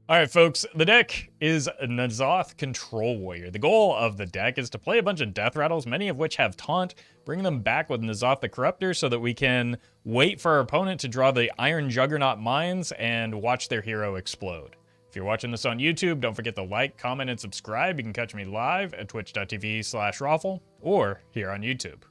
Alright folks, the deck is N'Zoth Control Warrior. The goal of the deck is to play a bunch of death rattles, many of which have taunt, bring them back with N'Zoth the Corruptor so that we can wait for our opponent to draw the Iron Juggernaut mines and watch their hero explode. If you're watching this on YouTube, don't forget to like, comment, and subscribe. You can catch me live at twitch.tv/Roffle or here on YouTube.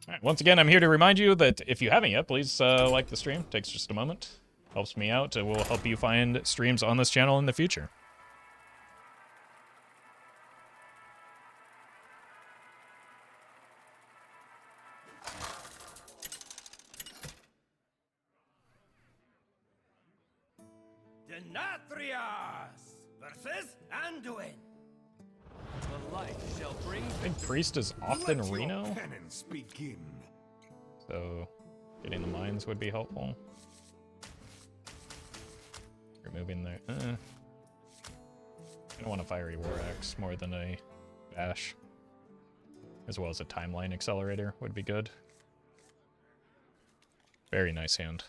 All right, once again, I'm here to remind you that if you haven't yet, please like the stream. It takes just a moment. Helps me out. It will help you find streams on this channel in the future. Denathrias versus Anduin. The light shall bring. I think Priest is often Reno, Begin. so getting the mines would be helpful. Removing the... I don't want a Fiery War Axe more than a Bash. As well as a Timeline Accelerator would be good. Very nice hand.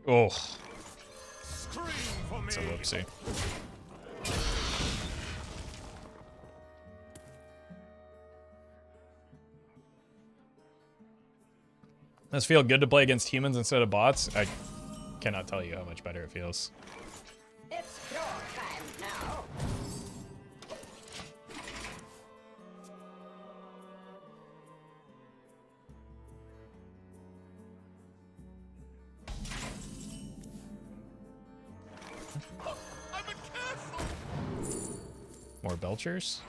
Oh, it's a whoopsie. Does it feel good to play against humans instead of bots? I cannot tell you how much better it feels. It's your time now. More Belchers?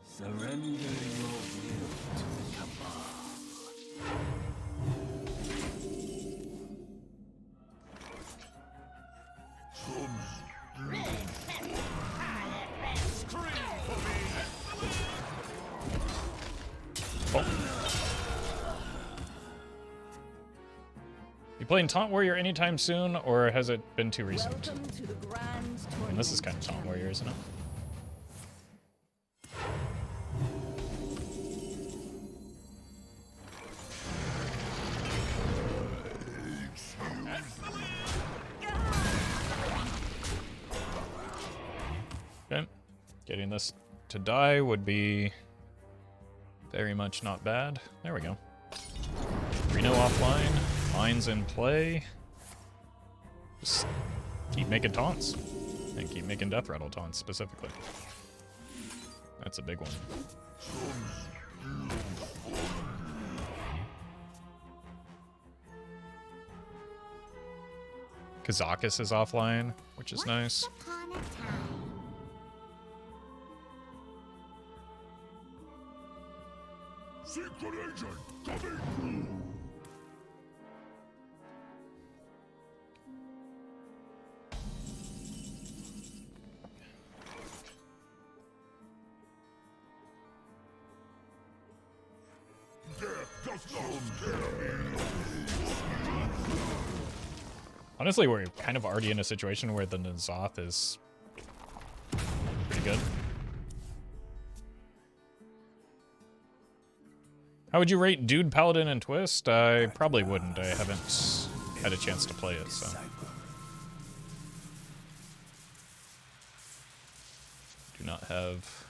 Surrender your will to Hobart. Oh. You playing Taunt Warrior anytime soon, or has it been too recent? To the grand And this is kind of Taunt Warrior, isn't it? Okay. Getting this to die would be very much not bad. There we go. Reno offline. Mines in play. Just keep making taunts. And keep making death rattle taunts specifically. That's a big one. Kazakus is offline, which is nice. upon a time. Secret agent coming through. Death does not scare me. Honestly, we're kind of already in a situation where the N'Zoth is pretty good. How would you rate Dude, Paladin, and Twist? I probably wouldn't. I haven't had a chance to play it, so. Do not have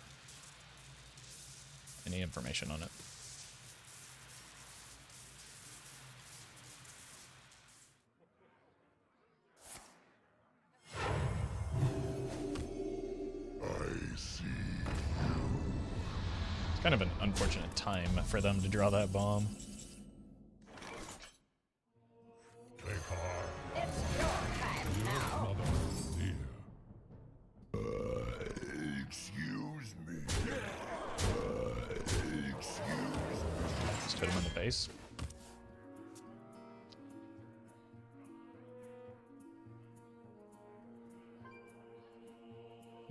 any information on it. It's kind of an unfortunate time for them to draw that bomb. It's your time now. Excuse me. Just hit him in the face.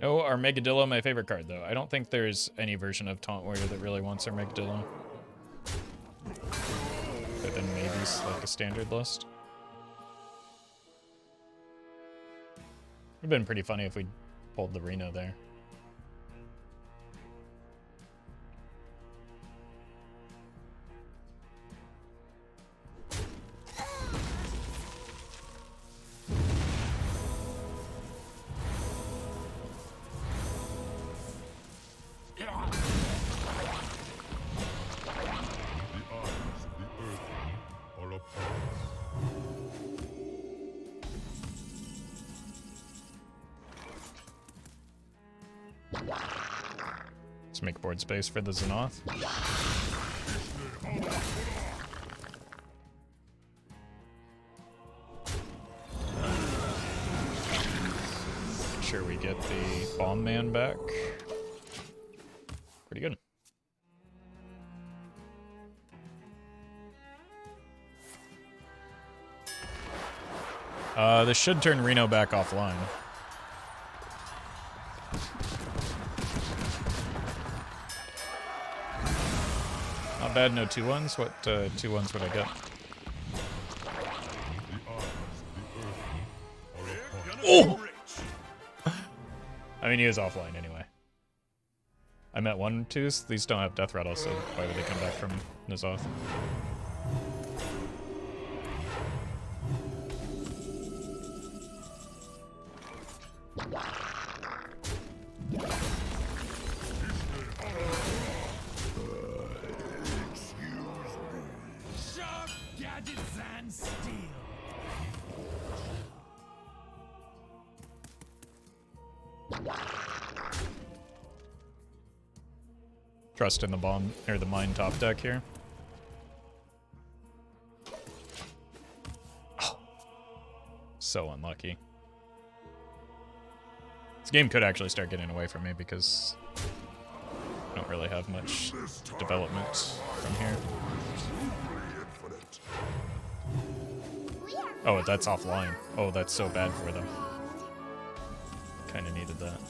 No, Armadillo, my favorite card, though. I don't think there's any version of Taunt Warrior that really wants Armadillo. Other than maybe like a standard list. Would have been pretty funny if we pulled the Reno there. Let's make board space for the Xenoth. Make sure we get the Bomb Man back. Pretty good. This should turn Reno back offline. Not bad, no 2-1s. What 2-1s would I get? Oh! I mean, he was offline anyway. I meant 1-2s. These don't have death rattle, so why would they come back from N'Zoth? Trust in the bomb or the mine top deck here. Oh, so unlucky. This game could actually start getting away from me because I don't really have much development from here. Oh, that's offline. Oh, that's so bad for them. Kinda needed that.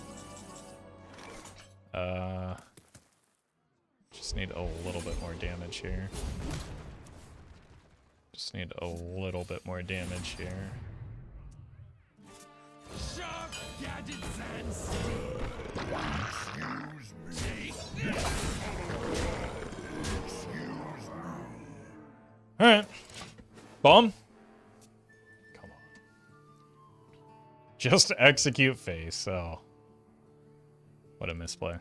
Just need a little bit more damage here. Just need a little bit more damage here. Sharp gadgets and steel. Excuse me. Alright. Bomb. Come on. Just execute face. Oh. What a misplay.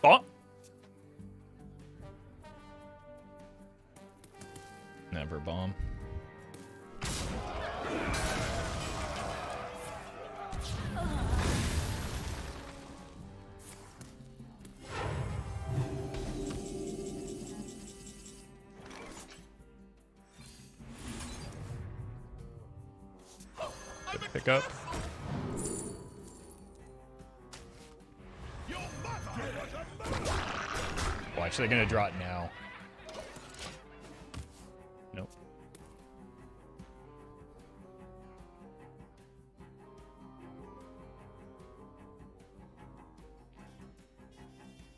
Oh. Never bomb. Good pick up. Watch, they're gonna draw it now. Nope.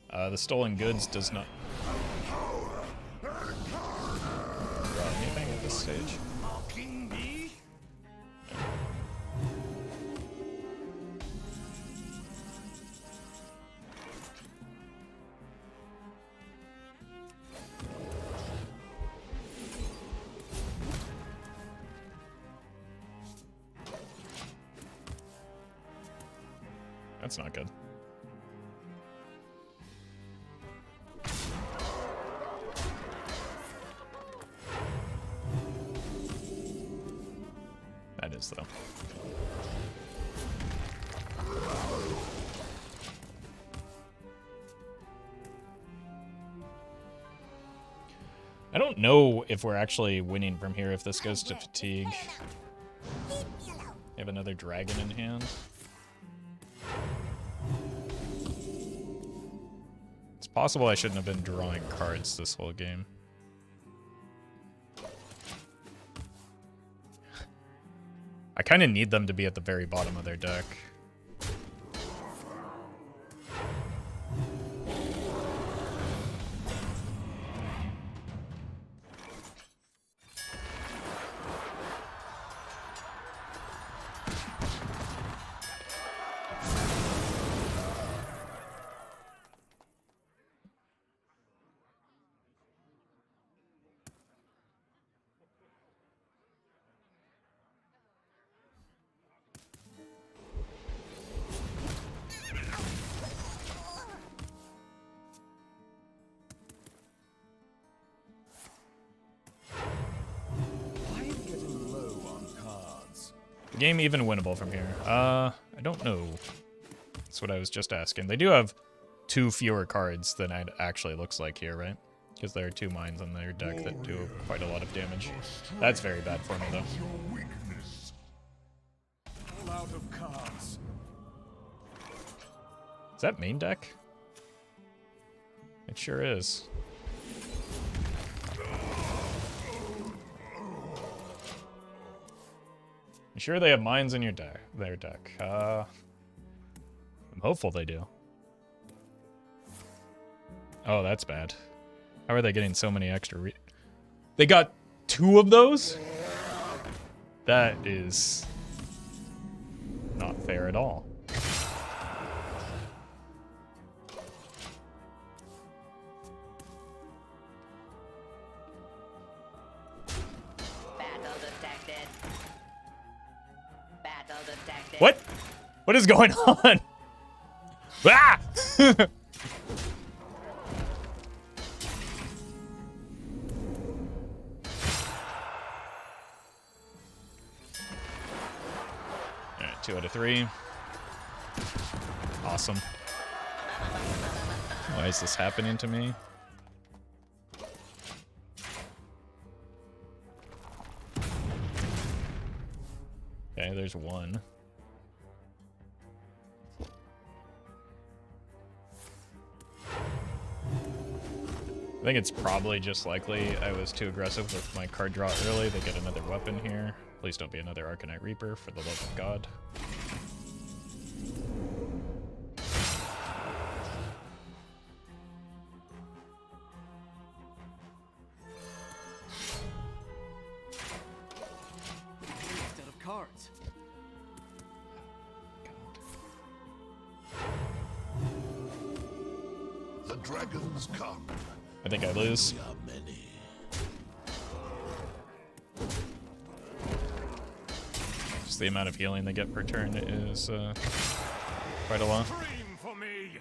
The stolen goods does not draw anything at this stage. That's not good. That is, though. don't know if we're actually winning from here if this goes to fatigue. We have another dragon in hand. It's possible I shouldn't have been drawing cards this whole game. I kind of need them to be at the very bottom of their deck. Game even winnable from here? I don't know. That's what I was just asking. They do have 2 fewer cards than it actually looks like here, right? Because there are 2 mines on their deck that do quite a lot of damage. That's very bad for me, though. Out of cards. Is that main deck? It sure is. You sure they have mines in your their deck? I'm hopeful they do. Oh, that's bad. How are they getting so many extra They got 2 of those? That is not fair at all. What? What is going on? Ah! Alright, 2 out of 3. Awesome. Why is this happening to me? Okay, there's 1. I think it's probably just likely I was too aggressive with my card draw early. They get another weapon here. Please don't be another Arcanite Reaper, for the love of God. Instead of cards. The dragons come. I think I lose. There are many. Just the amount of healing they get per turn is quite a lot. Scream for me.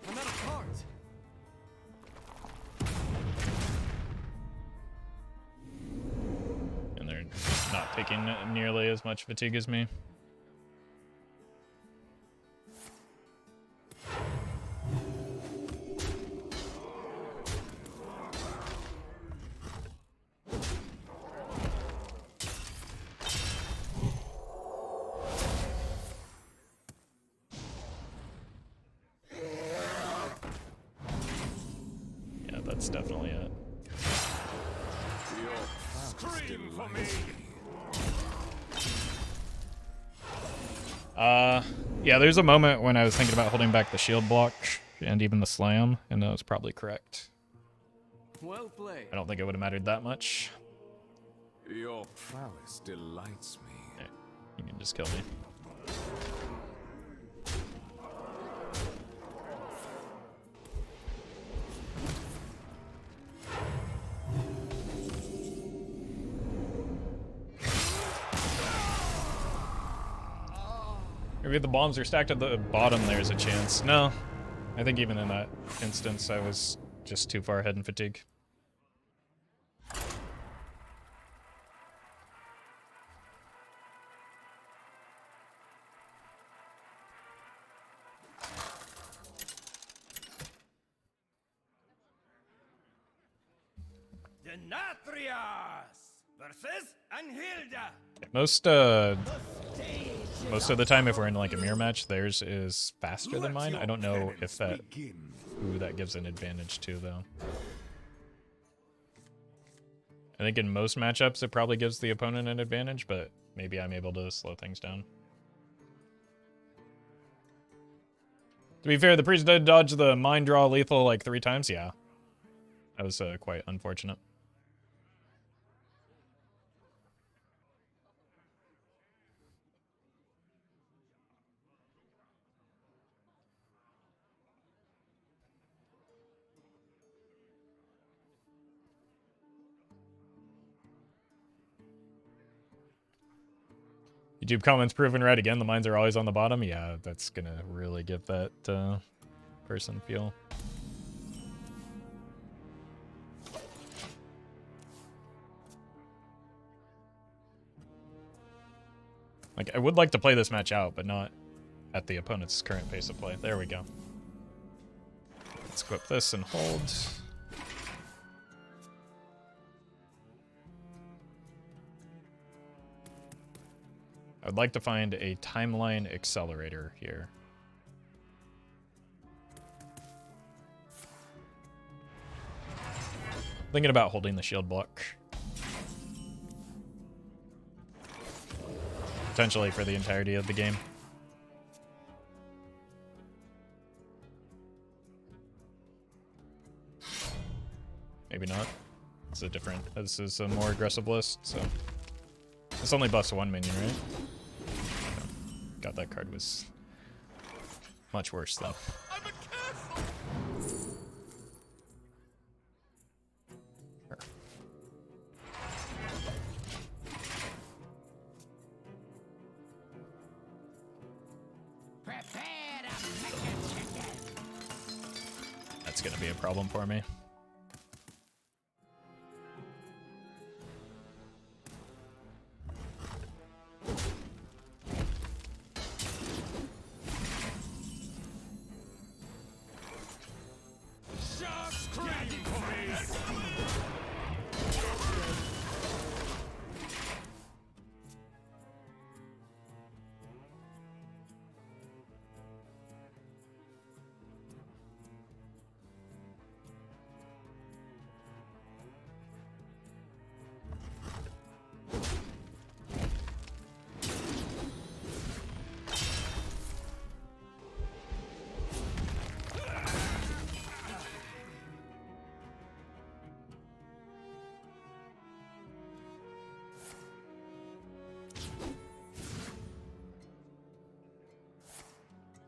I'm out of cards. And they're not taking nearly as much fatigue as me. That's definitely it. Scream for me. Yeah, there's a moment when I was thinking about holding back the shield block and even the slam, and that was probably correct. Well played. I don't think it would have mattered that much. Your prowess delights me. Yeah, you can just kill me. Maybe if the bombs are stacked at the bottom, there's a chance. No, I think even in that instance, I was just too far ahead in fatigue. Denatrius versus Anhilda. Most of the time, if we're in like a mirror match, theirs is faster than mine. I don't know if that who that gives an advantage to though. I think in most matchups it probably gives the opponent an advantage, but maybe I'm able to slow things down. To be fair, the priest did dodge the mind draw lethal like 3 times. Yeah, that was quite unfortunate. YouTube comments proven right again. The mines are always on the bottom. Yeah, that's gonna really give that person feel. Like, I would like to play this match out, but not at the opponent's current pace of play. There we go. Let's equip this and hold. I would like to find a timeline accelerator here. Thinking about holding the shield block. Potentially for the entirety of the game. Maybe not. It's a different, this is a more aggressive list, so. This only buffs 1 minion, right? God, that card was much worse though. Sure. That's gonna be a problem for me.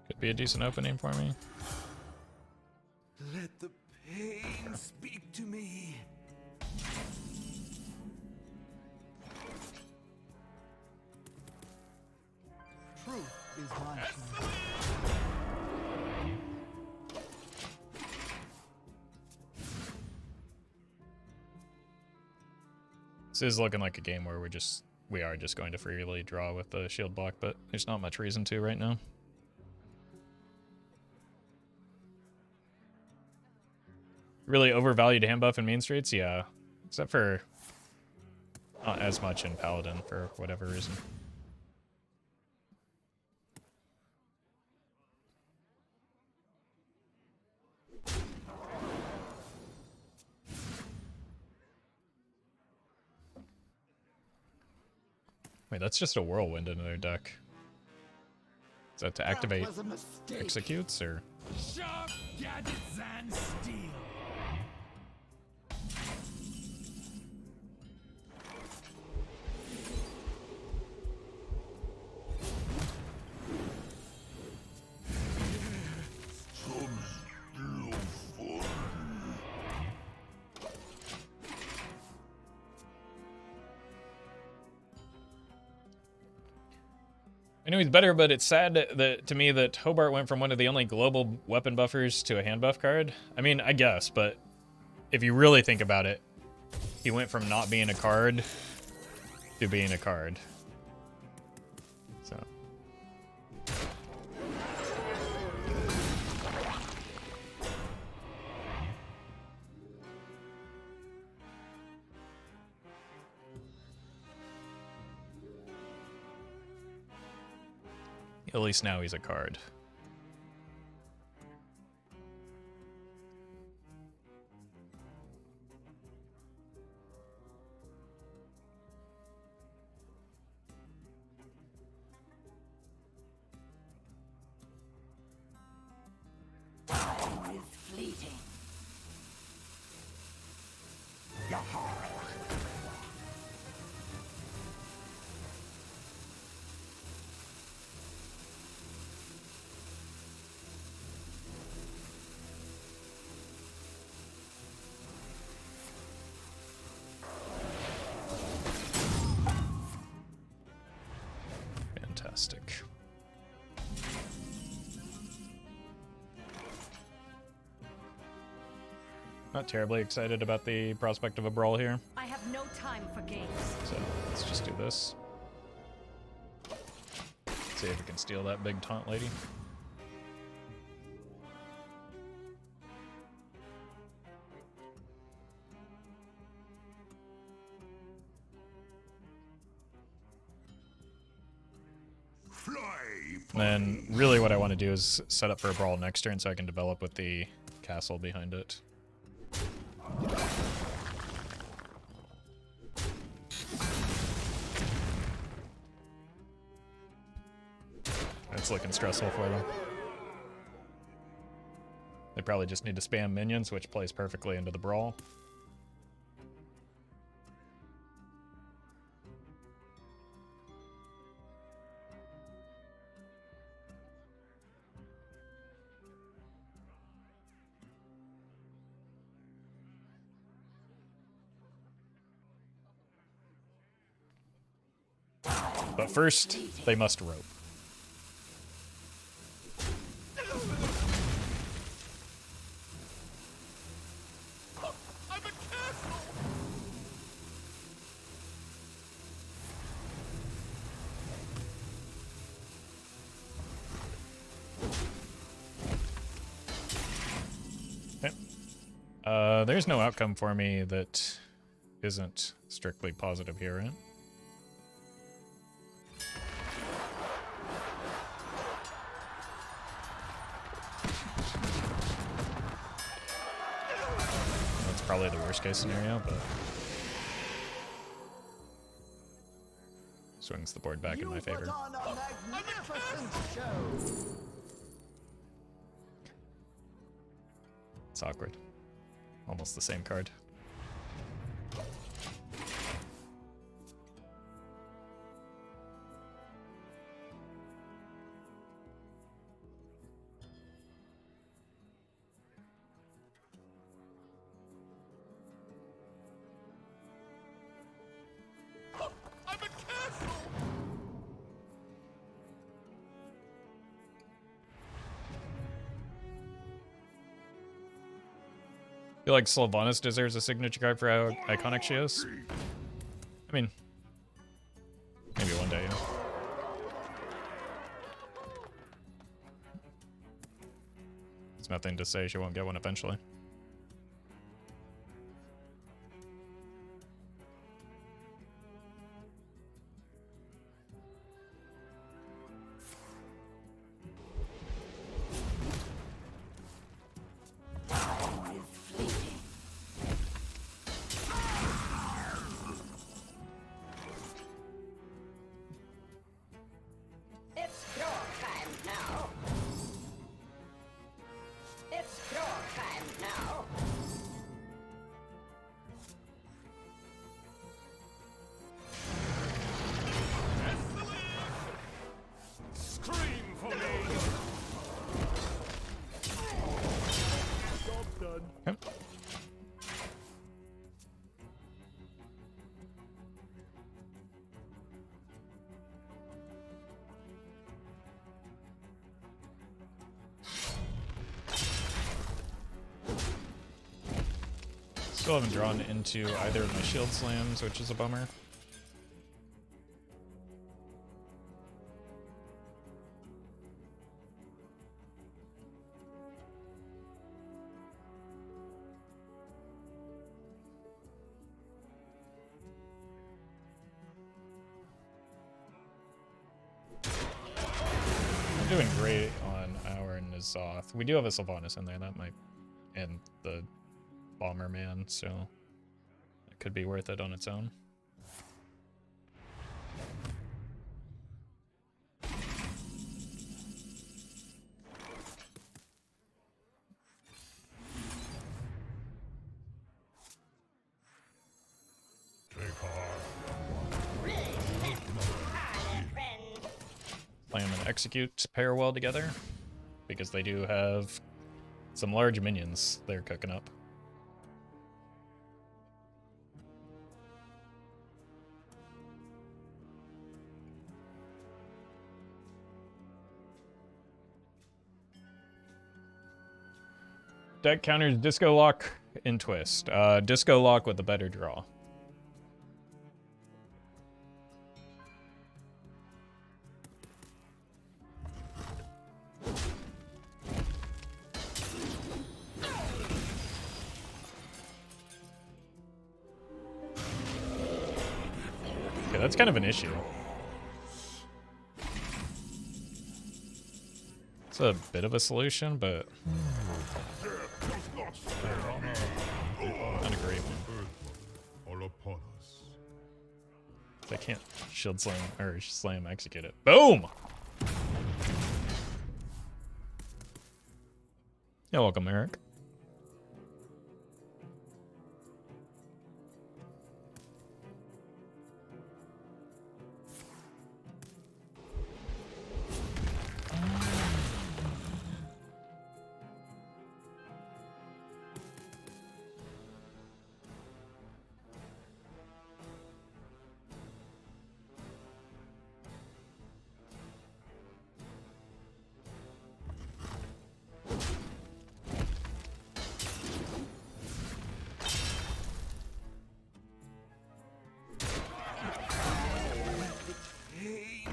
Could be a decent opening for me. Let the pain speak to me. Truth is my shield. This is looking like a game where we are just going to freely draw with the shield block, but there's not much reason to right now. Really overvalued hand buff in main streets? Yeah. Except for not as much in Paladin for whatever reason. Wait, that's just a whirlwind in their deck. Is that to activate executes or? Sharp gadgets and steel. I know he's better, but it's sad that to me that Hobart went from one of the only global weapon buffers to a hand buff card. I mean, I guess, but if you really think about it, he went from not being a card to being a card. So. At least now he's a card. Time is fleeting. Fantastic. Not terribly excited about the prospect of a brawl here, I have no time for games. so let's just do this. See if we can steal that big taunt lady. Fly. And then really what I want to do is set up for a brawl next turn so I can develop with the castle behind it. It's looking stressful for them. They probably just need to spam minions, which plays perfectly into the brawl. But first, they must rope. Okay. There's no outcome for me that isn't strictly positive here, right? That's probably the worst case scenario, but swings the board back in my favor. Put on a magnificent show. It's awkward. Almost the same card. I'm a castle! I feel like Sylvanas deserves a signature card for how iconic she is. I mean, maybe one day, yeah. There's nothing to say she won't get one eventually. It's your time now. It's your time now. Scream for me! Job done. Yep. Still haven't drawn into either of my shield slams, which is a bummer. doing great on our N'Zoth. We do have a Sylvanas in there. That might end the Bomberman, so it could be worth it on its own. Play them and execute pair well together because they do have some large minions they're cooking up. Deck counters Disco Lock and Twist. Disco Lock with a better draw. Okay, that's kind of an issue. It's a bit of a solution, but not a great one. All upon us. I can't shield slam or slam execute it. Boom! You're welcome, Eric.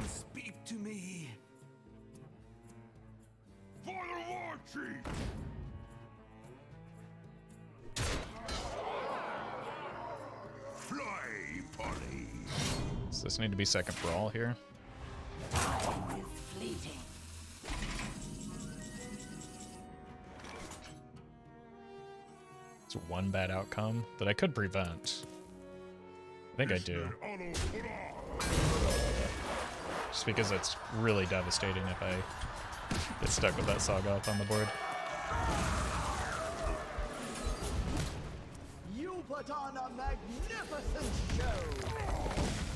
Speak to me. For the war chief! Fly, Polly! Does this need to be second Brawl here? Time is fleeting. It's one bad outcome that I could prevent. I think I do. Just because it's really devastating if I get stuck with that Sagoth on the board. You put on a magnificent show.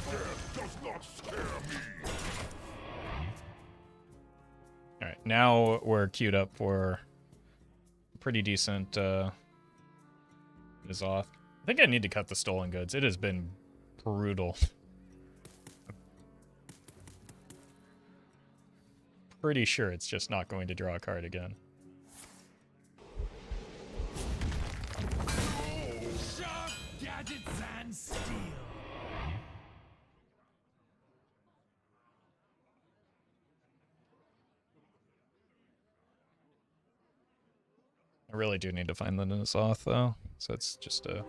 Death does not scare me! Alright, now we're queued up for a pretty decent N'Zoth. I think I need to cut the stolen goods. It has been brutal. Pretty sure it's just not going to draw a card again. Sharp gadgets and steel. I really do need to find the N'Zoth though, so it's just a...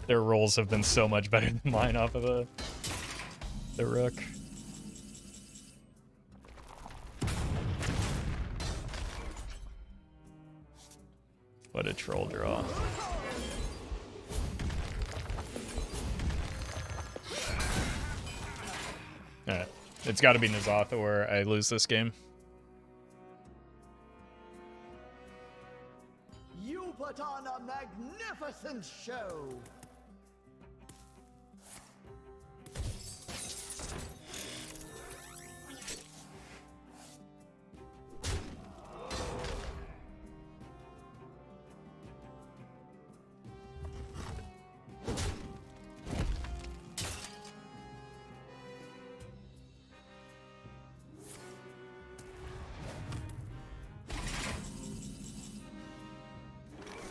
Their rolls have been so much better than mine off of the Rook. What a troll draw. Alright, it's got to be N'Zoth or I lose this game. You put on a magnificent show.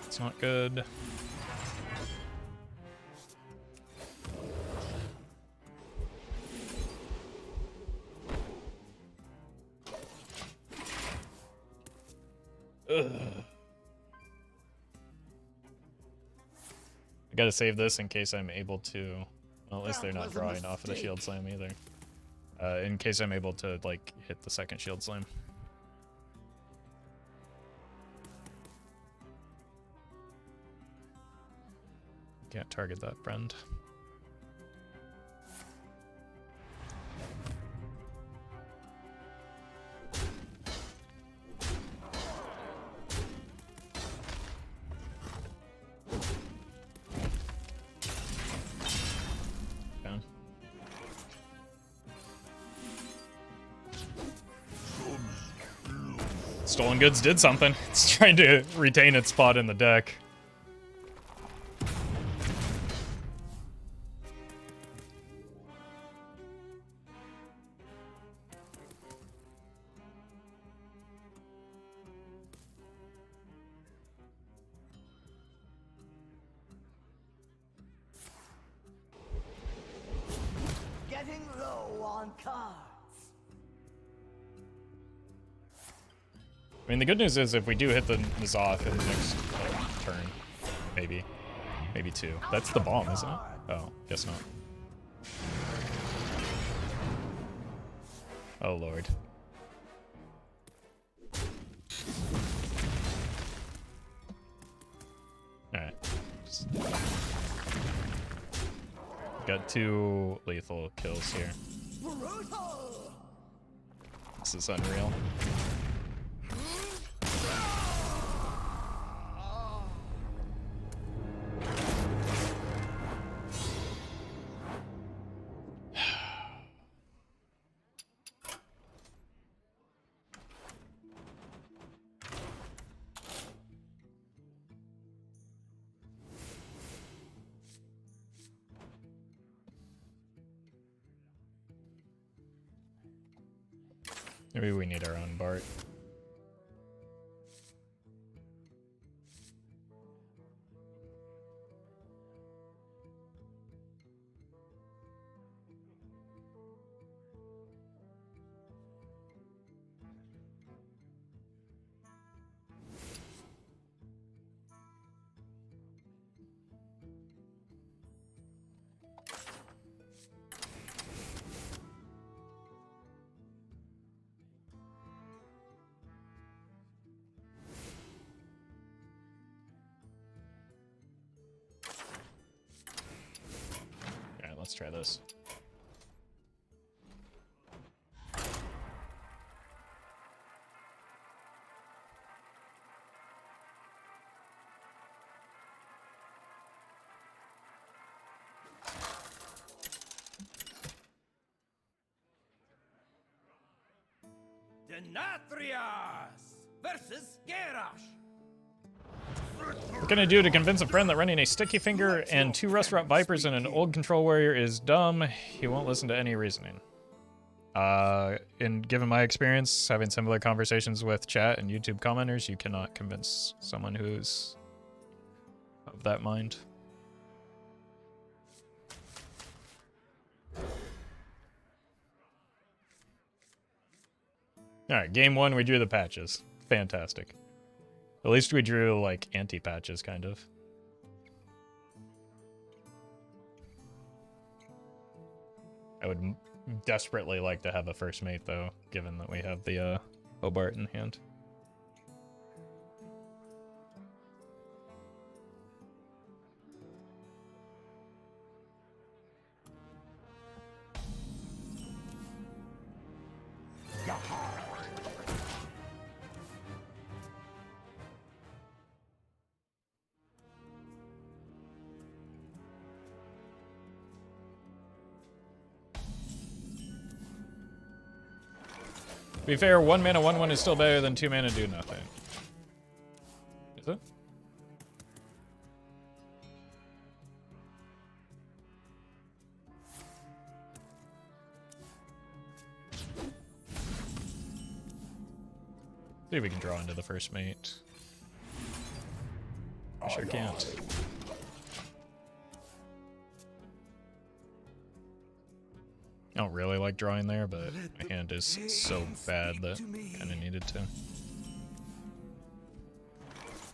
It's not good. Ugh. I gotta save this in case I'm able to Well, at least they're not was a drawing off of the mistake. shield slam either. In case I'm able to, like, hit the second shield slam. Can't target that, friend. Down. Stolen Goods did something. It's trying to retain its spot in the deck. Getting low on cards. I mean, the good news is if we do hit the N'Zoth in the next turn, maybe 2. That's the bomb, isn't it? Oh, guess not. Oh, Lord. Alright. Got 2 lethal kills here. Brutal. This is unreal. Maybe we need our own Bart. Alright, let's try this. Denatrius versus Garrosh. What can I do to convince a friend that running a Sticky Finger and 2 Restaurant Vipers and an Old Control Warrior is dumb? He won't listen to any reasoning. Given my experience having similar conversations with chat and YouTube commenters, you cannot convince someone who's of that mind. Alright, game 1 we drew the patches. Fantastic. At least we drew, like, anti-patches, kind of. I would desperately like to have a first mate, though, given that we have the Hobart in hand. To be fair, 1 mana 1/1 is still better than 2 mana do nothing. Is it? See if we can draw into the first mate. I sure can't. I don't really like drawing there, but my hand is so bad that I kind of needed to.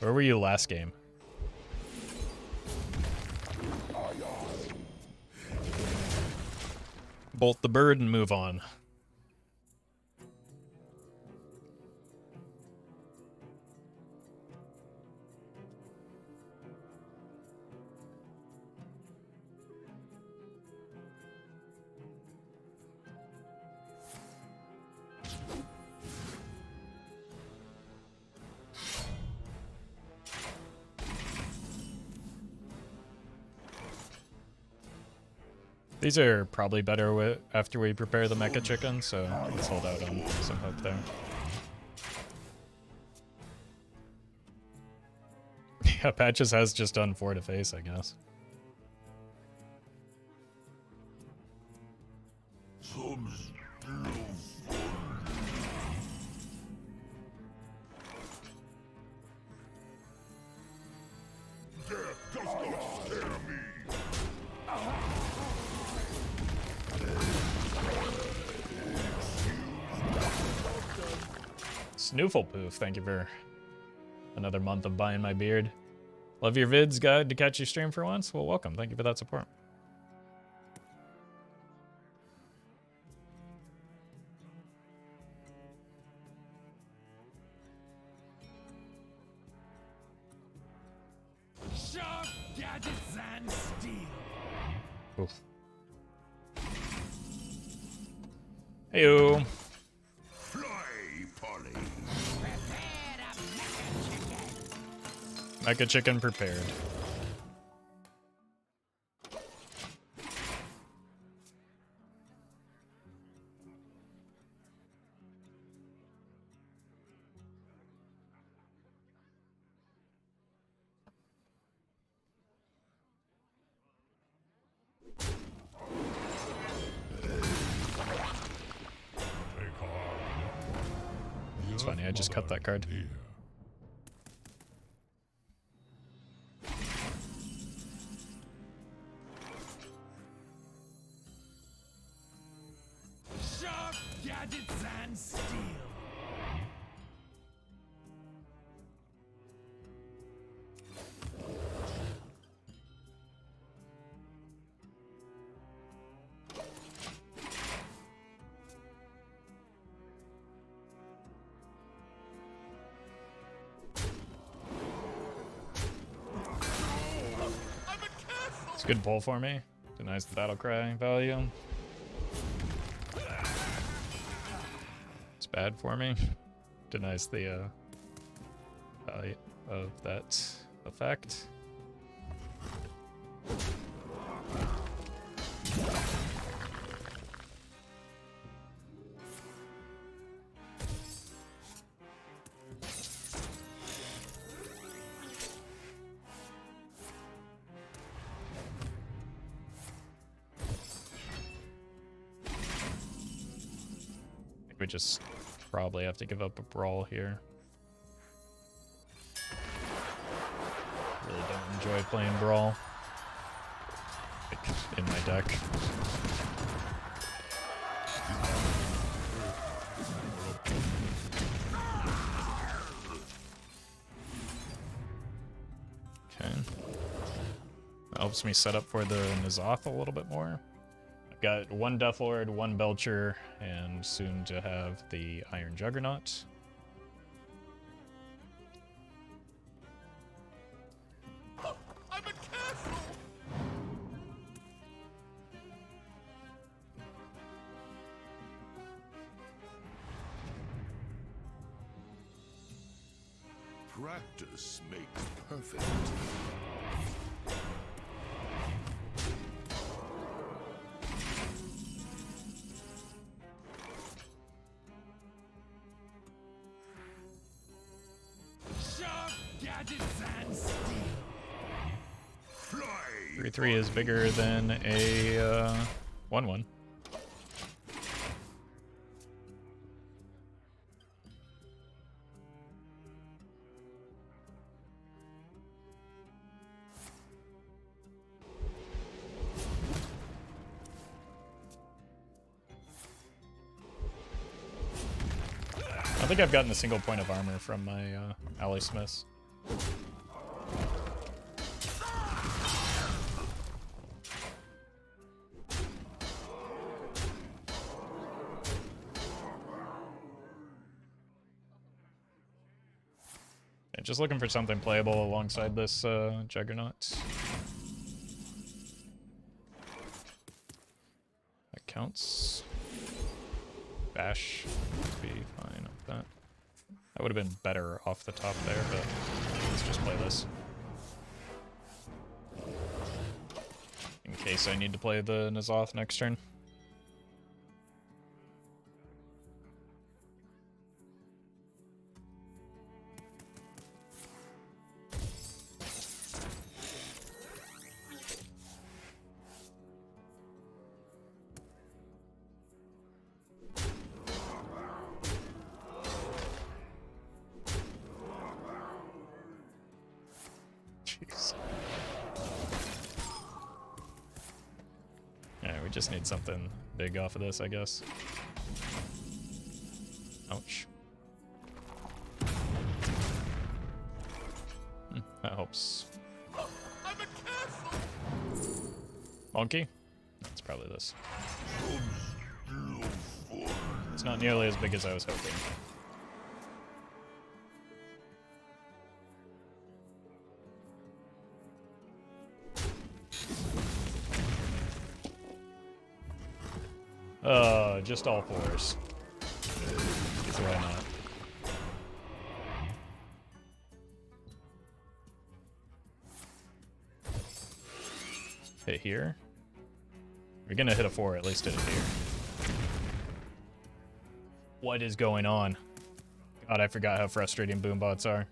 Where were you last game? bolt the bird and move on. These are probably better after we prepare the mecha chicken, so let's hold out on some hope there. Yeah, Patches has just done 4 to face, I guess. Snooflepoof, thank you for another month of buying my beard. Love your vids, guide to catch your stream for once. Well, welcome. Thank you for that support. Sharp gadgets and steel. Oof. Heyo. Mecha chicken prepared. It's funny, I just cut that card. Gadgets and steel. It's a good pull for me. Denies the battle cry value. Bad for me. Denies the value of that effect. We just probably have to give up a Brawl here. Really don't enjoy playing Brawl, like, in my deck. Okay. That helps me set up for the N'Zoth a little bit more. Got 1 Deathlord, 1 Belcher, and soon to have the Iron Juggernaut. I'm a castle. Practice makes perfect. Gadgets and steel. 3/3 is bigger than a 1/1. I think I've gotten a single point of armor from my ally smiths. just looking for something playable alongside this Juggernaut. That counts. Bash would be fine with that. That would have been better off the top there, but let's just play this. In case I need to play the N'Zoth next turn. Jeez. Yeah, we just need something big off of this, I guess. Ouch. That helps. I'm a castle! Monkey? That's probably this. It's not nearly as big as I was hoping. Just all fours. So why not? Hit here? If you're gonna hit a 4, at least hit it here. What is going on? God, I forgot how frustrating boombots are.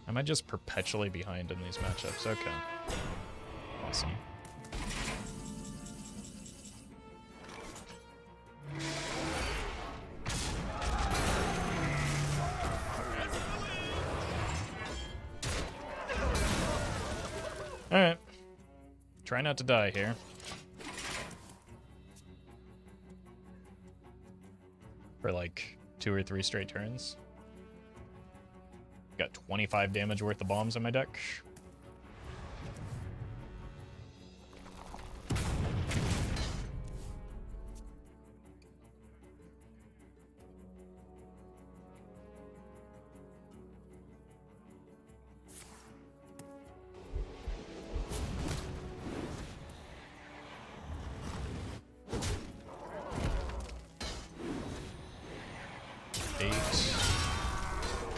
Am I just perpetually behind in these matchups? Okay. Awesome. Alright. Try not to die here. For like 2 or 3 straight turns. Got 25 damage worth of bombs in my deck.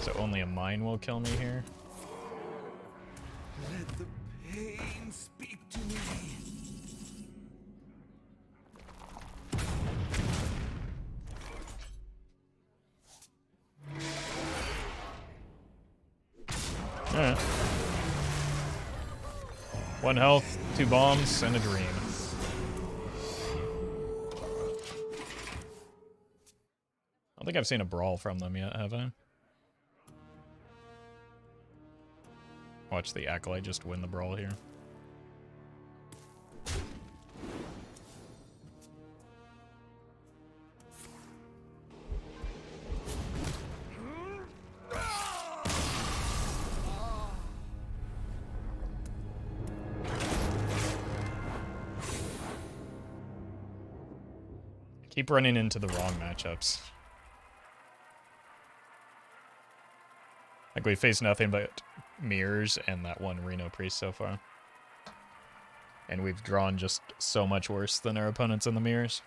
So only a mine will kill me here. Let the pain speak to me. Alright. 1 health, 2 bombs, and a dream. I don't think I've seen a Brawl from them yet, have I? Watch the Acolyte just win the Brawl here. Keep running into the wrong matchups. Like, we faced nothing but mirrors and that one Reno Priest so far. And we've drawn just so much worse than our opponents in the mirrors.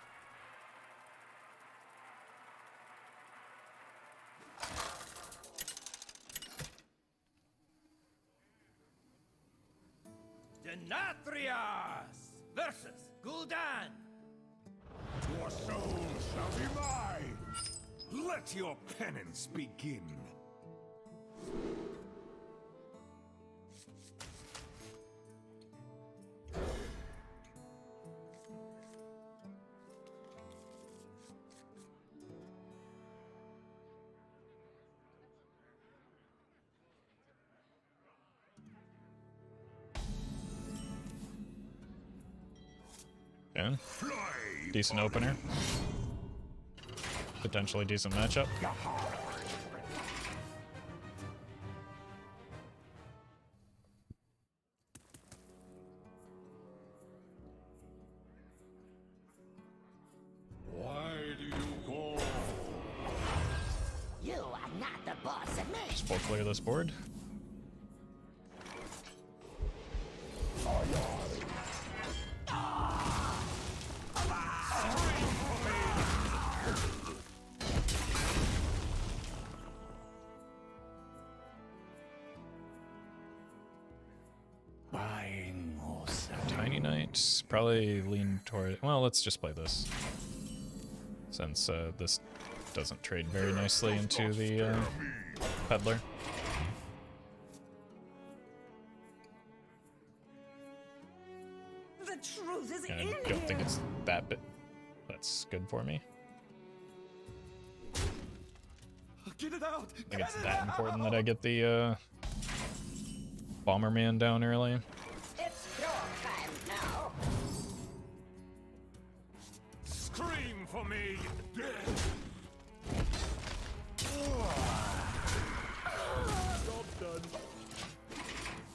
Denatrius versus Gul'dan. Your soul shall be mine. Let your penance begin. Yeah. Decent opener. potentially decent matchup. Why do you call? You are not the boss of me. Just full clear this board. Tiny Knight, probably lean toward. Well, let's just play this, since this doesn't trade very nicely into the Peddler. The truth is And in I don't think here. it's that bit. That's good for me. Get it out! I think it's that important that I get the Bomberman down early. It's your time now. Scream for me!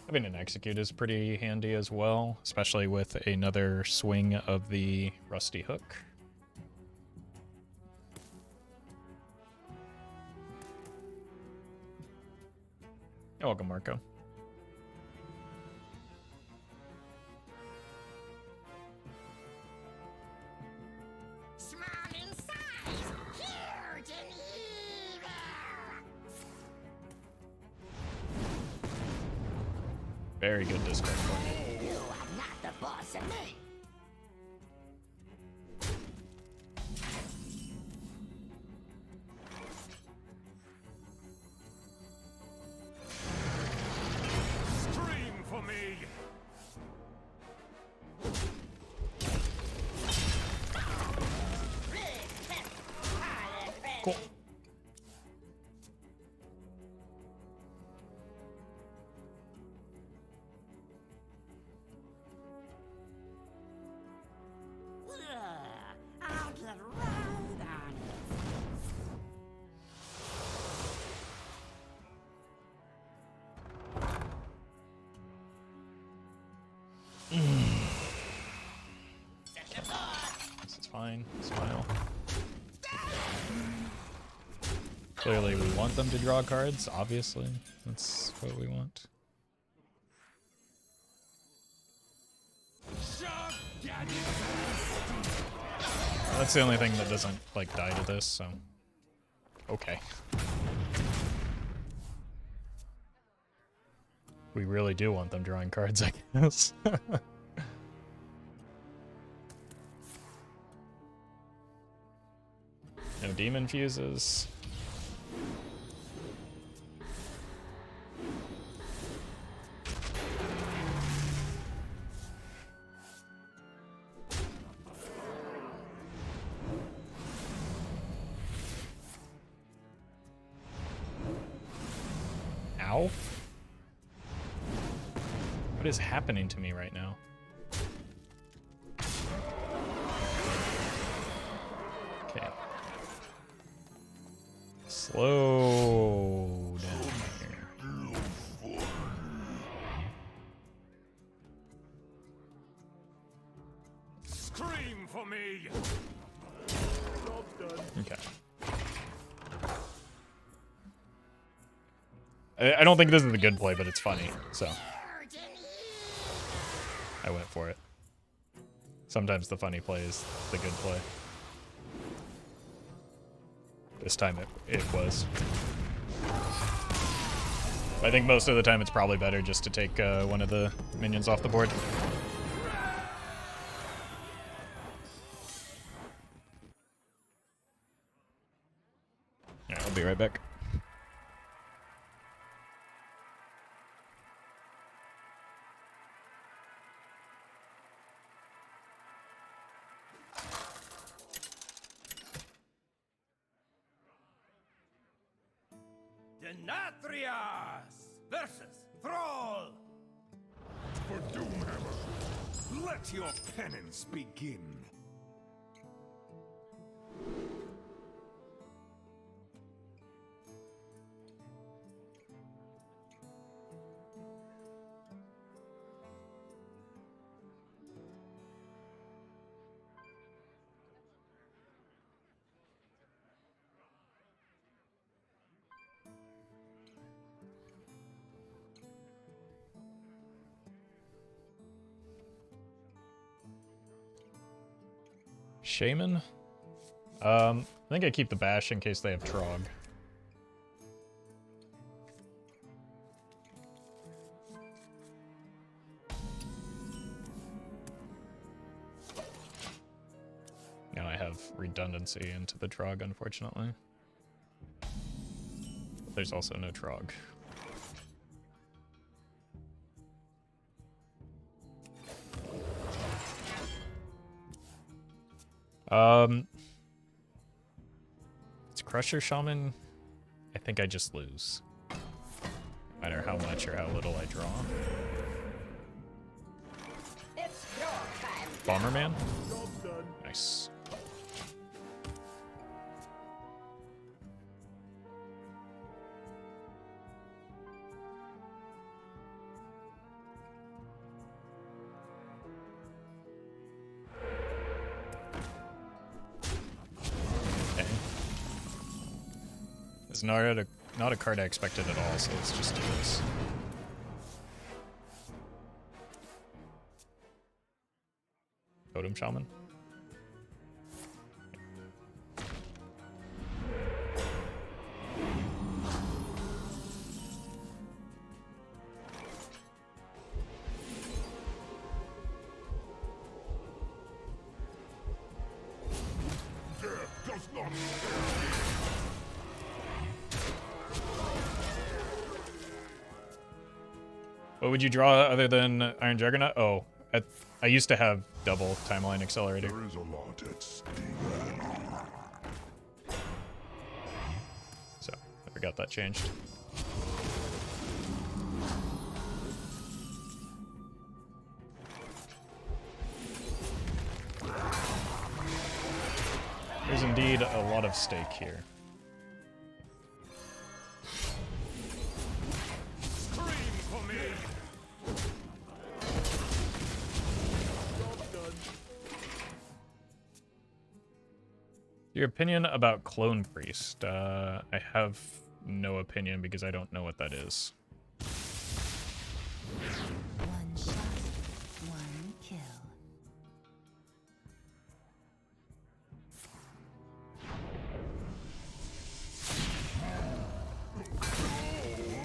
Having an execute is pretty handy as well, especially with another swing of the Rusty Hook. You're welcome, Marco. Small in size, huge in evil. Very good discard for me. You are not the boss of me. Scream for me! Cool. I'll get right on it. This is fine. Smile. Clearly, we want them to draw cards, obviously. That's what we want. That's the only thing that doesn't, like, die to this, so... Okay. We really do want them drawing cards, I guess. No demon fuses. Ow. What is happening to me right now? Okay. Slow down here. Scream for me! Okay. I don't think this is a good play, but it's funny, so I went for it. Sometimes the funny play is the good play. This time it was. I think most of the time it's probably better just to take one of the minions off the board. Yeah, I'll be right back. Denatrius versus Brawl. For Doomhammer, let your penance begin. Shaman. I think I keep the Bash in case they have Trog. Now I have redundancy into the Trog, unfortunately. But there's also no Trog. It's Crusher Shaman. I think I just lose. No matter how much or how little I draw. It's your time. Bomberman? Nice. It's not a card I expected at all, so let's just do this. Totem Shaman. What would you draw other than Iron Juggernaut? Oh, I used to have double Timeline Accelerator. There is a lot at stake. So, I forgot that changed. There's indeed a lot of stake here. Your opinion about Clone Priest? I have no opinion because I don't know what that is. One shot, one kill.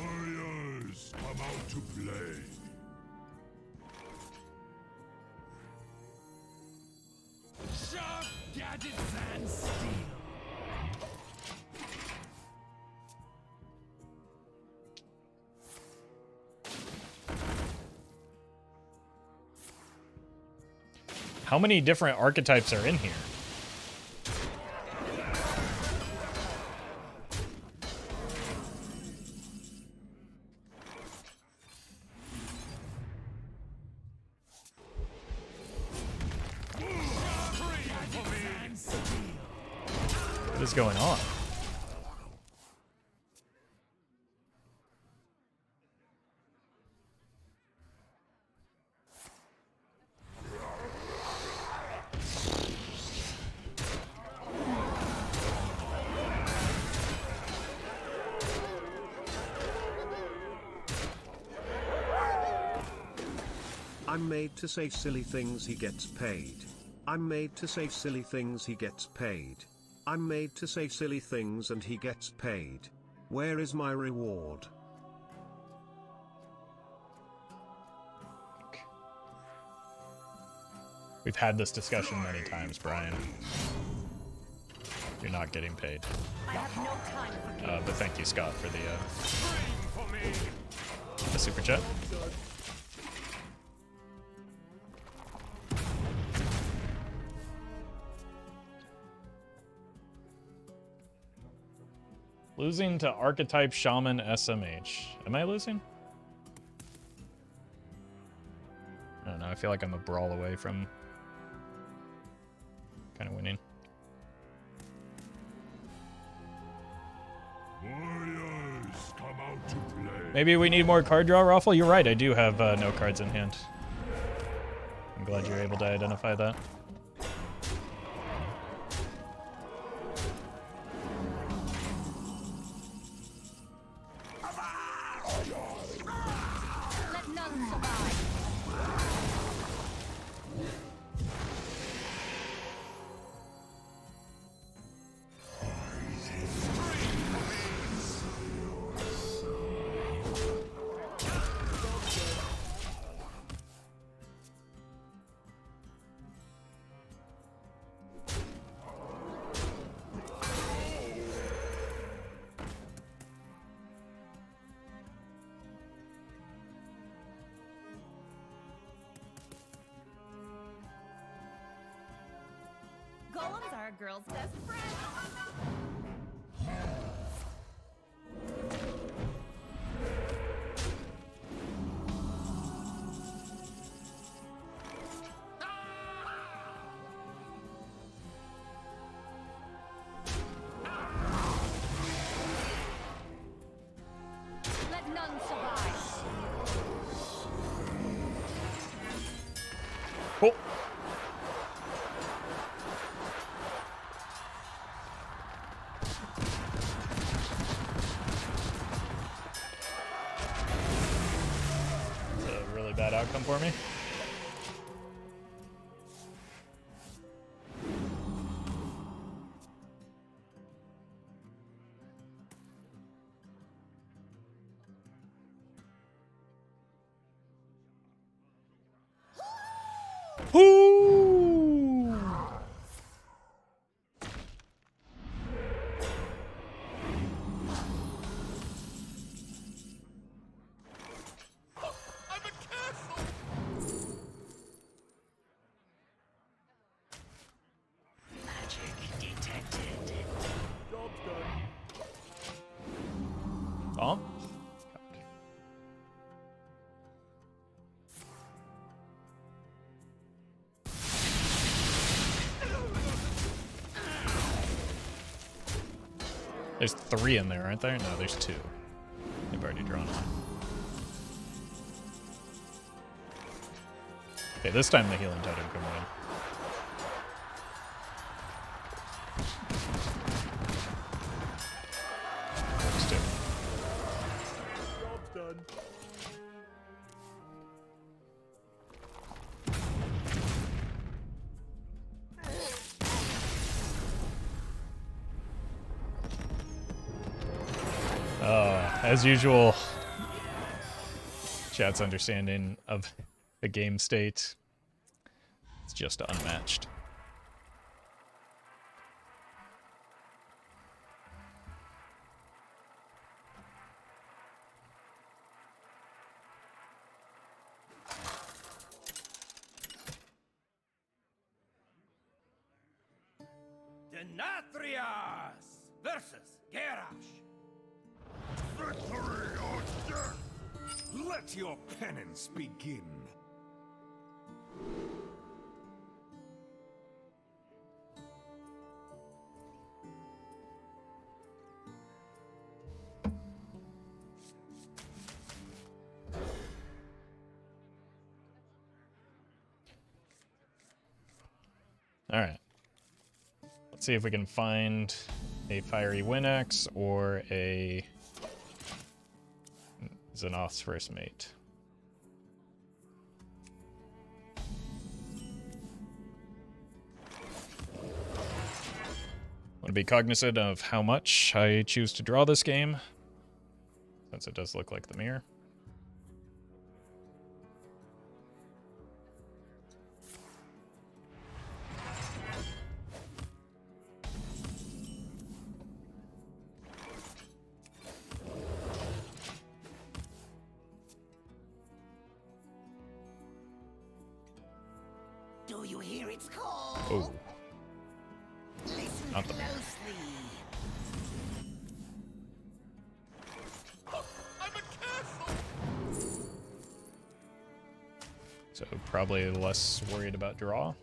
Warriors, come out to play. Sharp gadgets and steel. How many different archetypes are in here? What is going on? I'm made to say silly things, he gets paid. I'm made to say silly things, he gets paid. I'm made to say silly things and he gets paid. Where is my reward? We've had this discussion many times, Brian. You're not getting paid. I have no time for games. But thank you, Scott, for the super chat. Losing to Archetype Shaman SMH. Am I losing? I don't know. I feel like I'm a brawl away from kind of winning. Warriors, come out to play. Maybe we need more card draw, Roffle. You're right. I do have no cards in hand. I'm glad you're able to identify that. Let none survive. girl's best friend. Let none survive. Cool. That's a really bad outcome for me. Woo! I'm a castle! Magic detected. Job's done. Oh. There's 3 in there, aren't there? No, there's 2. They've already drawn one. Okay, this time the healing totem can win. There's 2. Job's done. As usual, chat's understanding of the game state, it's just unmatched. Denatrius versus Garrosh. Victory or death! Let your penance begin. All right. Let's see if we can find a Fiery Winx or a Xenoth's first mate. Want to be cognizant of how much I choose to draw this game, since it does look like the mirror. Do you hear its call? Oh, Listen not the closely. I'm a castle! so probably less worried about draw.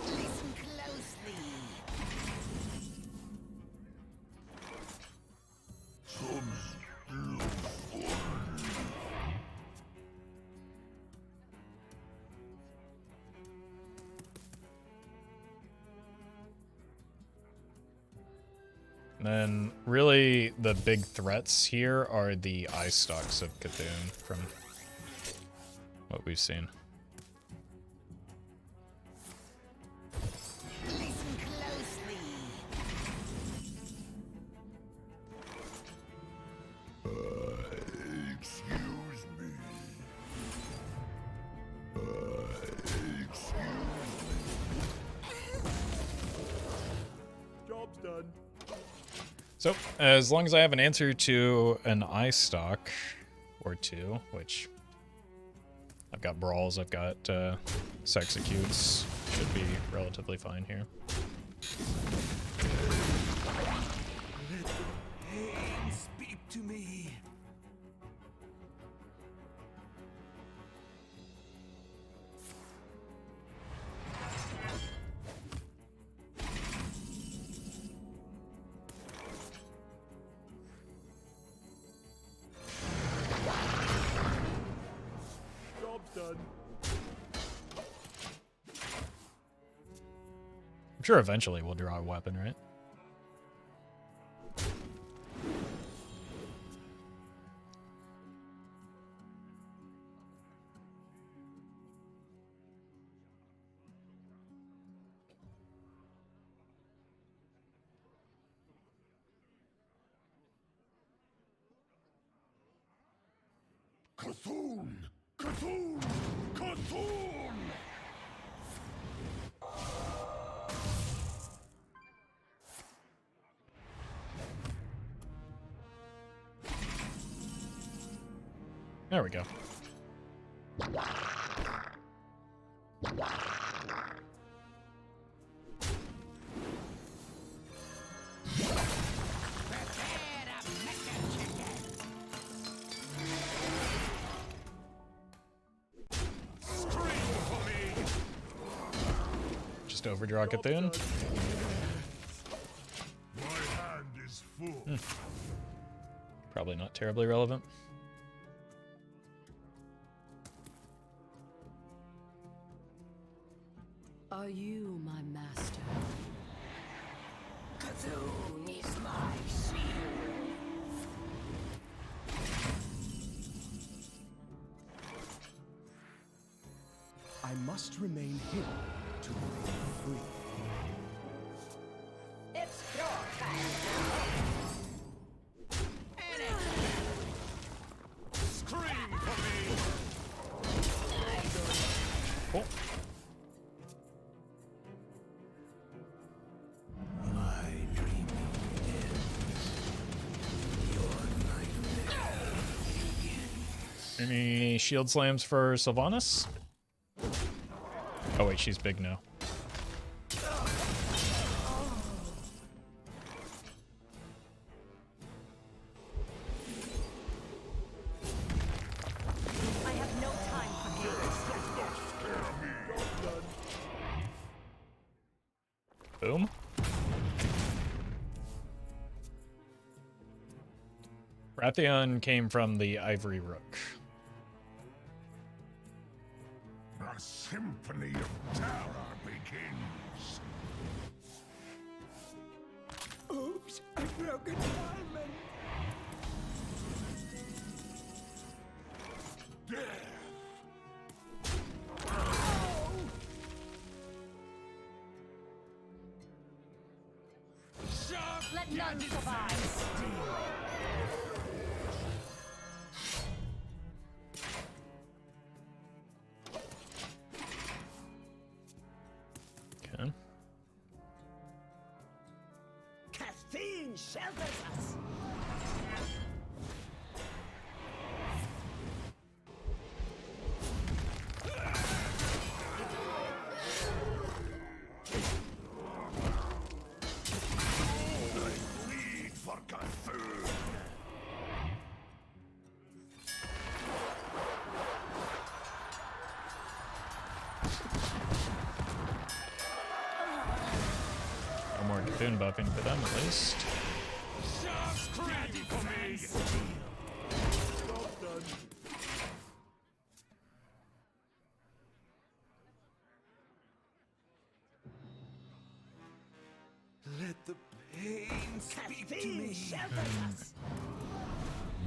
Listen closely. And then really the big threats here are the eye stalks of Cthulhu from what we've seen. Listen closely. Excuse me. Excuse Job's done. So, as long as I have an answer to an eye stock or two, which I've got Brawls, I've got Sexecutes, should be relatively fine here. Pain, speak to me. Job's done. I'm sure eventually we'll draw a weapon, right? Cthulhu! Cthulhu! Cthulhu! There we go. Just overdraw Cthulhu. My hand is full. Probably not terribly relevant. Are you my master? Cthulhu is my shield. I must remain hidden to remain free. It's your time now. Scream for me! Cool. My dreaming ends. Your nightmare begins. Any shield slams for Sylvanas? Oh wait, she's big now. I have no time for games. Boom. Rathion came from the Ivory Rook. A symphony of terror begins. Oops, I broke a diamond. Death! Let none survive. Okay. Caffeine shelters us. Bleed for Cthulhu! No more Cthulhu buffing for them, at least. Ready for me! Job's done. Let the pain speak to Caffeine me. shelters us.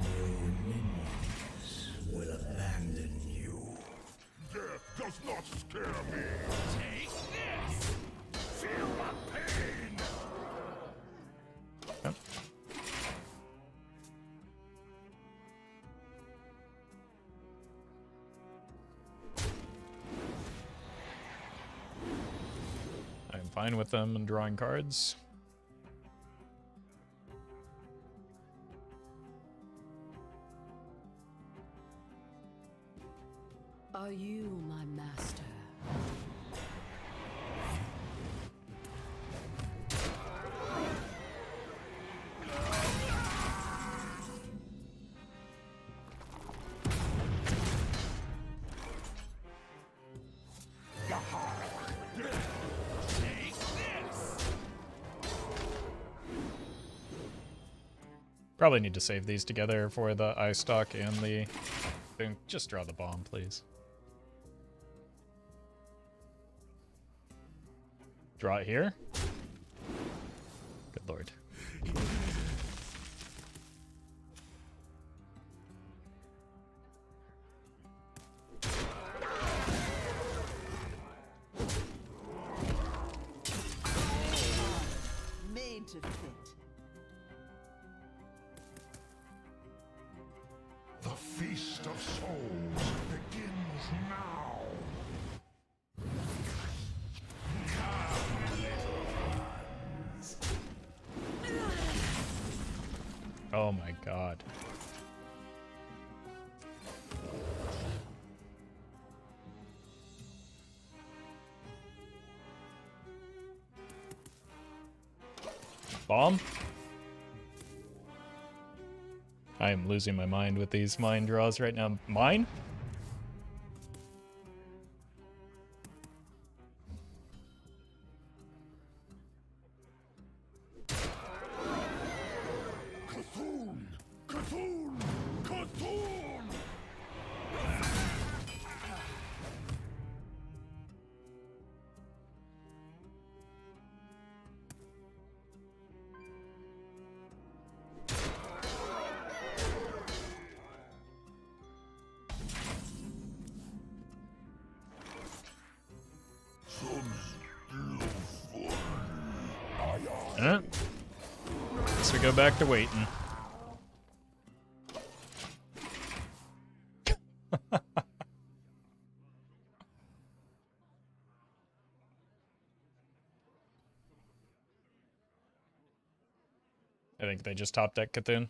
Your minions will abandon you. Death does not scare me! Take this! Feel the pain! Yep. I'm fine with them drawing cards. Are you my master? Probably need to save these together for the eye stock and the thing. Just draw the bomb, please. Draw it here. Good lord. Made to fit. The feast of souls begins now. Oh my god. Bomb? I am losing my mind with these mine draws right now. Mine? Cthulhu! Cthulhu! Cthulhu! So we go back to waiting. I think they just top deck Cthulhu.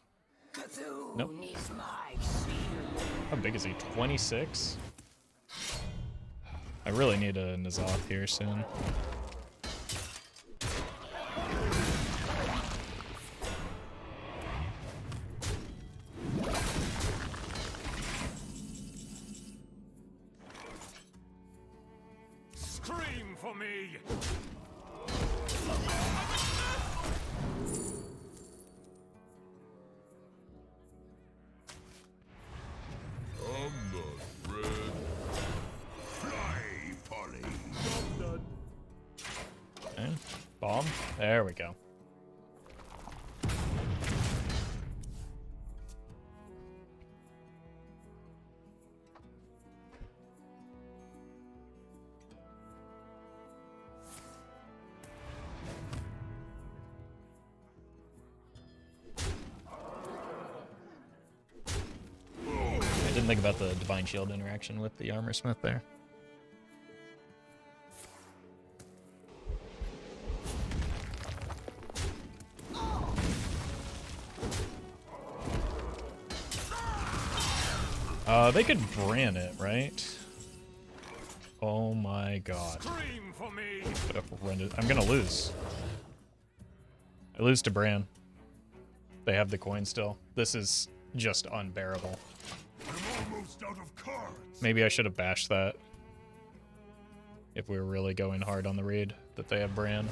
Cthulhu Nope. is my shield. How big is he? 26? I really need a N'Zoth here soon. Scream for me! I'm not red. Fly, Polly. Okay. Bomb. There we go. I didn't think about the Divine Shield interaction with the Armorsmith there. They could Bran it, right? Oh my god. Scream for me! I'm gonna lose. I lose to Bran. They have the coin still. This is just unbearable. I'm almost out of cards. Maybe I should have bashed that. If we were really going hard on the raid that they have Bran.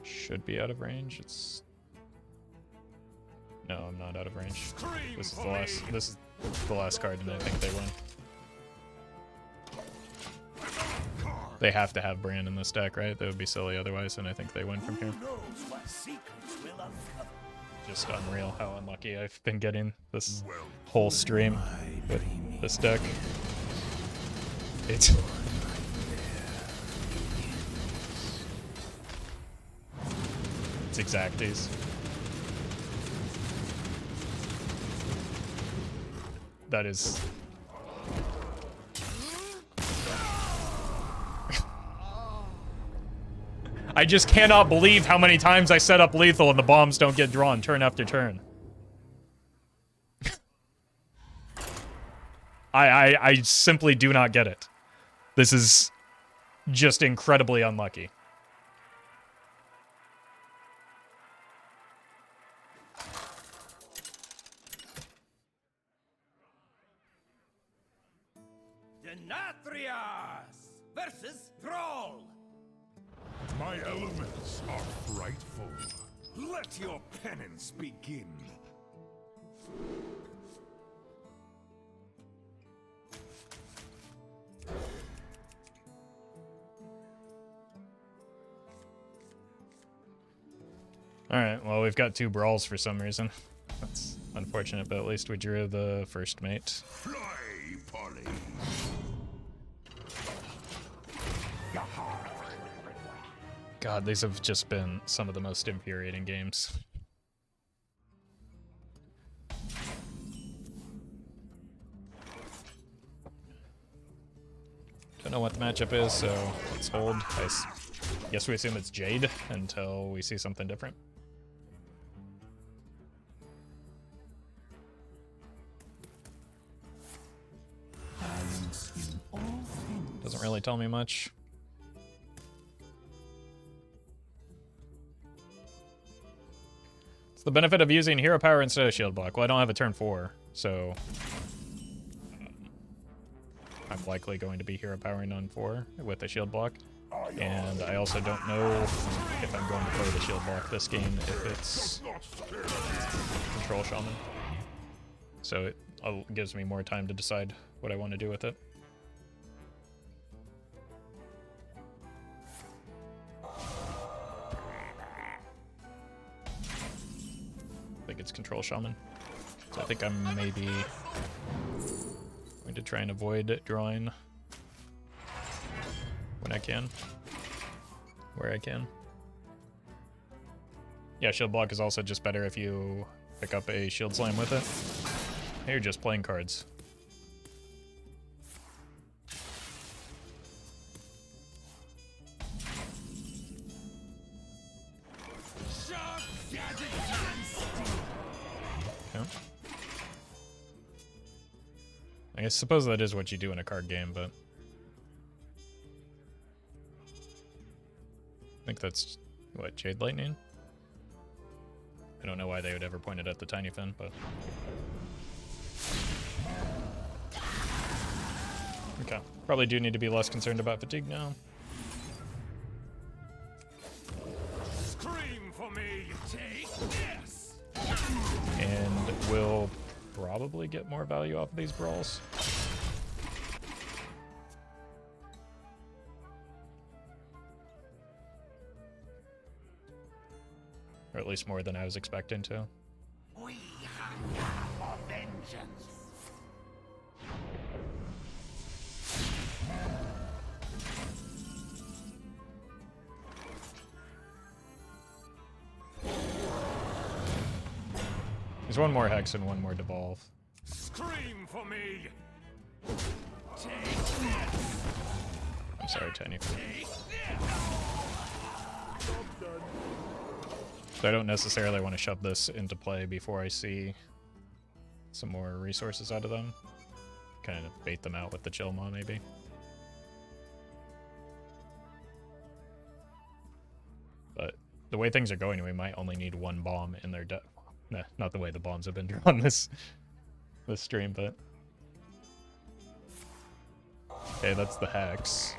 Should be out of range. It's no, I'm not out of range. Scream This is for the last. me! This is the last card, and I think they win. They have to have Bran in this deck, right? That would be silly otherwise, and I think they win from here. Who knows what secrets will uncover? Just unreal how unlucky I've been getting this whole stream with this deck. It's exacties. That is I just cannot believe how many times I set up lethal and the bombs don't get drawn turn after turn. I simply do not get it. This is just incredibly unlucky. Denatrius versus Brawl. My elements are frightful. Let your penance begin. Alright, well, we've got 2 brawls for some reason. That's unfortunate, but at least we drew the first mate. Fly, Polly. God, these have just been some of the most infuriating games. Don't know what the matchup is, so let's hold. Guess we assume it's Jade until we see something different. Doesn't really tell me much. It's the benefit of using hero power instead of shield block. Well, I don't have a turn 4, so I'm likely going to be hero powering on 4 with a shield block. And I also don't know if I'm going to play the shield block this game if it's Control Shaman. So it gives me more time to decide what I want to do with it. I think it's Control Shaman. So I think I'm maybe going to try and avoid drawing when I can. Where I can. Yeah, shield block is also just better if you pick up a shield slam with it. Hey, you're just playing cards. Okay. I suppose that is what you do in a card game, but I think that's, what, Jade Lightning? I don't know why they would ever point it at the Tiny Fin, but... Okay. Probably do need to be less concerned about fatigue now. Scream for me! Take this! And we'll probably get more value off of these brawls. Or at least more than I was expecting to. We hunger for vengeance. There's one more Hex and one more Devolve. Scream for me! I'm sorry, Tiny. So I don't necessarily want to shove this into play before I see some more resources out of them. Kind of bait them out with the Chill Maw, maybe. But the way things are going, we might only need 1 bomb in their deck. Nah, not the way the bombs have been drawn this stream, but... Okay, that's the Hex.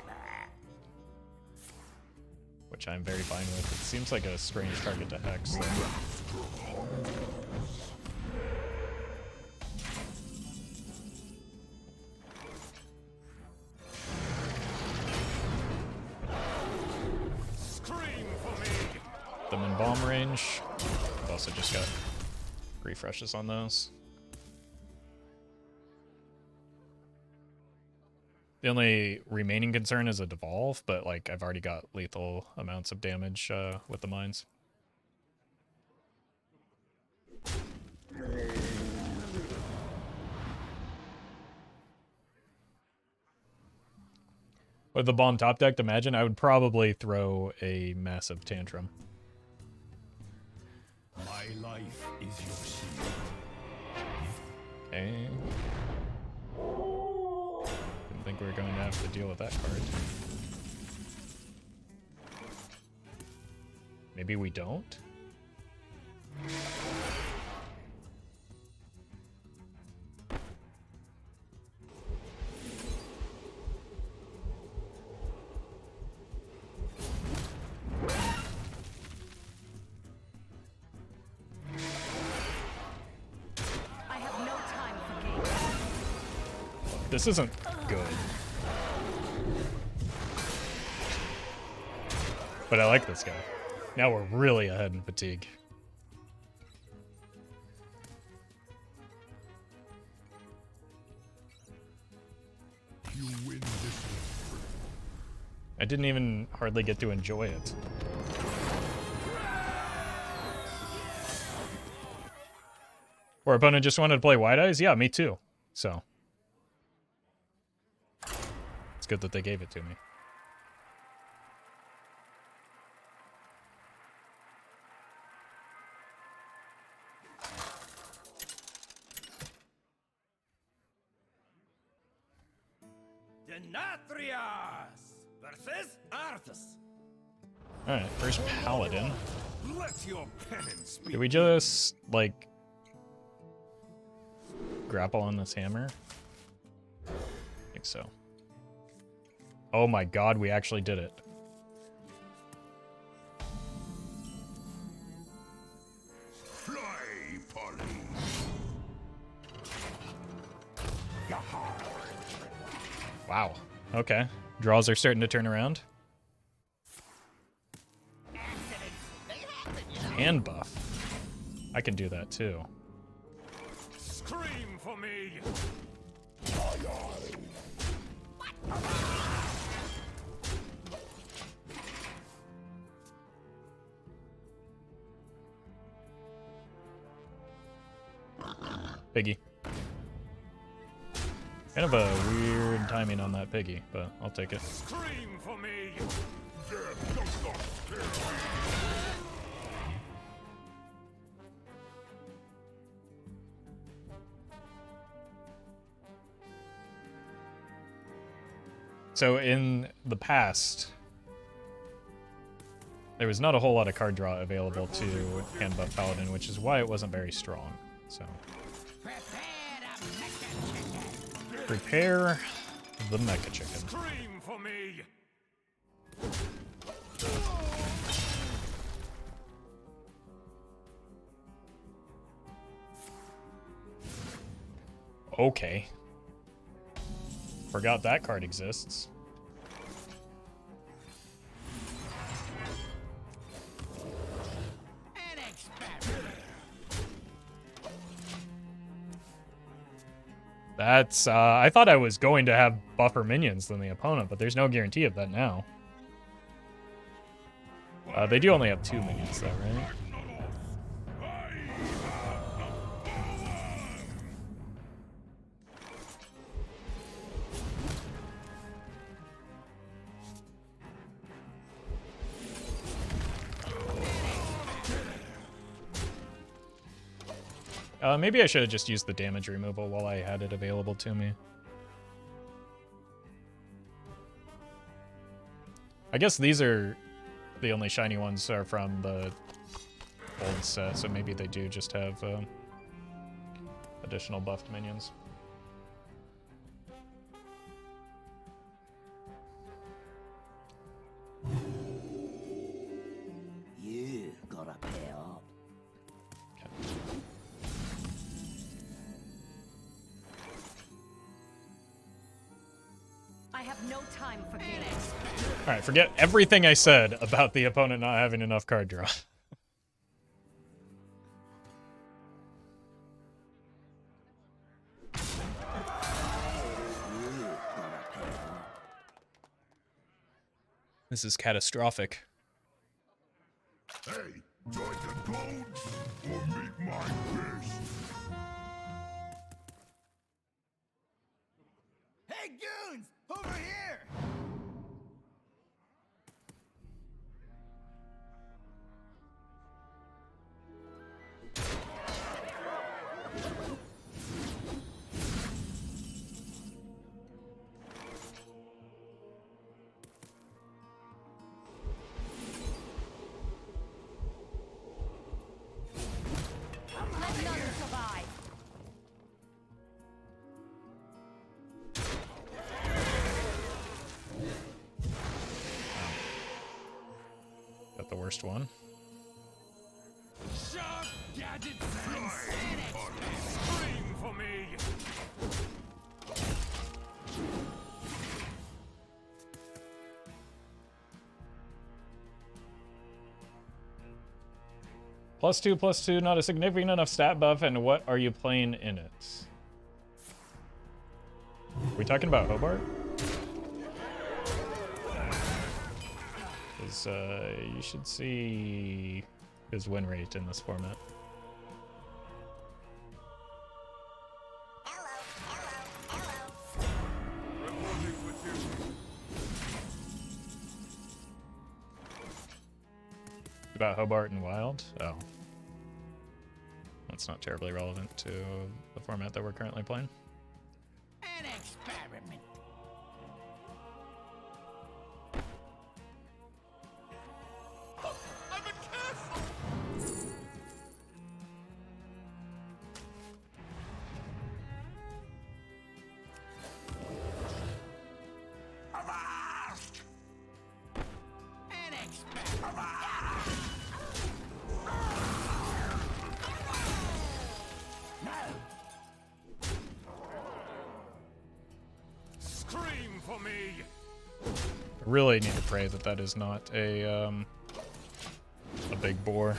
Which I'm very fine with. It seems like a strange target to Hex, though. Scream for me! Them in bomb range. I've also just got refreshes on those. The only remaining concern is a Devolve, but like I've already got lethal amounts of damage with the mines. With the bomb top decked, imagine I would probably throw a massive tantrum. My life is your shield. Okay. Didn't think we were going to have to deal with that card. Maybe we don't? I have no time for games. This isn't good. But I like this guy. Now we're really ahead in fatigue. You win this one. I didn't even hardly get to enjoy it. Our opponent just wanted to play Wide Eyes? Yeah, me too. So. It's good that they gave it to me. Denatrius versus Arthas. Alright, first Paladin. Let your penance be. Did we just, like, grapple on this hammer? I think so. Oh my god, we actually did it. Fly, Polly. Wow. Okay. Draws are starting to turn around. Hand buff. I can do that too. Scream for me! Piggy. Kind of a weird timing on that piggy, but I'll take it. Scream for me! Death does not scare me. So in the past, there was not a whole lot of card draw available to hand buff Paladin, which is why it wasn't very strong. So prepare the Mecha Chicken. Scream for me! Okay. Forgot that card exists. That's, I thought I was going to have buffer minions than the opponent, but there's no guarantee of that now. They do only have 2 minions though, right? Maybe I should have just used the damage removal while I had it available to me. I guess these are the only shiny ones are from the old set, so maybe they do just have additional buffed minions. You gotta pay up. I have no time for games. Alright, forget everything I said about the opponent not having enough card draw. This is catastrophic. Hey, join the goats or meet my fist. Hey, goons! Over here! first one. Sharp gadget sense. Scream for me. +2/+2, not a significant enough stat buff, and what are you playing in it? Are we talking about Hobart? Because you should see his win rate in this format. About Hobart and Wild? Oh. That's not terribly relevant to the format that we're currently playing. An experiment. I'm a castle! Avast! An experiment. Scream for me. I really need to pray that that is not a big boar.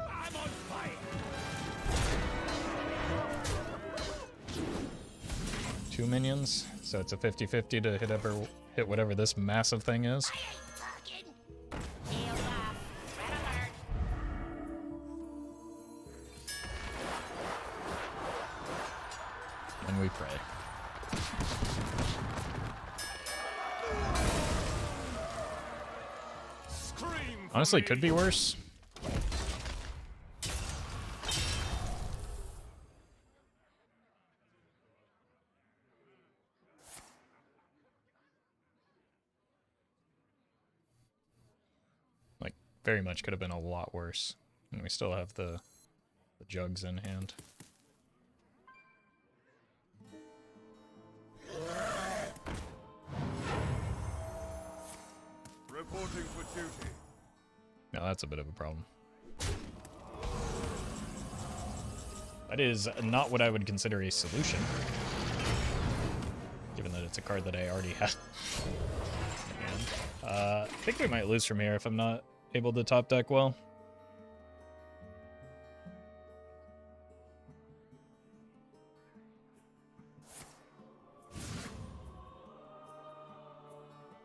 I'm on fire. Two minions, so it's a 50-50 to hit whatever this massive thing is. Talking. Heels off. Red alert. And we pray. Scream for Honestly, me. could be worse. Like, very much could have been a lot worse. And we still have the jugs in hand. Reporting for duty. Now that's a bit of a problem. That is not what I would consider a solution. Given that it's a card that I already have. And, I think we might lose from here if I'm not able to top deck well.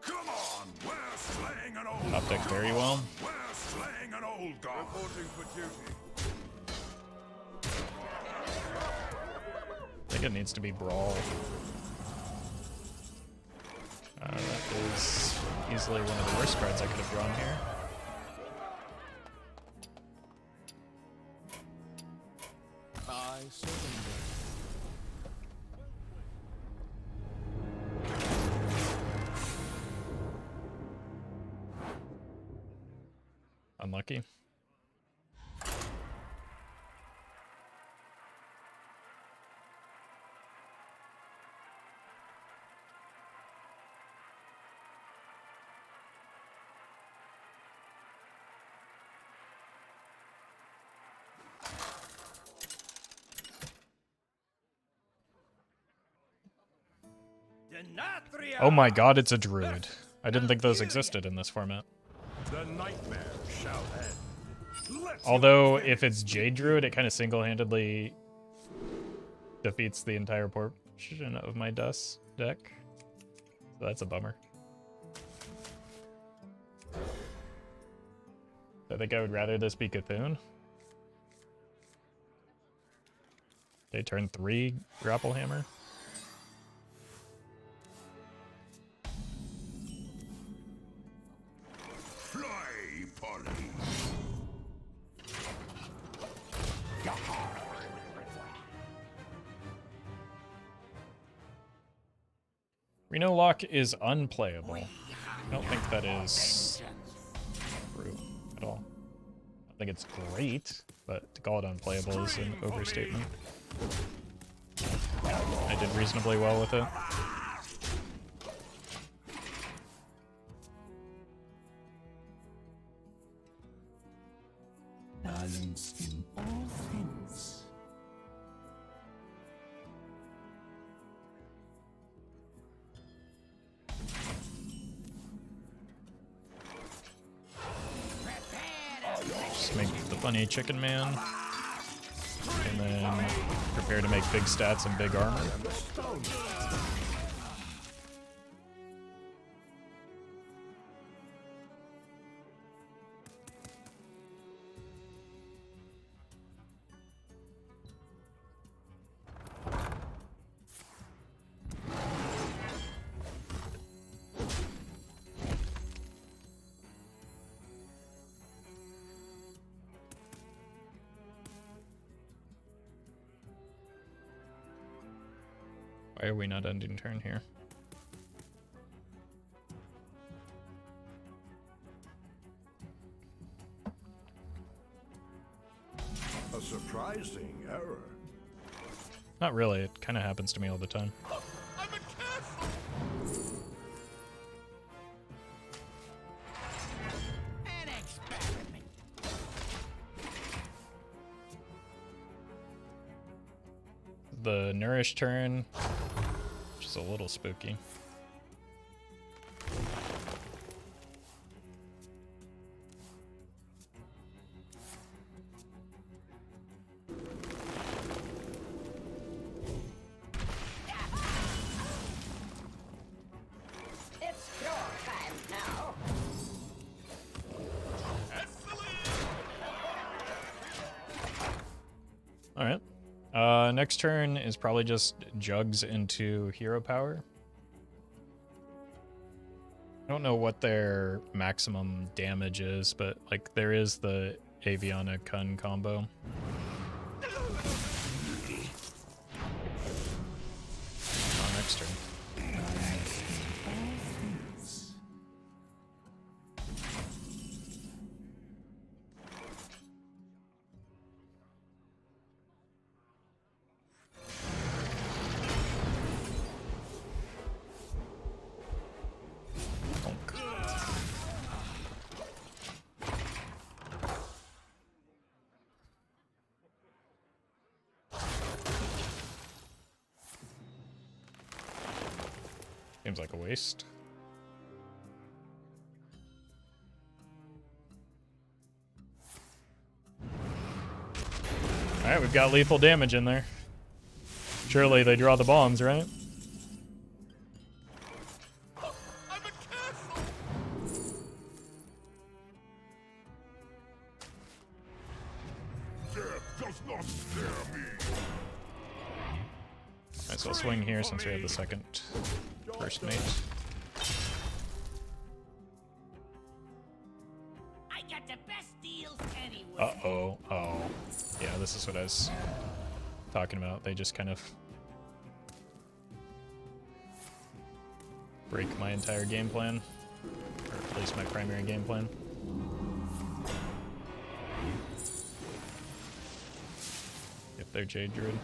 Come on, we're slaying an old Top deck god. very well. We're slaying an old god. Reporting for duty. I think it needs to be Brawl. That is easily one of the worst cards I could have drawn here. I surrender. Unlucky. Denatria. Oh my god, it's a druid. I didn't think those existed in this format. The nightmare shall end. Let's Although, if it's Jade Druid, it kind of single-handedly defeats the entire portion of my dust deck. So that's a bummer. I think I would rather this be Cthulhu. They turn 3 Grapplehammer. fly, Polly. Reno Lock is unplayable. I don't think that is true at all. I think it's great, but to call it unplayable is an overstatement. I did reasonably well with it. Balance in all things. Just make the funny chicken man. And then prepare to make big stats and big armor. Why are we not ending turn here? A surprising error. Not really, it kind of happens to me all the time. I'm a castle! An experiment. The nourish turn, which is a little spooky. It's your time now. All right. Next turn is probably just jugs into hero power. I don't know what their maximum damage is, but like there is the Aviana Kun combo. Next turn. Seems like a waste. Alright, we've got lethal damage in there. Surely they draw the bombs, right? Death does not scare me. Might as well swing here since we have the second first mate. I got the best deals anywhere. Uh-oh. Oh. Yeah, this is what I was talking about. They just kind of break my entire game plan. Or at least my primary game plan. Get their Jade Druid.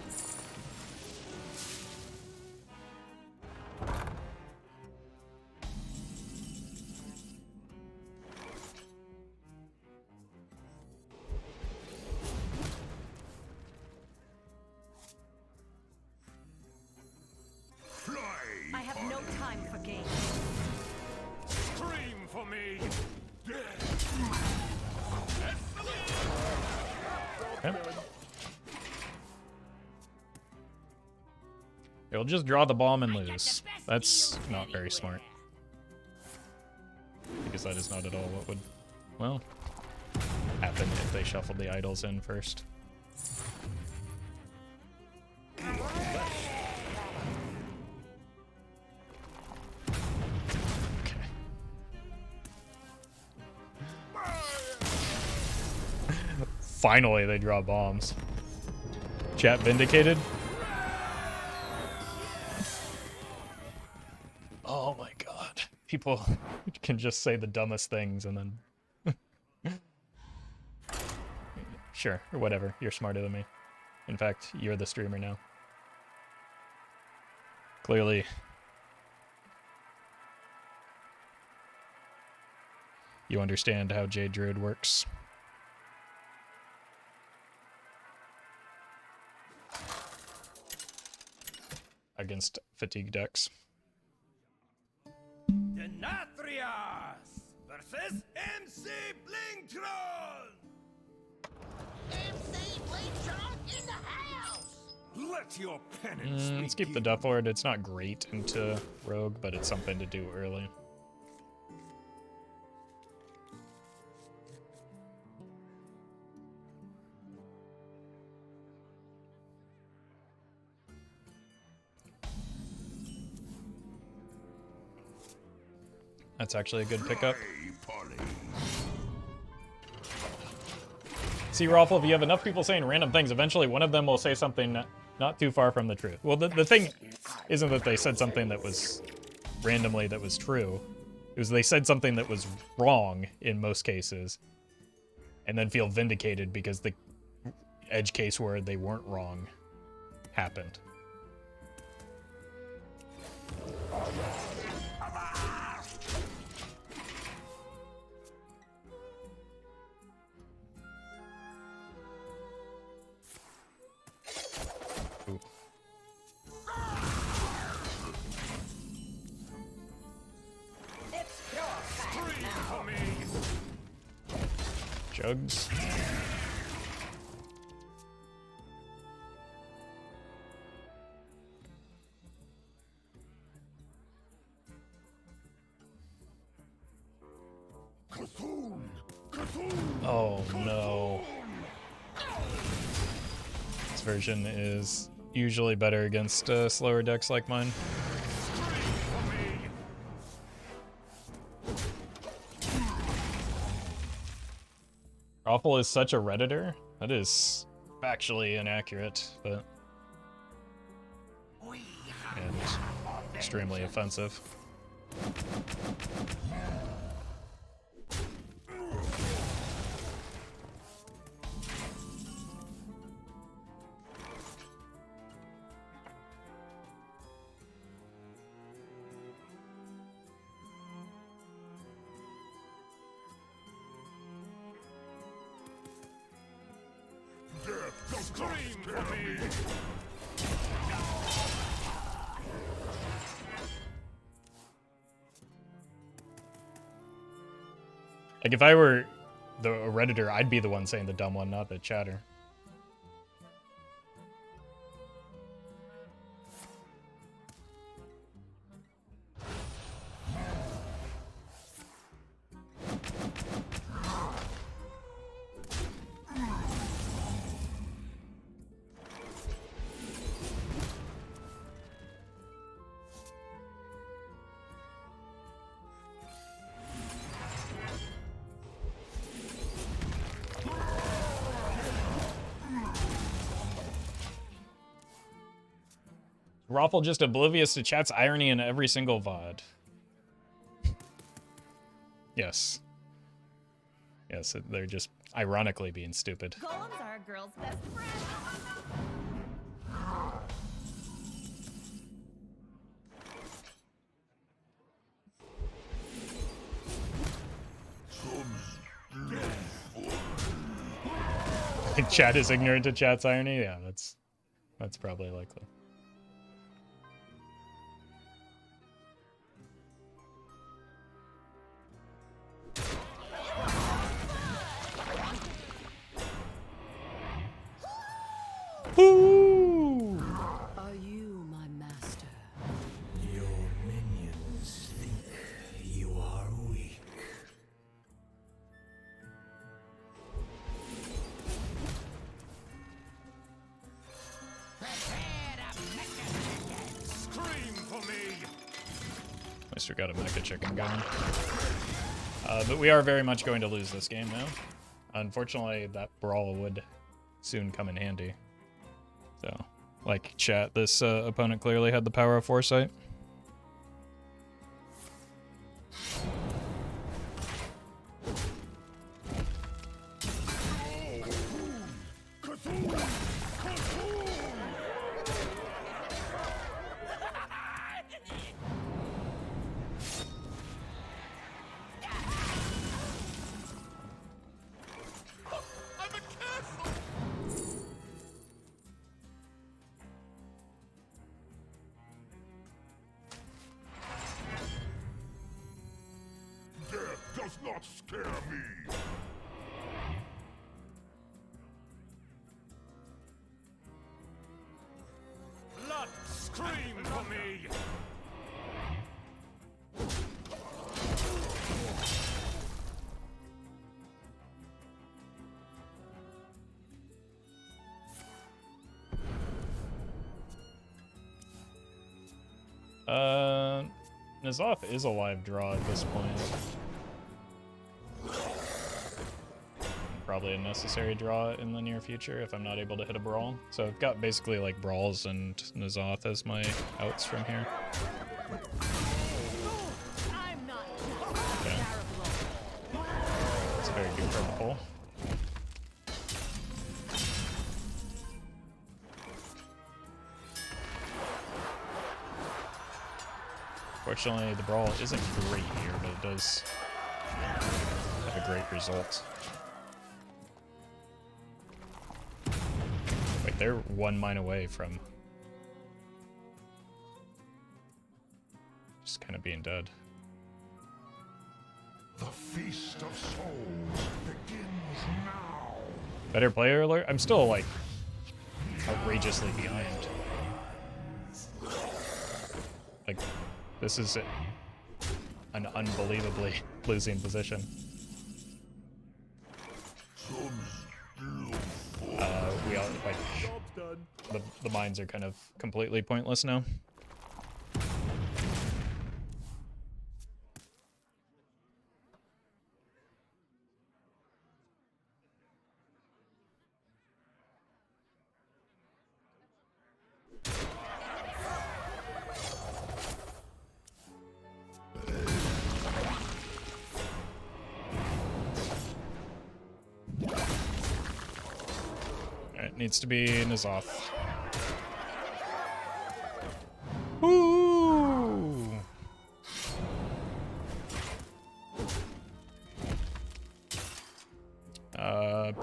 I have no time for games. Scream for me. Okay. It'll just draw the bomb and lose. That's not very smart. Because that is not at all what would, well, happen if they shuffled the idols in first. Finally, they draw bombs. Chat vindicated. people can just say the dumbest things and then sure, or whatever. You're smarter than me. In fact, you're the streamer now. Clearly. You understand how Jade Druid works. Against fatigue decks. Denatrias versus MC Blingtron! MC Bleachon in the house! Let your penance Let's keep the Deathlord. It's not great into Rogue, but it's something to do early. That's actually a good pickup. See, Roffle, if you have enough people saying random things, eventually one of them will say something not too far from the truth. Well, the thing isn't that they said something that was randomly that was true. It was they said something that was wrong in most cases, and then feel vindicated because the edge case where they weren't wrong happened. Ooh. It's your time now. Jugs. Oh no. This version is usually better against slower decks like mine. Roffle is such a Redditor. That is factually inaccurate, but and extremely offensive. Scream for me! Like if I were the Redditor, I'd be the one saying the dumb one, not the chatter. Roffle just oblivious to chat's irony in every single VOD. Yes. Yes, they're just ironically being stupid. Golems are a girl's best friend. Chat is ignorant to chat's irony? Yeah, that's probably likely. Woo! Are you my master? Your minions think you are weak. Scream for me! At least we got a mecha chicken going. But we are very much going to lose this game now. Unfortunately, that Brawl would soon come in handy. So, like chat, this opponent clearly had the power of foresight. Death does not scare me. Blood, scream for me! N'Zoth is a live draw at this point. Probably a necessary draw in the near future if I'm not able to hit a Brawl. So I've got basically like Brawls and N'Zoth as my outs from here. I'm not Okay. It's a very good card to pull. Fortunately, the Brawl isn't great here, but it does have a great result. Wait, they're 1 mine away from just kind of being dead. The feast of souls begins now. Better player alert? I'm still like outrageously behind. Like, this is an unbelievably losing position. We all like the mines are kind of completely pointless now. Alright, needs to be N'Zoth. Woo!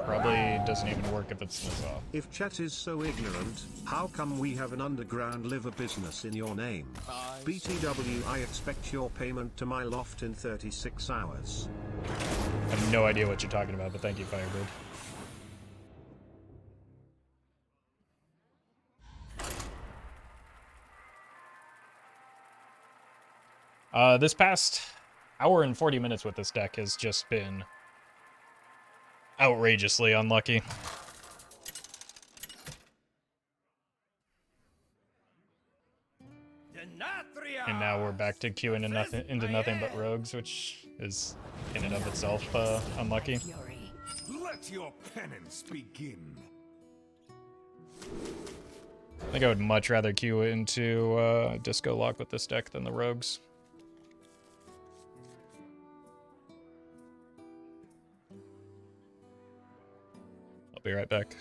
Probably doesn't even work if it's N'Zoth. If chat is so ignorant, how come we have an underground liver business in your name? BTW, I expect your payment to my loft in 36 hours. I have no idea what you're talking about, but thank you, Firebird. This past hour and 40 minutes with this deck has just been outrageously unlucky. And now we're back to queuing into nothing but rogues, which is in and of itself unlucky. Let your penance begin. I think I would much rather queue into Disco Lock with this deck than the rogues. I'll be right back.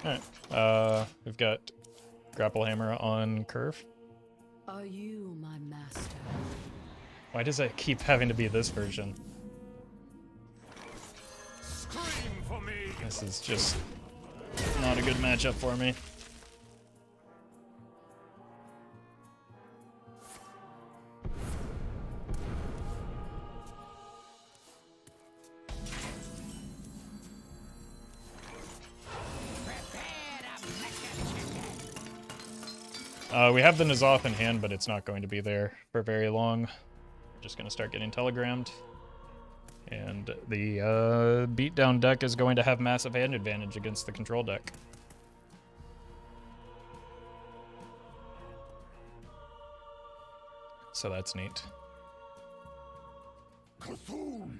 Alright, we've got Grapplehammer on curve. Are you my master? Why does it keep having to be this version? Scream for me. This is just not a good matchup for me. We have the N'Zoth in hand, but it's not going to be there for very long. We're just going to start getting telegrammed. And the beatdown deck is going to have massive hand advantage against the control deck. So that's neat. Cthulhu!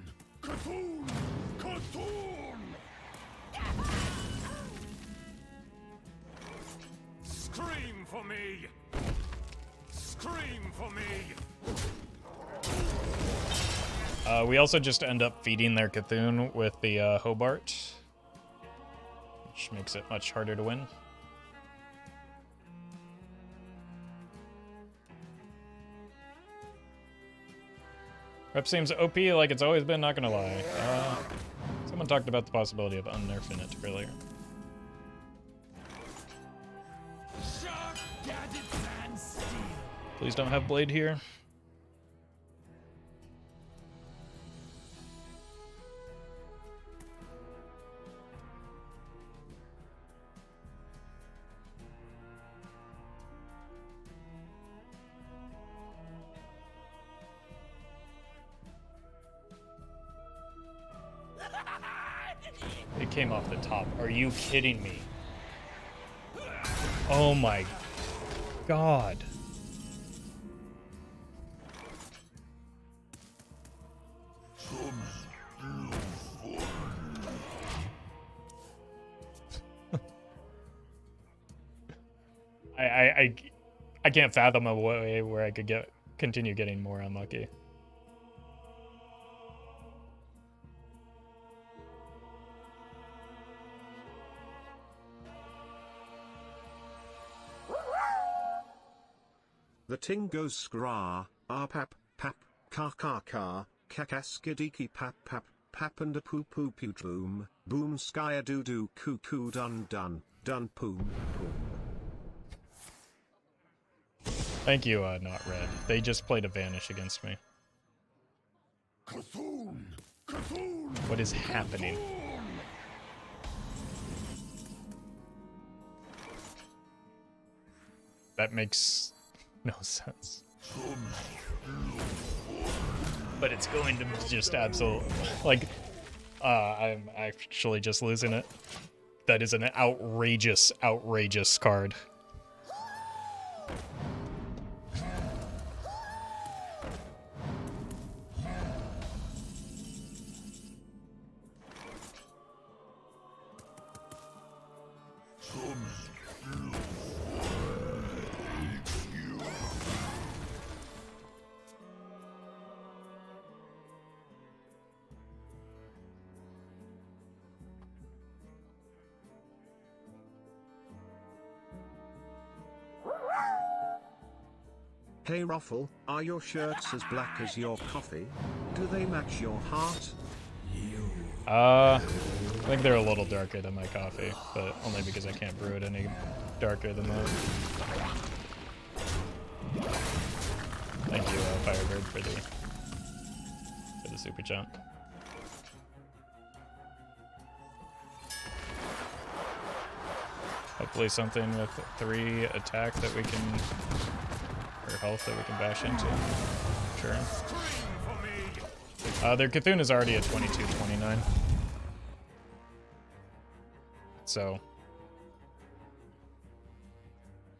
Cthulhu! Cthulhu! Scream for me. Scream for me. We also just end up feeding their Cthulhu with the Hobart, which makes it much harder to win. Rep seems OP like it's always been, not gonna lie. Someone talked about the possibility of unnerfing it earlier. Sharp gadgets and steel. Please don't have Blade here. It came off the top. Are you kidding me? Oh my god. I can't fathom a way where I could continue getting more unlucky. The ting goes skra, pap, pap, ka, kakaskadiki pap, pap and a poo poo boom, boom sky a doo doo coo dun poom, poom. Thank you, not red. They just played a vanish against me. Cthulhu! Cthulhu! What is happening? That makes no sense. But it's going to just absolutely, like, I'm actually just losing it. That is an outrageous, outrageous card. Hey Roffle, are your shirts as black as your coffee? Do they match your heart? I think they're a little darker than my coffee, but only because I can't brew it any darker than that. Thank you, Firebird, for the super chat. Hopefully something with 3 attack that we can, or health that we can bash into. Sure. Their Cthulhu is already at 22-29. So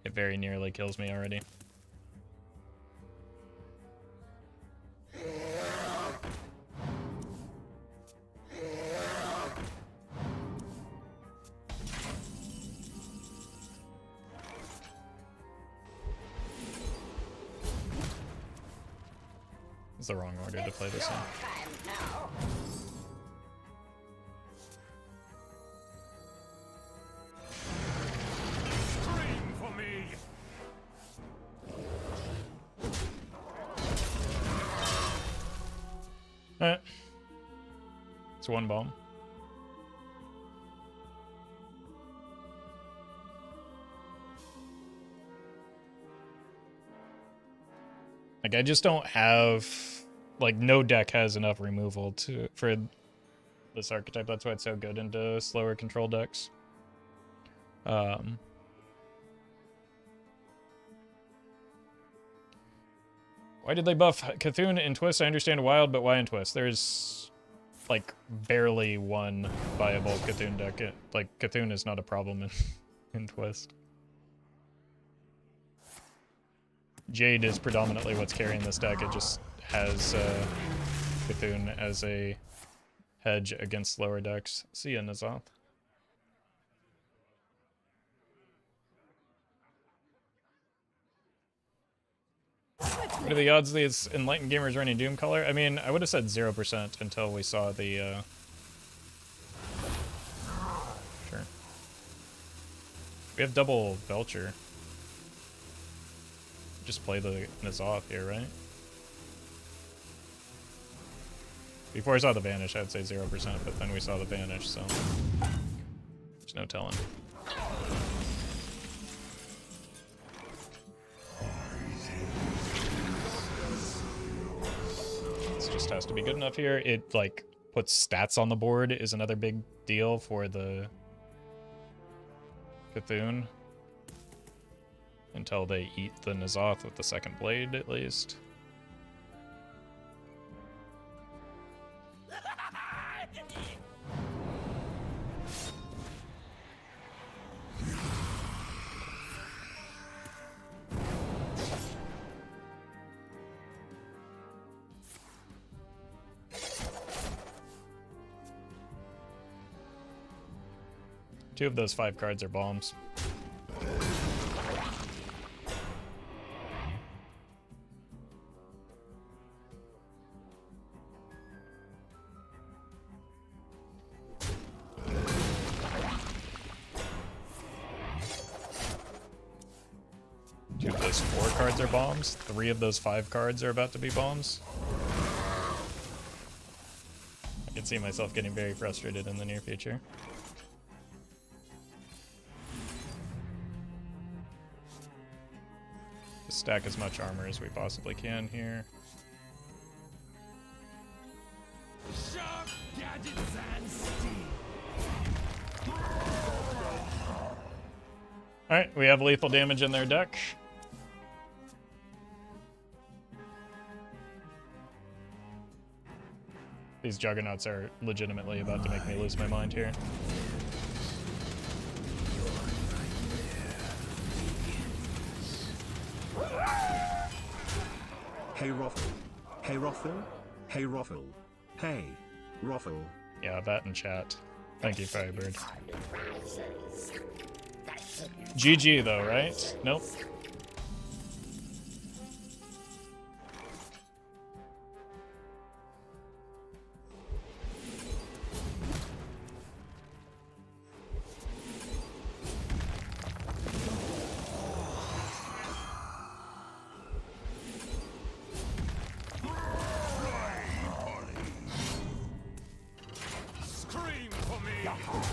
it very nearly kills me already. It's the wrong order to play this in. It's one bomb. Like, I just don't have, like, no deck has enough removal for this archetype. That's why it's so good into slower control decks. Why did they buff Cthulhu in Twist? I understand Wild, but why in Twist? There's, like, barely one viable Cthulhu deck. Like, Cthulhu is not a problem in Twist. Jade is predominantly what's carrying this deck. It just has Cthulhu as a hedge against lower decks. See ya, Nazoth. What are the odds these enlightened gamers running Doom color? I mean, I would have said 0% until we saw the sure. We have double Belcher. Just play the Nazoth here, right? Before I saw the Vanish, I'd say 0%, but then we saw the Vanish, so there's no telling. This just has to be good enough here. It, like, puts stats on the board is another big deal for the Cthulhu. Until they eat the Nazoth with the second blade, at least. Two of those 5 cards are bombs. Two of those 4 cards are bombs. 3 of those 5 cards are about to be bombs. I can see myself getting very frustrated in the near future. Just stack as much armor as we possibly can here. Sharp gadgets and steel. Alright, we have lethal damage in their deck. These Juggernauts are legitimately about to make me lose my mind here. Hey Roffle. Hey Roffle. Hey Roffle. Hey Roffle. Yeah, that in chat. Thank you, Firebird. GG though, right? Nope.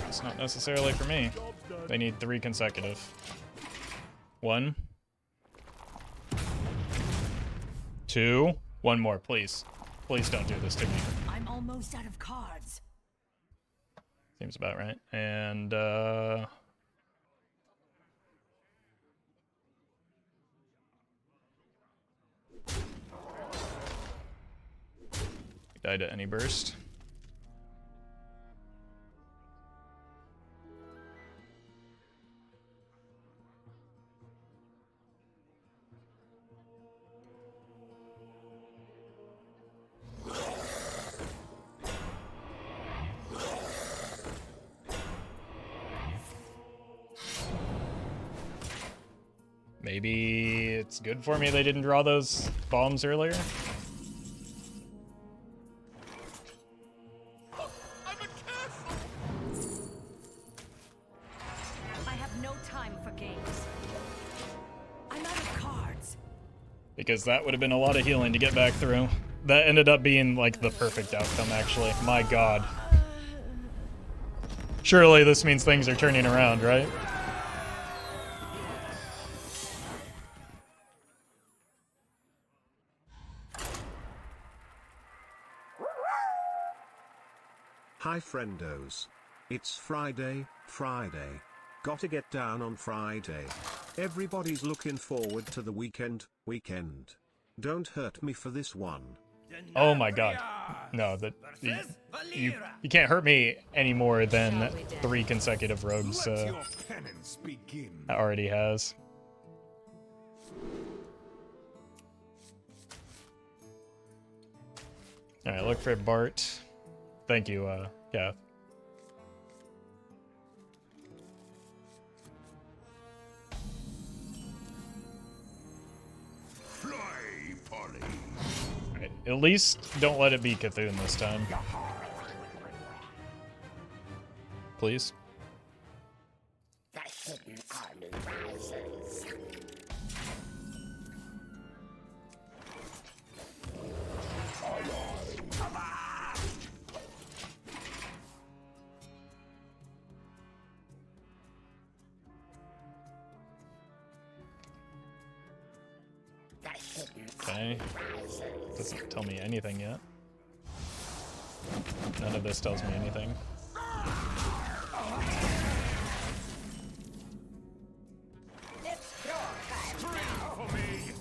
It's not necessarily for me. They need 3 consecutive. 1. 2. 1 more, please. Please don't do this to me. I'm almost out of cards. Seems about right. And, die to any burst. Maybe it's good for me they didn't draw those bombs earlier. I have no time for games. I'm out of cards. Because that would have been a lot of healing to get back through. That ended up being like the perfect outcome, actually. My god. Surely this means things are turning around, right? Hi friendos. It's Friday. Gotta get down on Friday. Everybody's looking forward to the weekend. Don't hurt me for this one. Oh my god. No, you can't hurt me any more than 3 consecutive rogues Your penance begin. already has. Alright, look for Bart. Thank you, yeah. Fly, Polly. Alright, at least don't let it be Cthulhu this time. Please. The hidden army rises. Okay. Doesn't tell me anything yet. None of this tells me anything. It's your time Scream now. for me!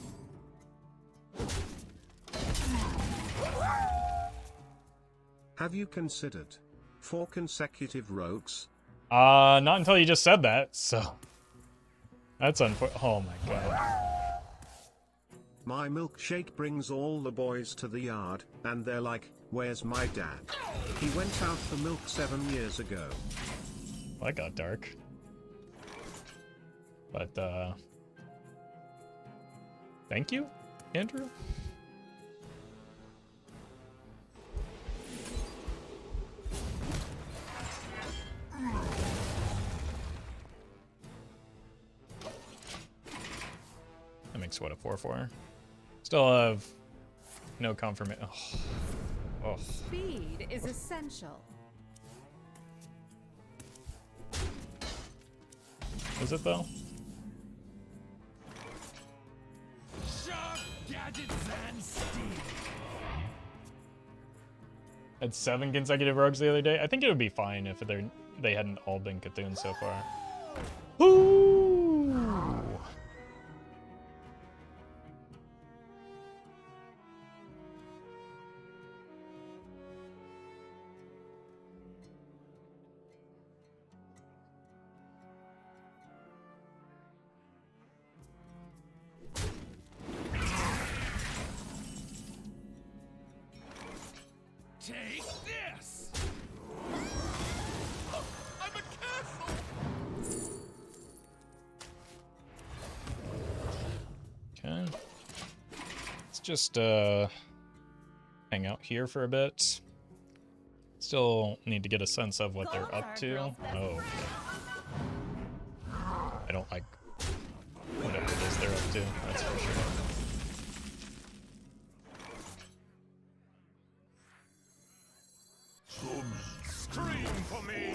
Have you considered 4 consecutive rogues? Not until you just said that, so... That's unfortunate. Oh my god. My milkshake brings all the boys to the yard, and they're like, where's my dad? He went out for milk 7 years ago. Well, that got dark. But, thank you, Andrew? That makes what, a 4/4? Still have no confirmation. Oh. Speed is essential. Is it though? Sharp gadgets and steel. Had 7 consecutive rogues the other day. I think it would be fine if they hadn't all been Cthulhu so far. Ooh. Take this! I'm a castle! Okay. Let's just hang out here for a bit. Still need to get a sense of what they're up to. Oh, okay. I don't like whatever it is they're up to, that's for sure. Scream for me!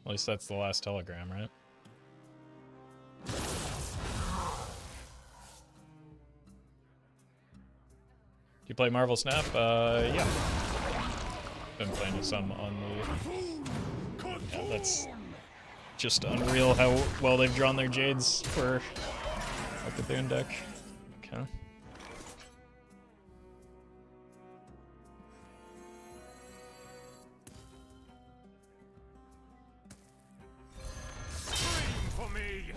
At least that's the last telegram, right? Do you play Marvel Snap? Yeah. Been playing with some on the... Yeah, that's just unreal how well they've drawn their Jades for a Cthulhu deck. Okay. Scream for me!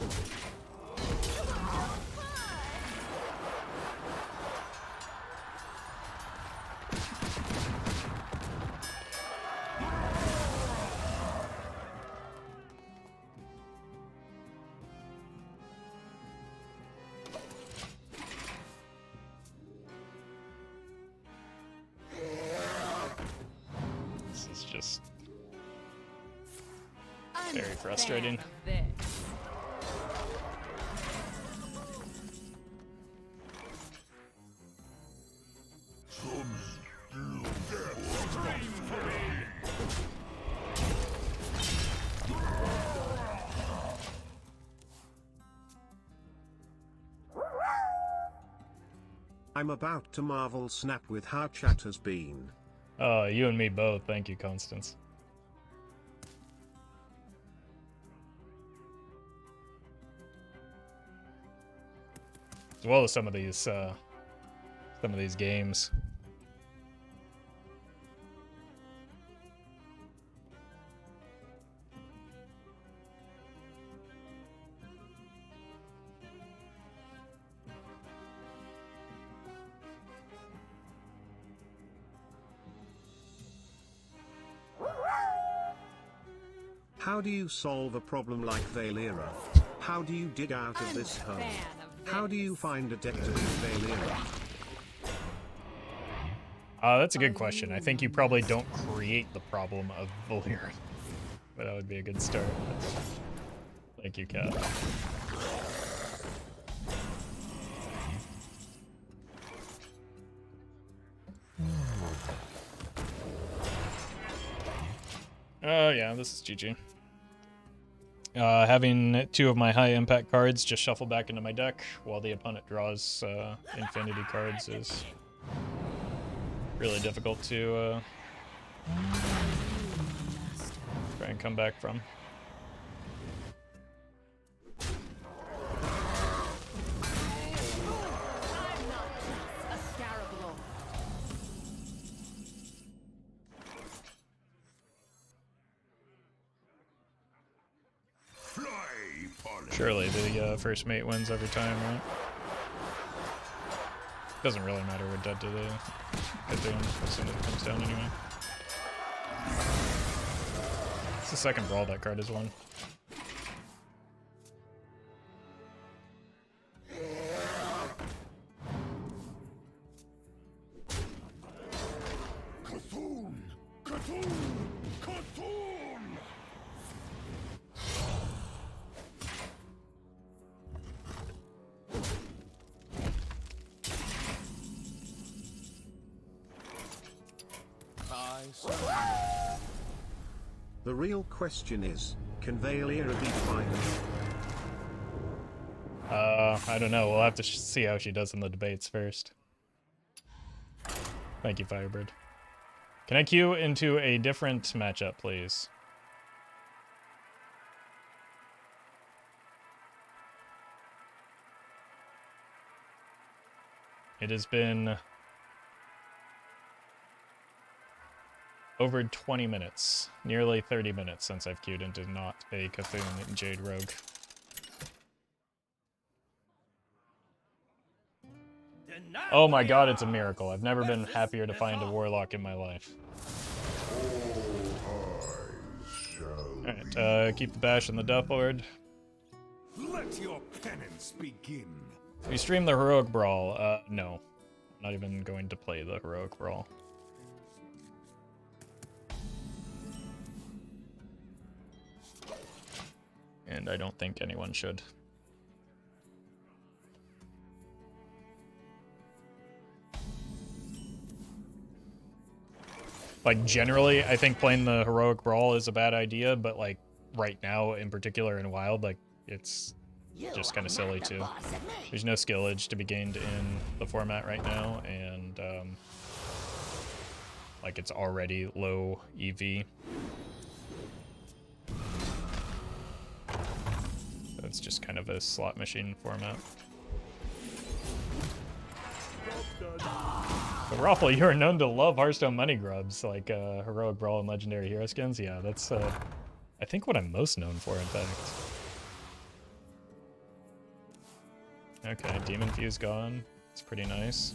This is just very frustrating. This. I'm about to marvel snap with how chat has been. Oh, you and me both. Thank you, Constance. As well as some of these games. How do you solve a problem like Valera? How do you dig out of this hole? How do you find a deck to beat Valera? That's a good question. I think you probably don't create the problem of Valera. But that would be a good start. Thank you, Kat. Oh yeah, this is GG. Having 2 of my high impact cards just shuffle back into my deck while the opponent draws infinity cards is really difficult to try and come back from. Surely the first mate wins every time, right? Doesn't really matter what dead to get to him as soon as it comes down anyway. It's the second Brawl that card has won. The real question is, can Valera beat Final? I don't know. We'll have to see how she does in the debates first. Thank you, Firebird. Can I queue into a different matchup, please? It has been over 20 minutes, nearly 30 minutes since I've queued into not a Cthulhu Jade Rogue. Oh my god, it's a miracle. I've never been happier to find a Warlock in my life. Alright, keep the Bash and the Deathlord. Let your penance begin. We stream the Heroic Brawl. No. I'm not even going to play the Heroic Brawl. And I don't think anyone should. Like, generally, I think playing the Heroic Brawl is a bad idea, but, like, right now, in particular in Wild, like, it's just kind of silly, too. There's no skillage to be gained in the format right now, and, like, it's already low EV. So it's just kind of a slot machine format. But Roffle, you are known to love Hearthstone money grubs, like Heroic Brawl and Legendary Hero skins. Yeah, that's, I think, what I'm most known for, in fact. Okay, Demon Fuse gone. It's pretty nice.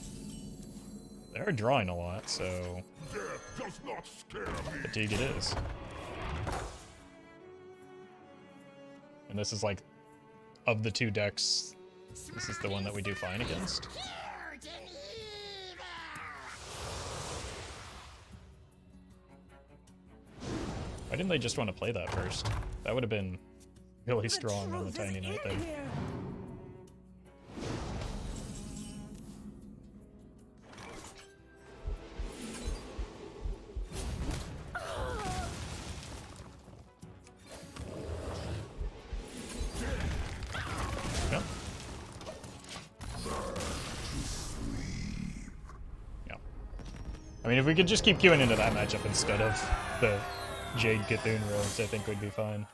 They're drawing a lot, so Death does not scare me. fatigue it is. And this is like, of the 2 decks, this is the one that we do fine against. Why didn't they just want to play that first? That would have been really strong on the Tiny Knight thing. Yep. I mean, if we could just keep queuing into that matchup instead of the Jade Cthulhu rogues, I think we'd be fine.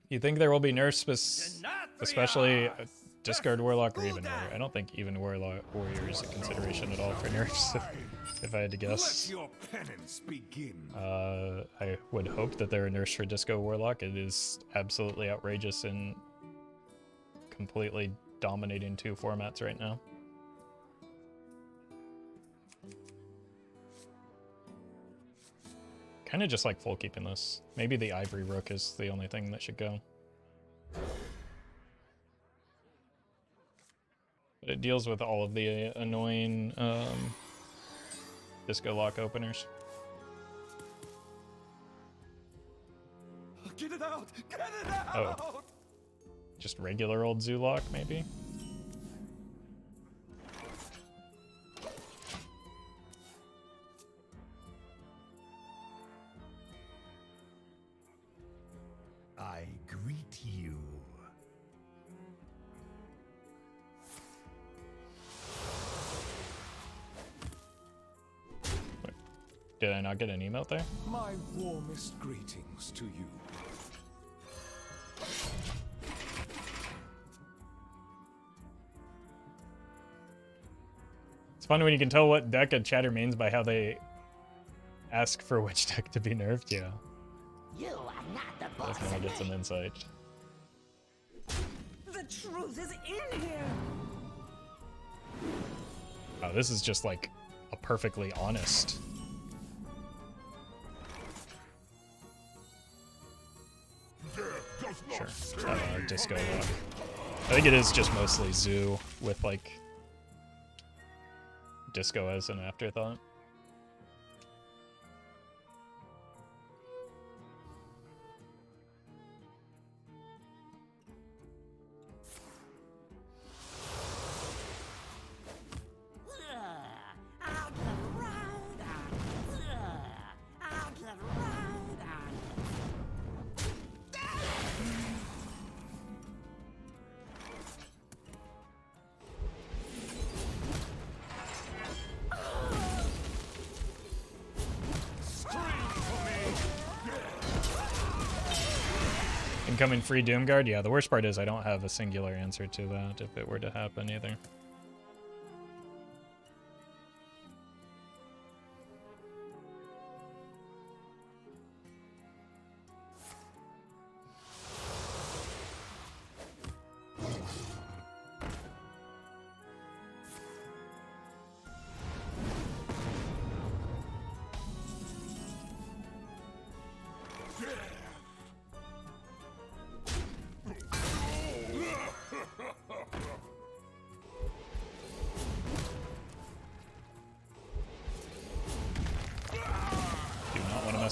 You think there will be nerfs, especially discard Warlock or even Warrior? I don't think even Warrior is a consideration at all for nerfs, if I had to guess. Let your penance begin. I would hope that there are nerfs for Disco Warlock. It is absolutely outrageous and completely dominating 2 formats right now. Kind of just like full keeping this. Maybe the Ivory Rook is the only thing that should go. But it deals with all of the annoying disco lock openers. Get it out! Get it out! Oh. Just regular old zoo lock, maybe? I greet you. Wait, did I not get an emote there? My warmest greetings to you. It's fun when you can tell what deck a chatter means by how they ask for which deck to be nerfed, yeah. You are not the boss. Definitely get some insight. The truth is in here. Oh, this is just like a perfectly honest. Sure. Disco lock. I think it is just mostly zoo with like disco as an afterthought. Incoming free Doomguard? Yeah, the worst part is I don't have a singular answer to that if it were to happen either.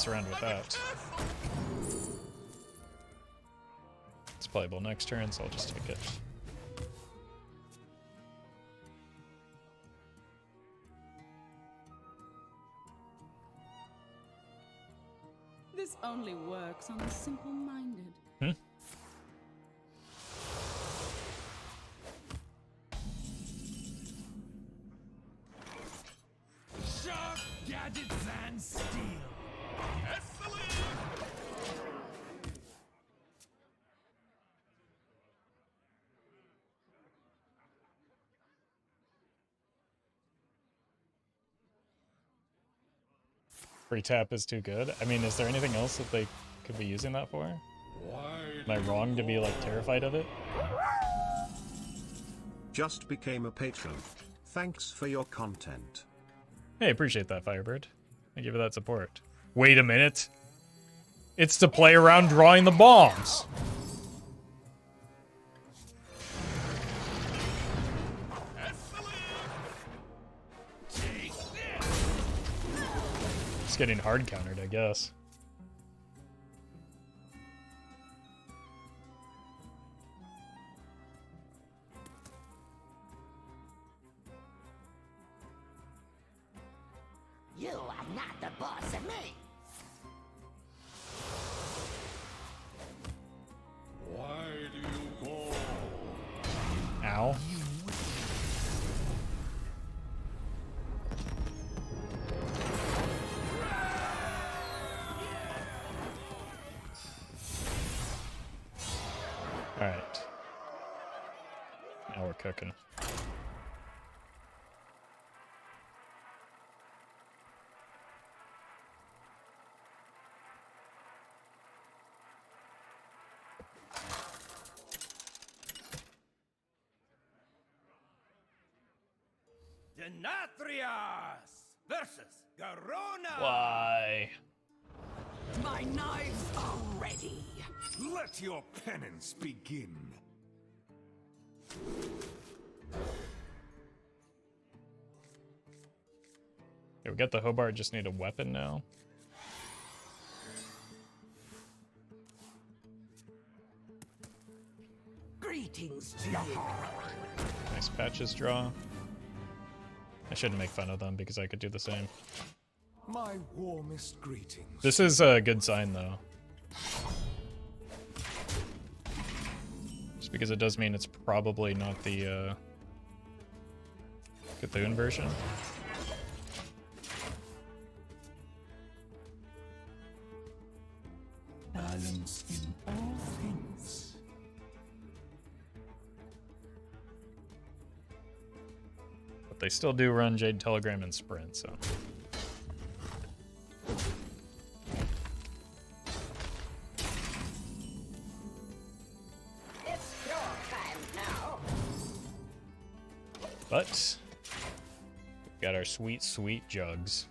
Around with that. It's playable next turn, so I'll just take it. This only works on the simple-minded. Sharp gadgets and steel. Free tap is too good. I mean, is there anything else that they could be using that for? Am I wrong to be like terrified of it? Just became a patron. Thanks for your content. Hey, appreciate that, Firebird. Thank you for that support. Wait a minute. It's to play around drawing the bombs. It's getting hard countered, I guess. not the boss of me. Why do you call? Ow. Alright. Now we're cooking. Denatrius versus Garona. Why? My knives are ready. Let your penance begin. Okay, we got the Hobart, just need a weapon now. Greetings to you. Nice patches draw. I shouldn't make fun of them because I could do the same. My warmest greetings. This is a good sign though. Just because it does mean it's probably not the Cthulhu version. Balance in all things. But they still do run Jade Telegram and Sprint, so. It's your time now. But we've got our sweet, sweet jugs.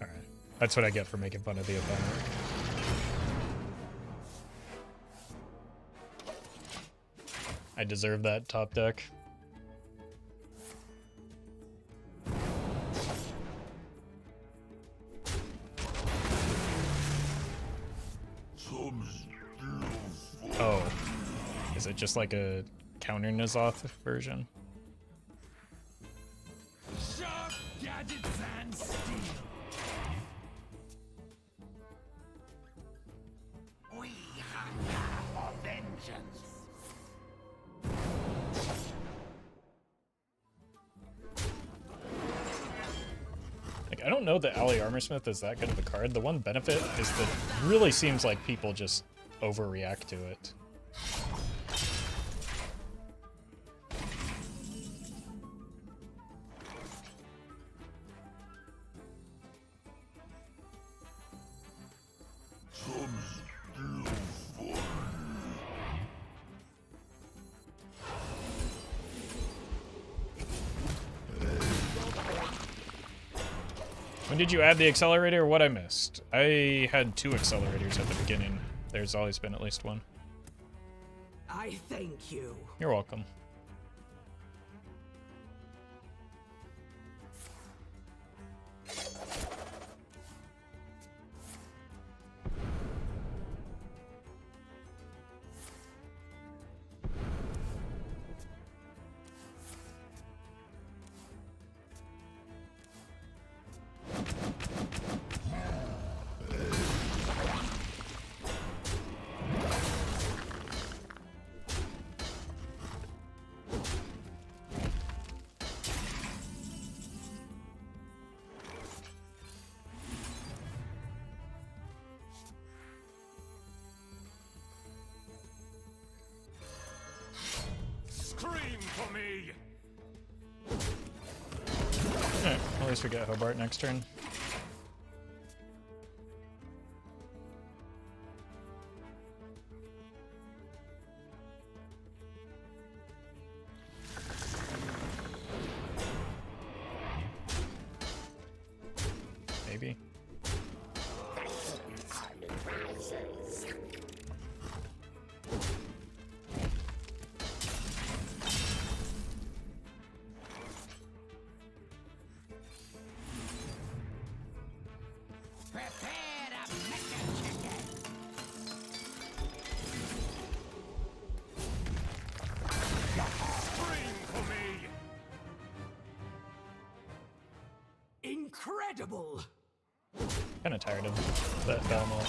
Alright. That's what I get for making fun of the opponent. I deserve that top deck. Oh. Is it just like a counter N'Zoth version? Sharp gadgets and steel. We hunger for vengeance. Like, I don't know that Ally Armorsmith is that good of a card. The one benefit is that it really seems like people just overreact to it. When did you add the accelerator? What I missed? I had 2 accelerators at the beginning. There's always been at least one. I thank you. You're welcome. Scream for me. Alright, at least we get Hobart next turn. Maybe. Prepare to mecha chicken. Incredible! Kind of tired of that Belmo.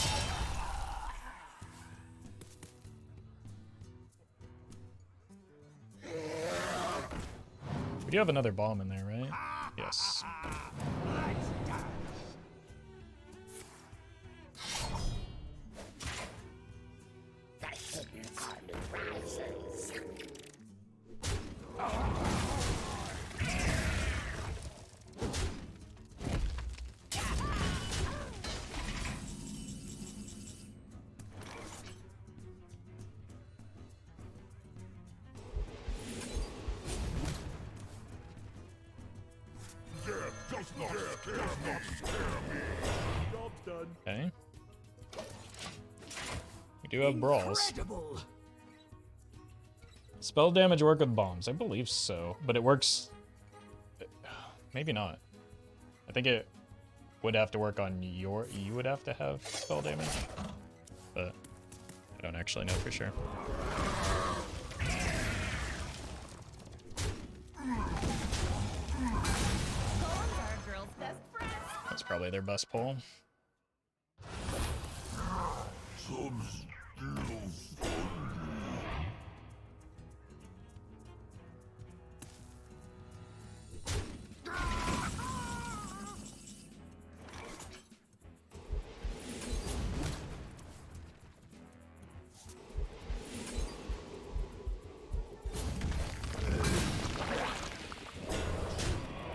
We do have another bomb in there, right? Yes. The hidden army rises. Does not scare me. Job's done. Okay. We do have brawls. Incredible! Spell damage work with bombs. I believe so, but it works. Maybe not. I think it would have to work on your. You would have to have spell damage, but I don't actually know for sure. That's probably their best pull. Some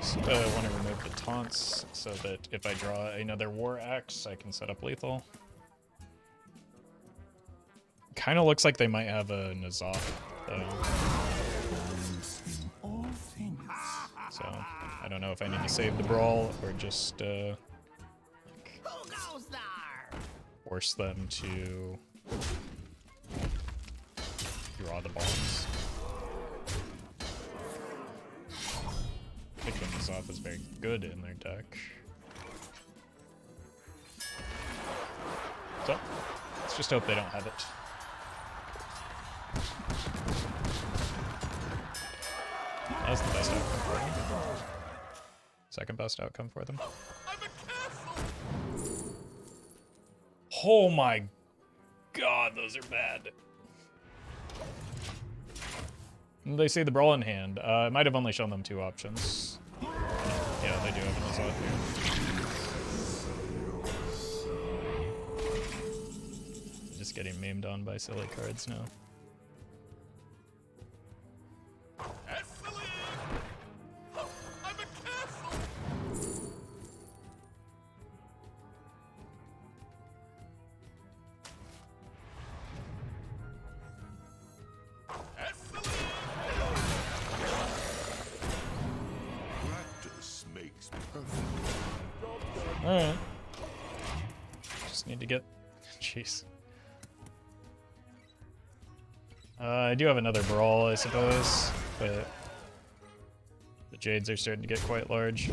still I want to remove the taunts so that if I draw another War Axe, I can set up lethal. Kind of looks like they might have a N'Zoth, though. So, I don't know if I need to save the Brawl or just Who goes there? force them to draw the bombs. I think N'Zoth is very good in their deck. So, let's just hope they don't have it. That's the best outcome for them. Second best outcome for them. Oh my god, those are bad. They say the Brawl in hand. I might have only shown them two options. Yeah, they do have an N'Zoth here. Just getting memed on by silly cards now. Alright. Just need to get... Jeez. I do have another Brawl, I suppose, but the Jades are starting to get quite large.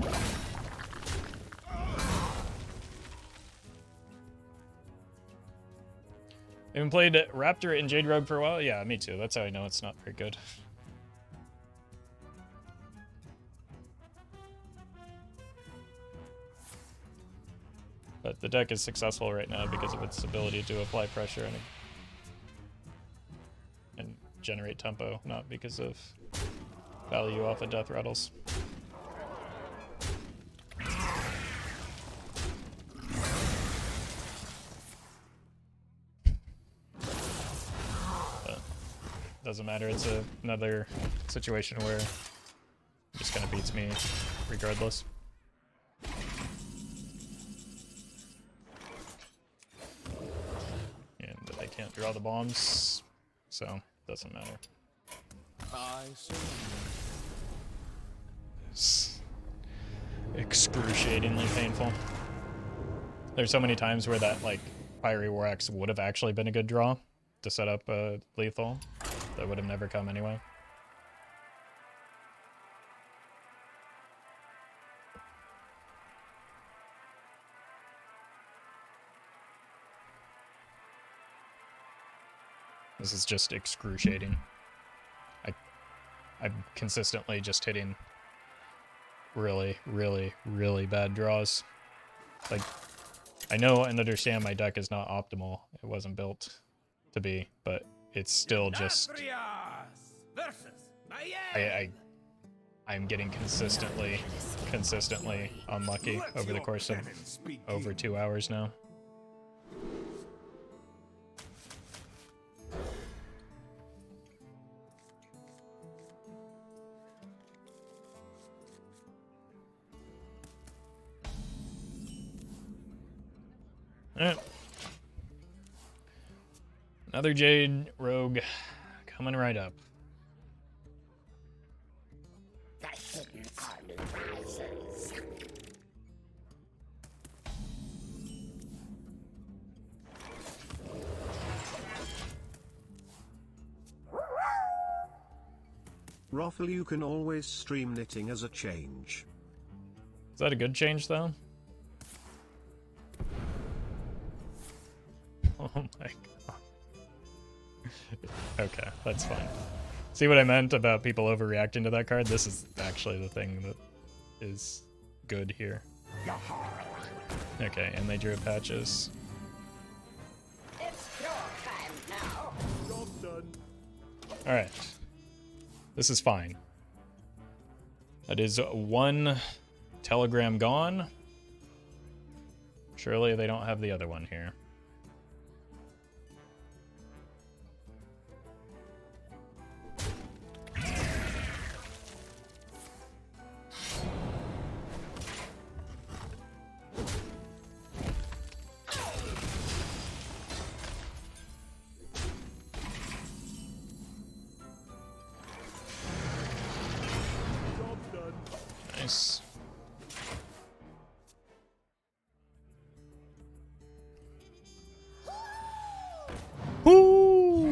Haven't played Raptor and Jade Rogue for a while? Yeah, me too. That's how I know it's not very good. But the deck is successful right now because of its ability to apply pressure and generate tempo, not because of value off of death rattles. But doesn't matter, it's another situation where it just kind of beats me regardless. Can't draw the bombs, so doesn't matter. It's excruciatingly painful. There's so many times where that like Fiery War Axe would have actually been a good draw to set up a lethal that would have never come anyway. This is just excruciating. I'm consistently just hitting really, really, really bad draws. Like, I know and understand my deck is not optimal. It wasn't built to be, but it's still just... I'm getting consistently unlucky over the course of over 2 hours now. Alright. Another Jade Rogue coming right up. The hidden army rises. Roffle, you can always stream knitting as a change. Is that a good change, though? Oh my god. Okay, that's fine. See what I meant about people overreacting to that card? This is actually the thing that is good here. Okay, and they drew patches. It's your time now. Job done. Alright. This is fine. That is one telegram gone. Surely they don't have the other one here. Job done. Nice. Woo!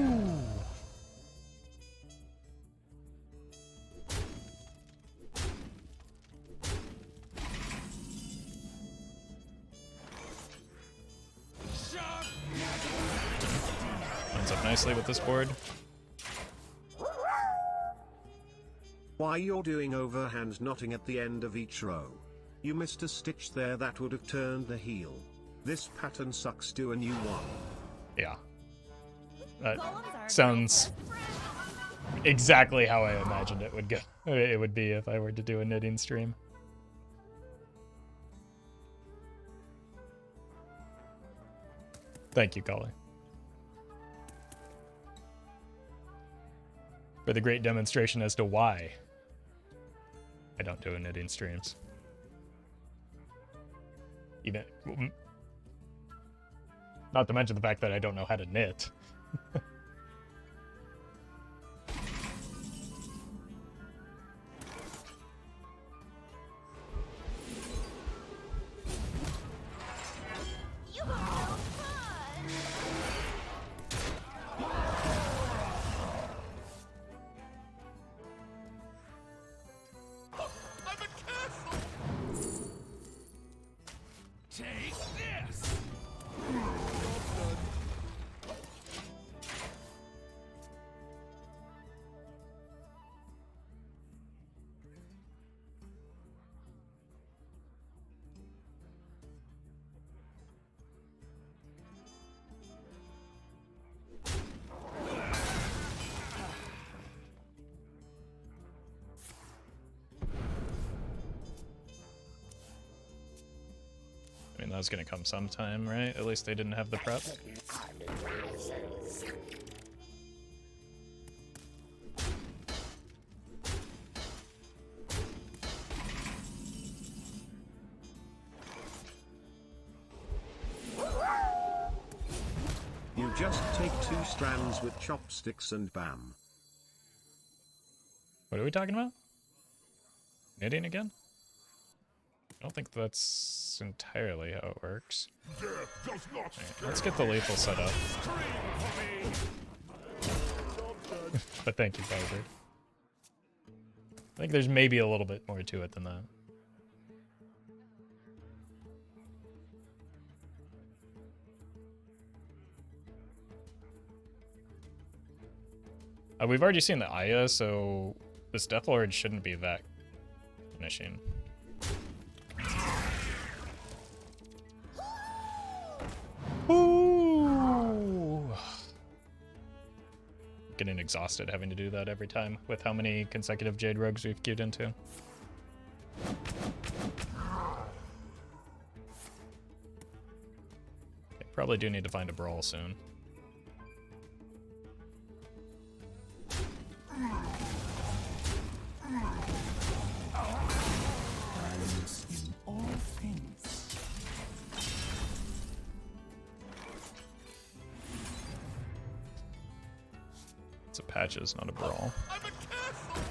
Lines up nicely with this board. Why you're doing overhand knotting at the end of each row? You missed a stitch there that would have turned the heel. This pattern sucks, do a new one. Yeah. That sounds exactly how I imagined it would go. It would be if I were to do a knitting stream. Thank you, Collie, for the great demonstration as to why I don't do knitting streams. Even, not to mention the fact that I don't know how to knit. You have no fun. I'm a castle! Take this! I mean, that was gonna come sometime, right? At least they didn't have the prep. Hidden army rises. You just take 2 strands with chopsticks and bam. What are we talking about? Knitting again? I don't think that's entirely how it works. Death does not scare Let's get the lethal set up. But thank you, Firebird. I think there's maybe a little bit more to it than that. We've already seen the Aya, so this Deathlord shouldn't be that finishing. getting exhausted having to do that every time with how many consecutive Jade Rogues we've queued into. Okay, probably do need to find a Brawl soon. Balance in all things. It's a Patches, not a Brawl. I'm a castle!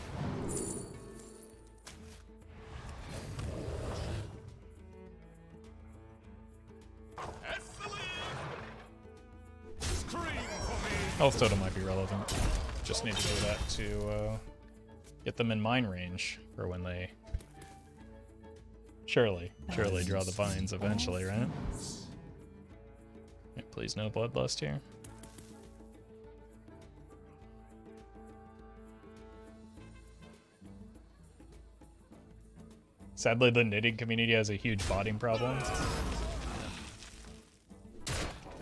Health totem might be relevant. Just need to do that to get them in mine range for when they surely draw the vines eventually, right? Yeah, please no bloodlust here. Sadly, the knitting community has a huge botting problem.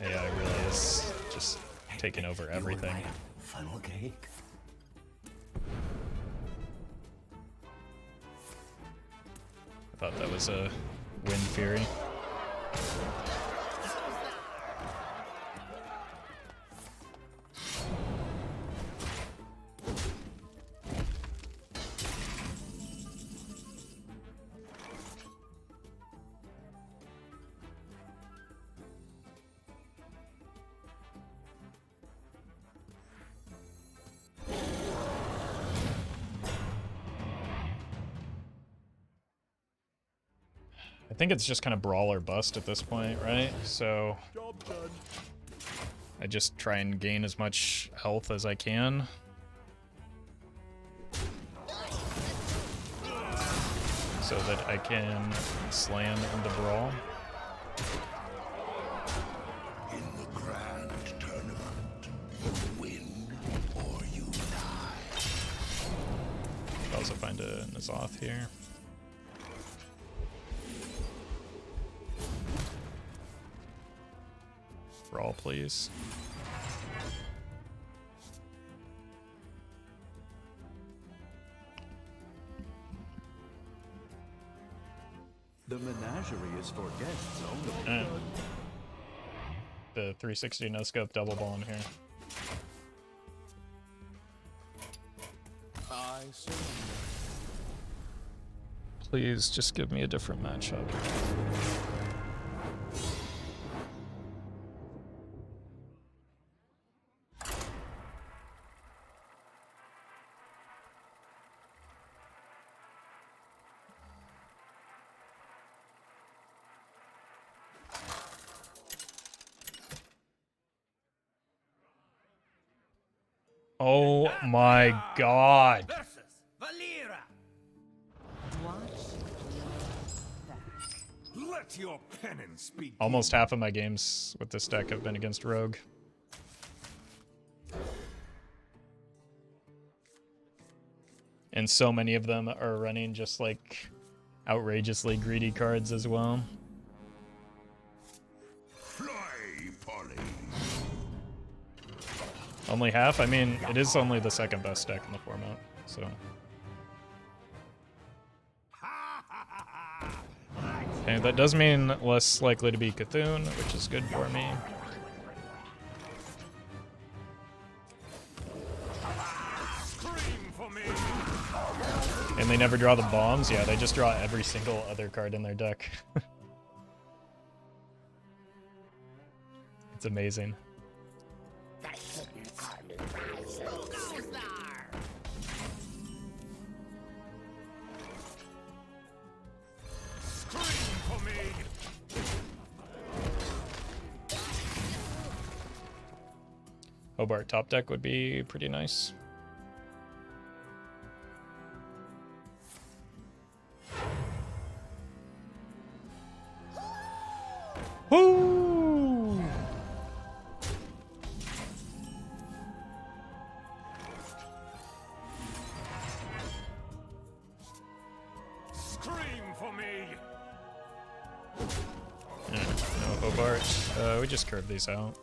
AI really is just taking over everything. Funnel cake. I thought that was a Wind Fury. I think it's just kind of brawl or bust at this point, right? So I just try and gain as much health as I can. So that I can slam into brawl. In the grand tournament, you win or you die. Could also find a N'Zoth here. Brawl, please. The menagerie is for guests only. The 360 no scope double ball in here. I surrender. Please just give me a different matchup. Oh my god. Let your penance be. Almost half of my games with this deck have been against Rogue. And so many of them are running just like outrageously greedy cards as well. Fly, Polly. Only half? I mean, it is only the second best deck in the format, so. Okay, that does mean less likely to be Cthulhu, which is good for me. And they never draw the bombs? Yeah, they just draw every single other card in their deck. It's amazing. The hidden army rises. Who goes there? Scream for me. Hobart top deck would be pretty nice. Woo! Scream for me. No Hobart. We just curve these out.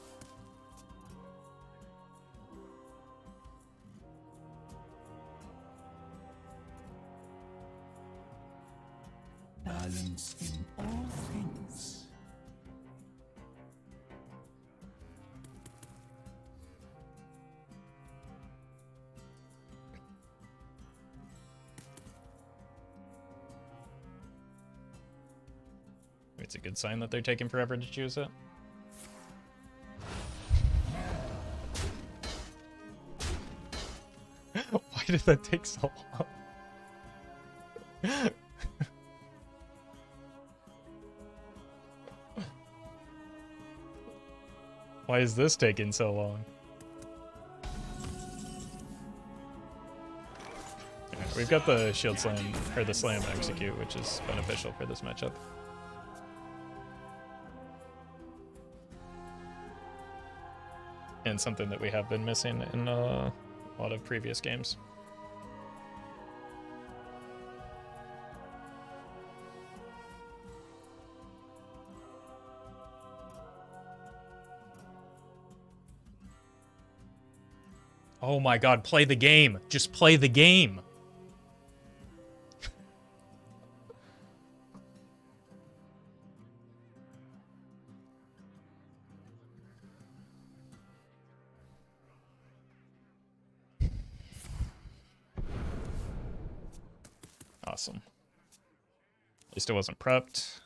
it's a good sign that they're taking forever to choose it. Why did that take so long? Why is this taking so long? Alright, we've got the shield slam, or the slam execute, which is beneficial for this matchup. And something that we have been missing in a lot of previous games. Oh my god, play the game. Just play the game. Awesome. At least it wasn't prepped.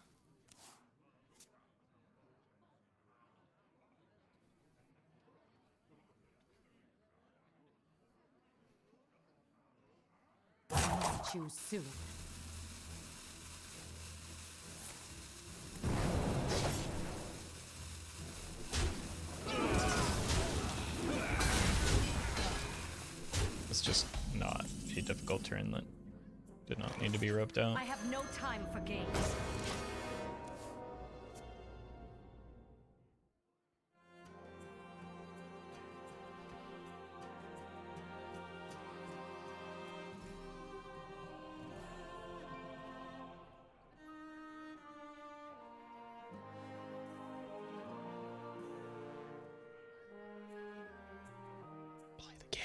Choose soon. It's just not a difficult turn that did not need to be roped out. I have no time for games. Play the game.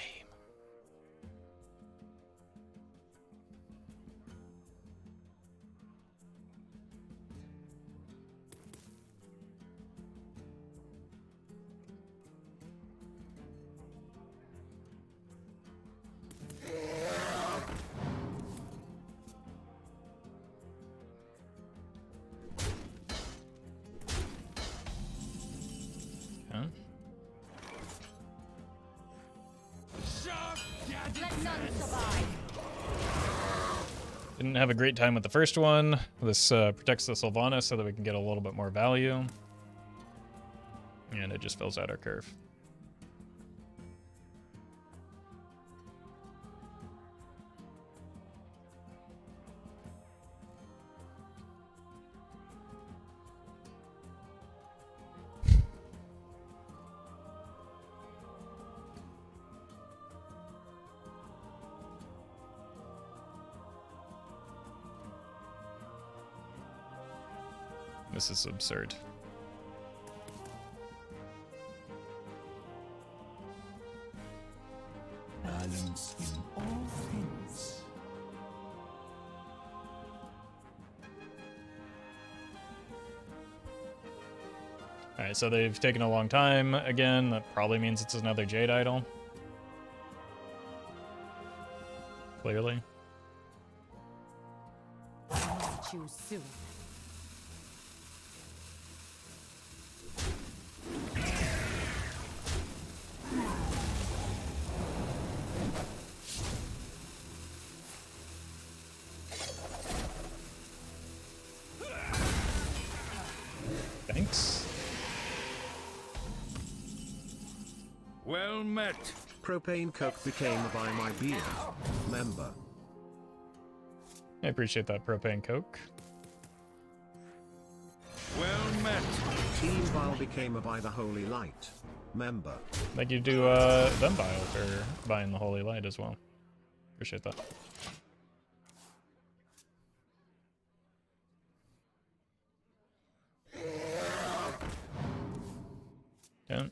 Okay. Let none survive. Didn't have a great time with the first one. This protects the Sylvanas so that we can get a little bit more value. And it just fills out our curve. This is absurd. Balance in all things. Alright, so they've taken a long time. Again, that probably means it's another Jade Idol. Clearly. Choose soon. Thanks. Well met. Propane Coke became a Buy My Beer member. I appreciate that, Propane Coke. Well met. Team Val became a Buy the Holy Light member. Thank you to them, Bile, for buying the Holy Light as well. Appreciate that. Yeah.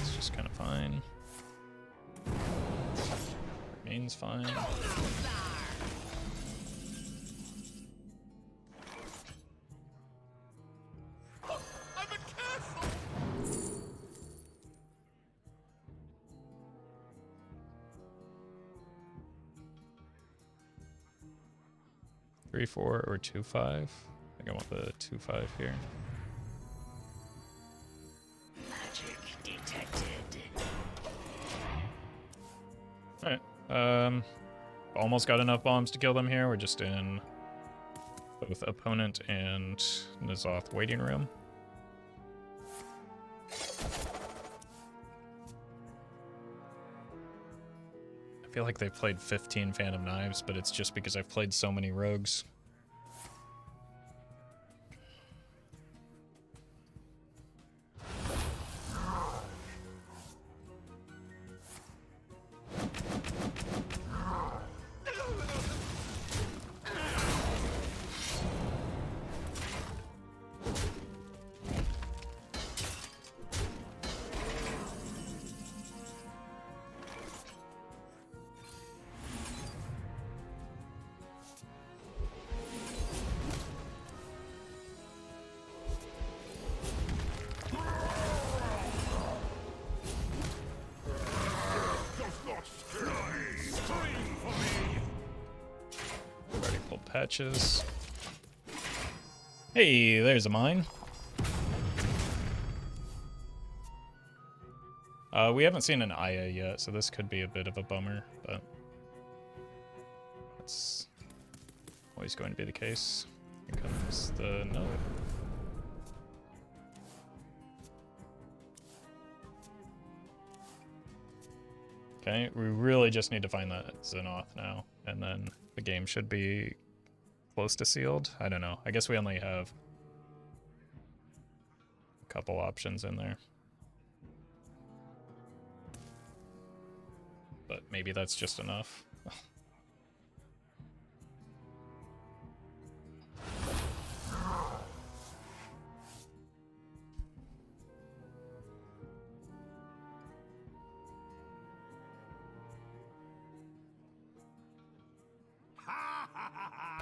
It's just kind of fine. Remains fine. I'm a castle. 3-4 or 2-5. I think I want the 2-5 here. Magic detected. Alright. Almost got enough bombs to kill them here. We're just in both opponent and N'Zoth waiting room. I feel like they've played 15 Phantom Knives, but it's just because I've played so many rogues. Patches. Hey, there's a mine. We haven't seen an Aya yet, so this could be a bit of a bummer, but that's always going to be the case. Here comes the no. Okay, we really just need to find that Xenoth now, and then the game should be close to sealed. I don't know. I guess we only have a couple options in there. But maybe that's just enough.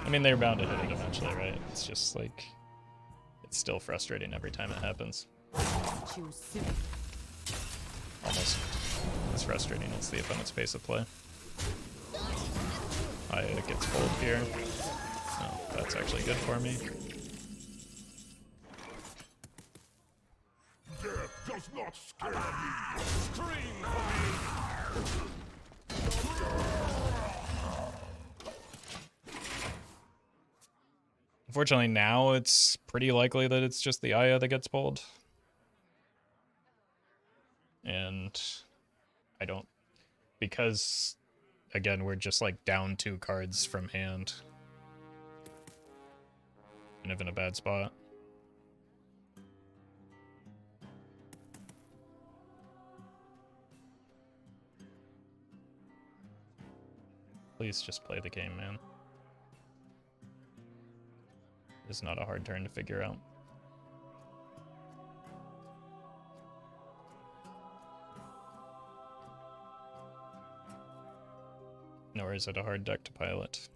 I mean, they're bound to hit it eventually, right? It's just like, it's still frustrating every time it happens. Almost as frustrating as the opponent's pace of play. It gets pulled here. Oh, that's actually good for me. Death does not scare me. Scream for me. Unfortunately, now it's pretty likely that it's just the Aya that gets pulled. And I don't... Because, again, we're just like down 2 cards from hand. Kind of in a bad spot. Please just play the game, man. It's not a hard turn to figure out. Nor is it a hard deck to pilot.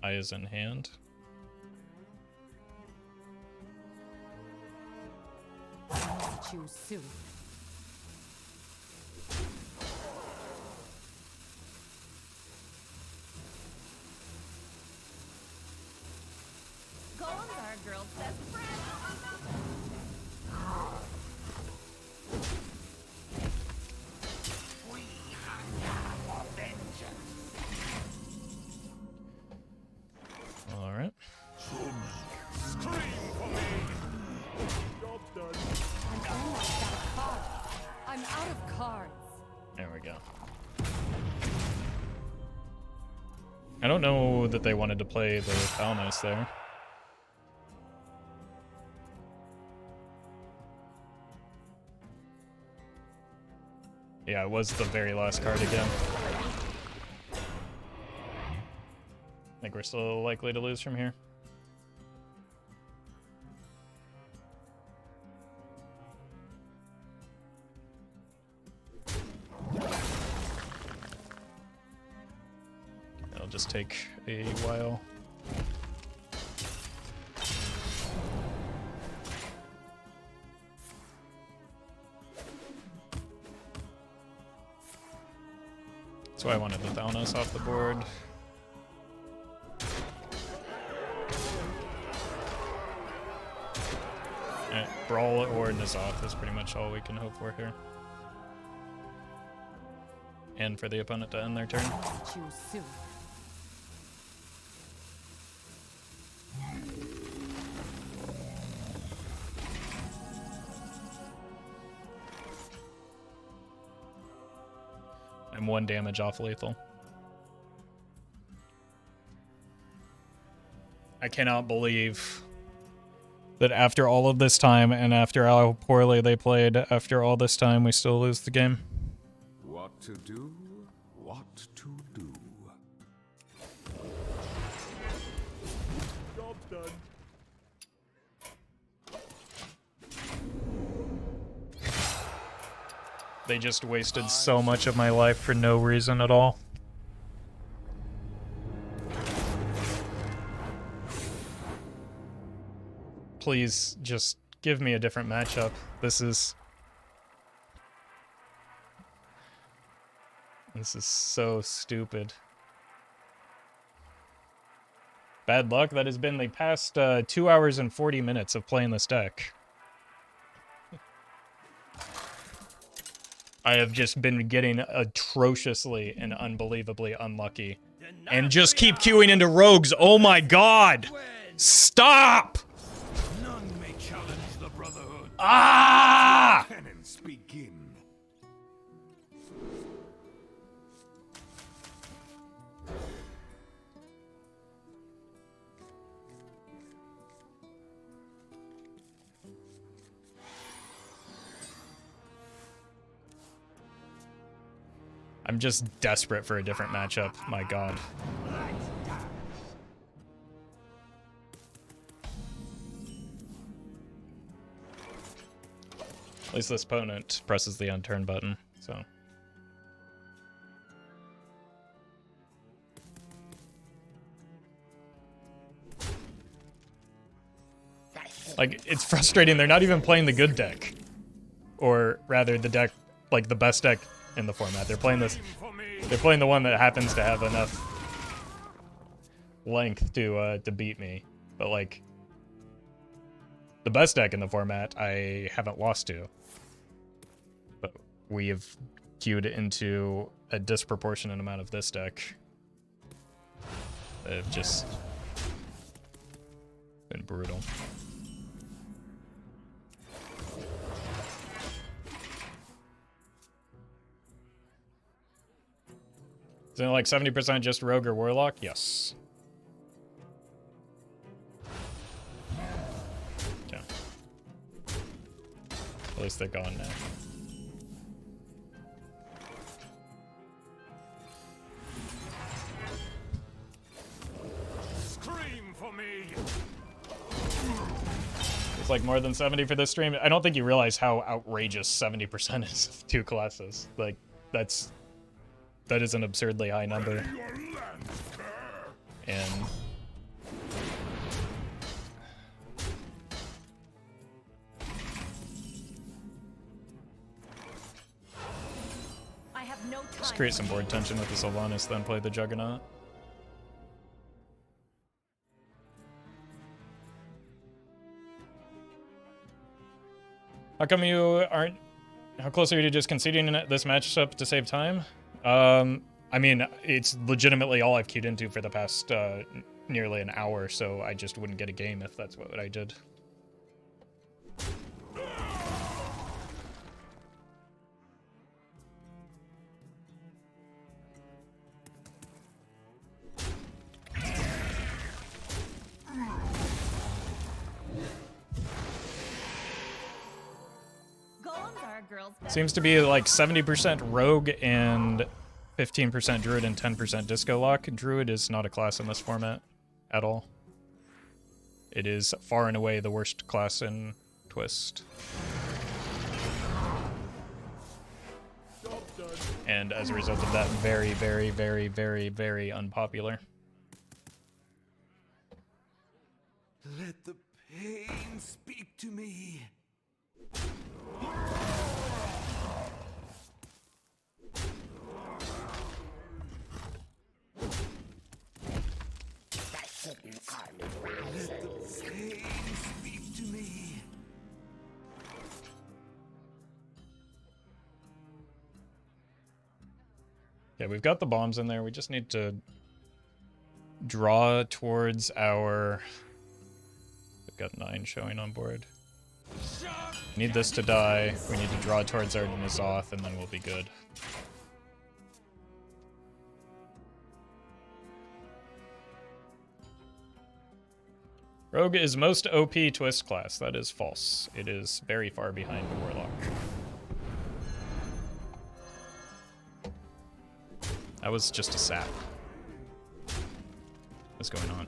Aya's in hand. Choose soon. Golems are a girl's best friend. We hunger for vengeance. All right. Scream for me. Job's done. I'm almost out of cards. I'm out of cards. There we go. I don't know that they wanted to play the Falnos there. Yeah, it was the very last card again. I think we're still likely to lose from here. It'll just take a while. why I wanted the Thalnos off the board. Alright, Brawl or N'Zoth is pretty much all we can hope for here. And for the opponent to end their turn. Choose soon. I'm 1 damage off lethal. I cannot believe that after all of this time and after how poorly they played, after all this time, we still lose the game. What to do? What to do? Job's done. They just wasted so much of my life for no reason at all. Please, just give me a different matchup. This is so stupid. Bad luck. That has been the past 2 hours and 40 minutes of playing this deck. I have just been getting atrociously and unbelievably unlucky. And just keep queuing into rogues. Oh my god! Stop! None may challenge the Brotherhood. Ah! Penance begin. I'm just desperate for a different matchup. My god. At least this opponent presses the unturn button, so. Like, it's frustrating. They're not even playing the good deck. Or rather, the deck, like the best deck in the format. They're playing this. They're playing the one that happens to have enough length to beat me. But like, the best deck in the format, I haven't lost to. But we have queued into a disproportionate amount of this deck. They've just been brutal. Is it like 70% just Rogue or Warlock? Yes. Yeah. At least they're gone now. Scream for me. It's like more than 70 for this stream. I don't think you realize how outrageous 70% is of two classes. Like, that is an absurdly high number. And I have no time. let's create some board tension with the Sylvanas, then play the Juggernaut. How come you aren't... How close are you to just conceding in this matchup to save time? I mean, it's legitimately all I've queued into for the past nearly an hour, so I just wouldn't get a game if that's what I did. Golems are a girl's best. Seems to be like 70% Rogue and 15% Druid and 10% Disco Lock. Druid is not a class in this format at all. It is far and away the worst class in Twist. And as a result of that, very, very, very, very, very unpopular. Let the pain speak to me. hidden army rises. Speak to me. Yeah, we've got the bombs in there. We just need to draw towards our... We've got 9 showing on board. Need this to die. We need to draw towards our N'Zoth, and then we'll be good. Rogue is most OP twist class. That is false. It is very far behind Warlock. That was just a sap. What's going on?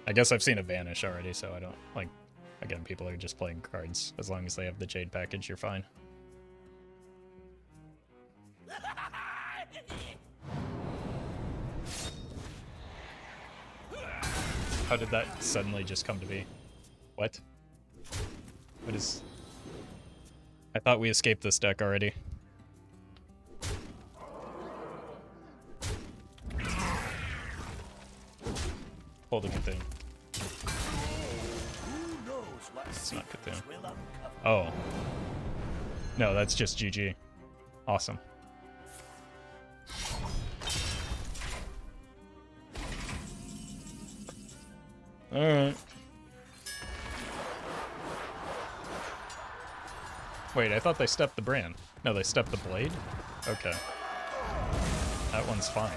I guess I've seen it vanish already, so I don't, like, again, people are just playing cards. As long as they have the Jade package, you're fine. How did that suddenly just come to be? What? What is... I thought we escaped this deck already. Hold a Cthulhu. It's not Cthulhu. Oh. No, that's just GG. Awesome. Alright. Wait, I thought they stepped the brand. No, they stepped the blade? Okay. That one's fine.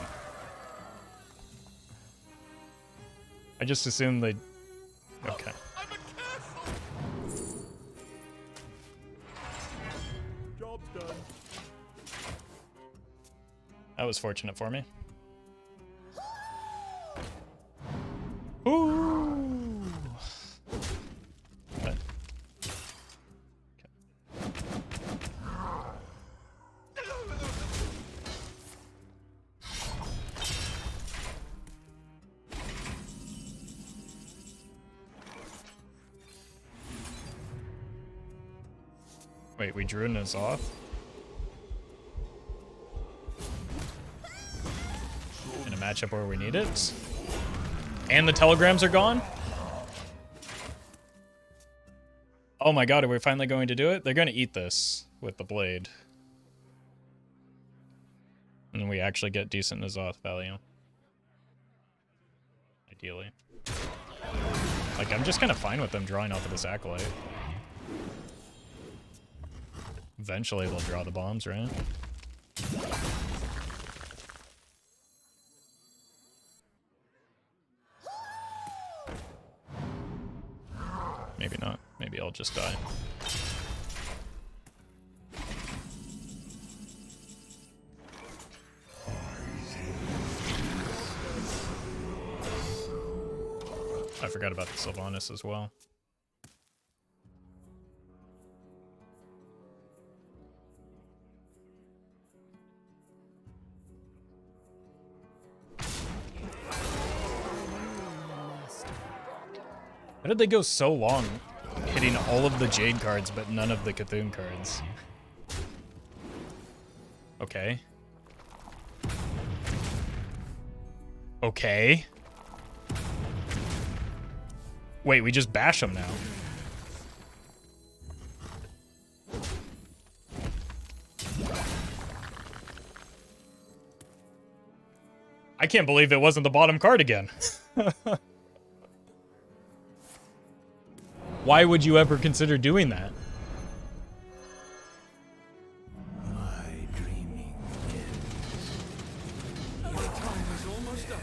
I just assumed they... Okay. Job's done. That was fortunate for me. Ooh. Okay. Wait, we drew N'Zoth? In a matchup where we need it? And the telegrams are gone? Oh my god, are we finally going to do it? They're going to eat this with the blade. And then we actually get decent N'Zoth value. Ideally. Like, I'm just kind of fine with them drawing off of this Acolyte. Eventually they'll draw the bombs, right? Maybe not. Maybe I'll just die. I forgot about the Sylvanas as well. How did they go so long hitting all of the Jade cards but none of the Cthulhu cards? Okay. Okay. Wait, we just bash them now. I can't believe it wasn't the bottom card again. Why would you ever consider doing that? My dreaming ends. Your time is almost up.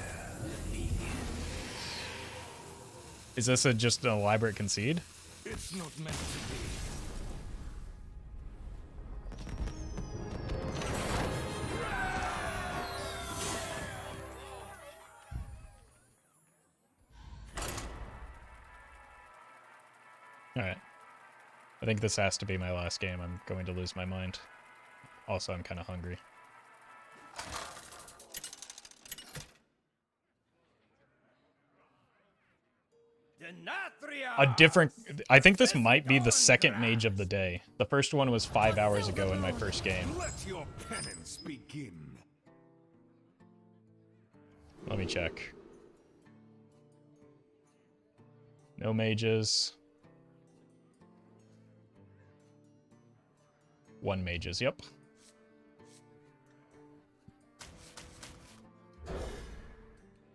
Is this just an elaborate concede? It's not meant to be. Alright. I think this has to be my last game. I'm going to lose my mind. Also, I'm kind of hungry. a different... I think this might be the second mage of the day. The first one was 5 hours ago in my first game. Let your penance begin. Let me check. No mages. 1 mages, yep.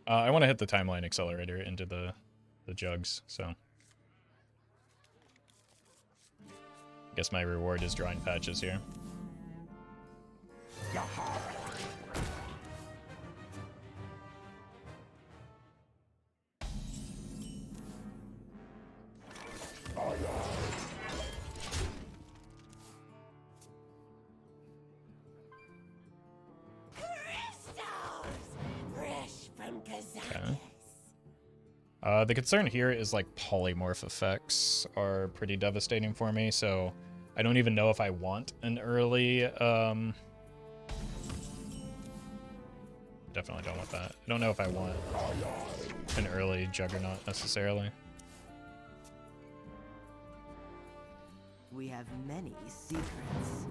I want to hit the timeline accelerator into the jugs, so. Guess my reward is drawing patches here. The concern here is like polymorph effects are pretty devastating for me, so I don't even know if I want an early, definitely don't want that. I don't know if I want an early Juggernaut necessarily. We have many secrets.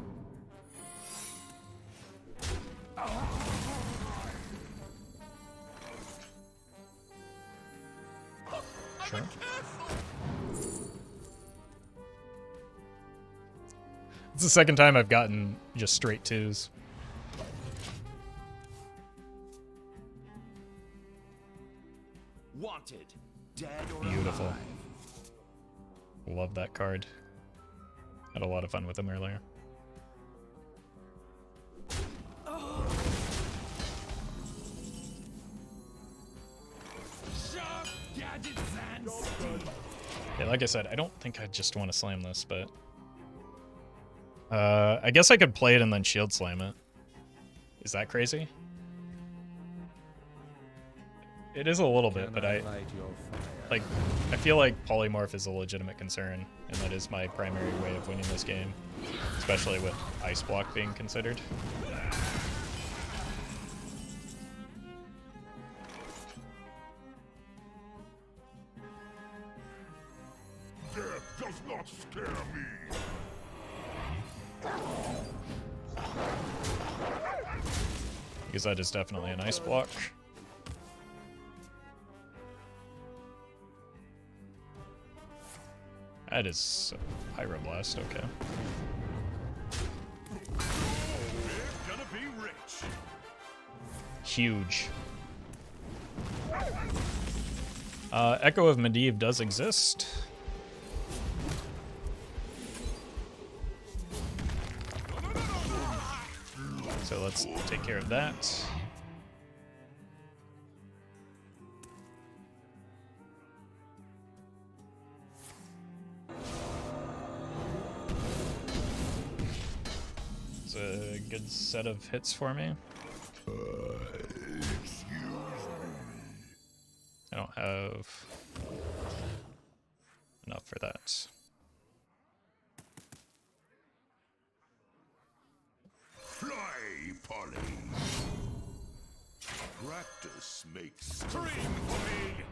Sure. It's the second time I've gotten just straight 2s. Wanted, dead or Beautiful. alive. Love that card. Had a lot of fun with him earlier. Yeah, like I said, I don't think I just want to slam this, but I guess I could play it and then shield slam it. Is that crazy? It is a little bit, but I feel like polymorph is a legitimate concern, and that is my primary way of winning this game, especially with ice block being considered. Death does not scare me. Because that is definitely an ice block. That is Pyroblast, okay. We're gonna be rich. Huge. Echo of Medivh does exist. So let's take care of that. It's a good set of hits for me. I don't have enough for that. Fly, Polly. Practice makes Scream for me!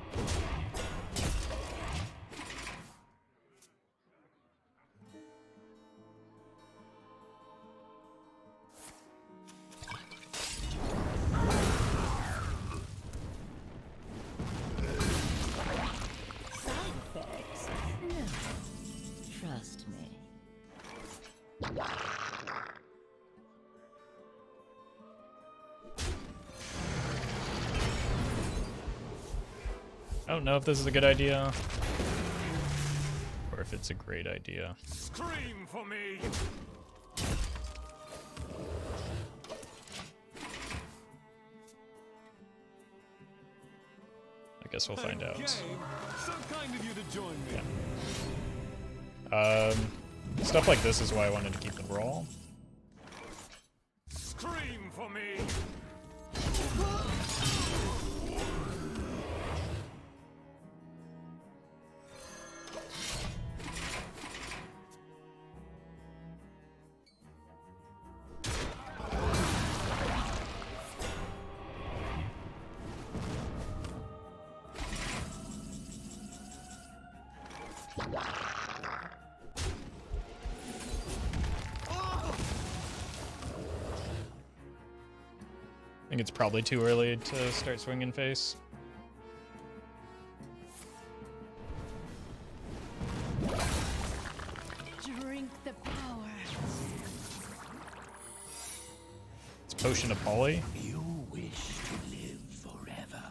Side effects? No. Trust me. I don't know if this is a good idea, or if it's a great idea. Scream for me! I guess we'll find out. So kind of you to join me. Yeah. Stuff like this is why I wanted to keep the Brawl. Scream for me! I think it's probably too early to start swinging face. Drink the power. It's Potion of Poly. You wish to live forever?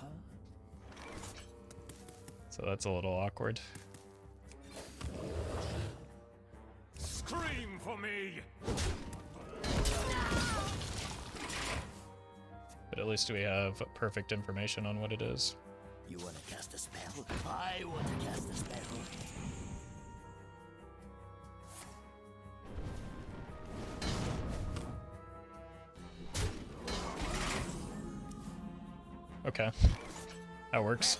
So that's a little awkward. Scream for me! But at least we have perfect information on what it is. You want to cast a spell? I want to cast a spell. Okay. That works.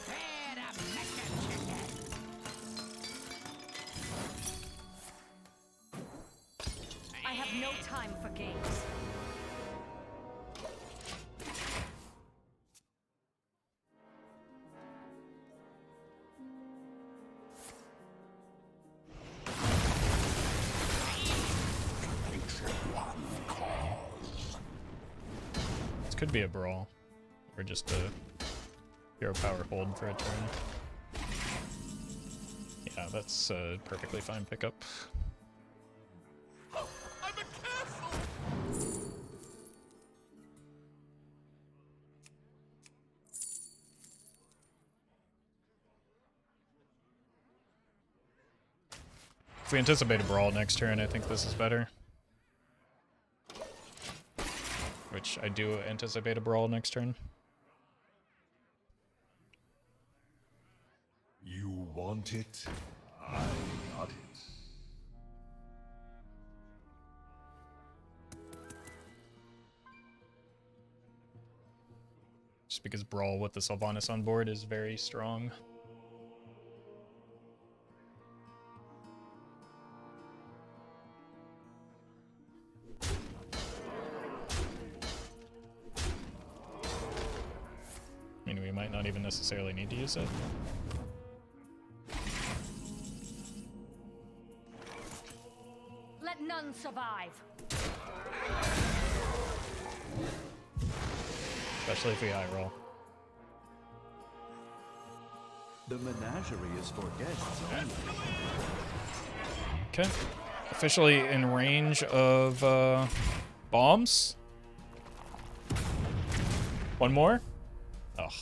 I have no time for games. This could be a brawl. Or just a hero power hold for a turn. Yeah, that's a perfectly fine pickup. I'm a castle! If we anticipate a brawl next turn, I think this is better. Which I do anticipate a brawl next turn. You want it? I got it. Just because Brawl with the Sylvanas on board is very strong. I mean, we might not even necessarily need to use it. Let none survive. Especially if we high roll. The menagerie is for guests only. Okay. Officially in range of bombs. One more? Ugh.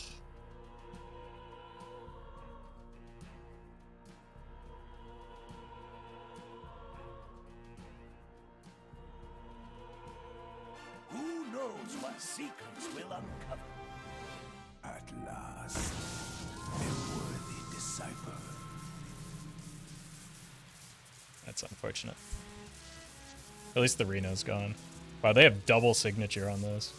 Who knows what secrets will uncover? At last, a worthy disciple. That's unfortunate. At least the Reno's gone. Wow, they have double signature on those.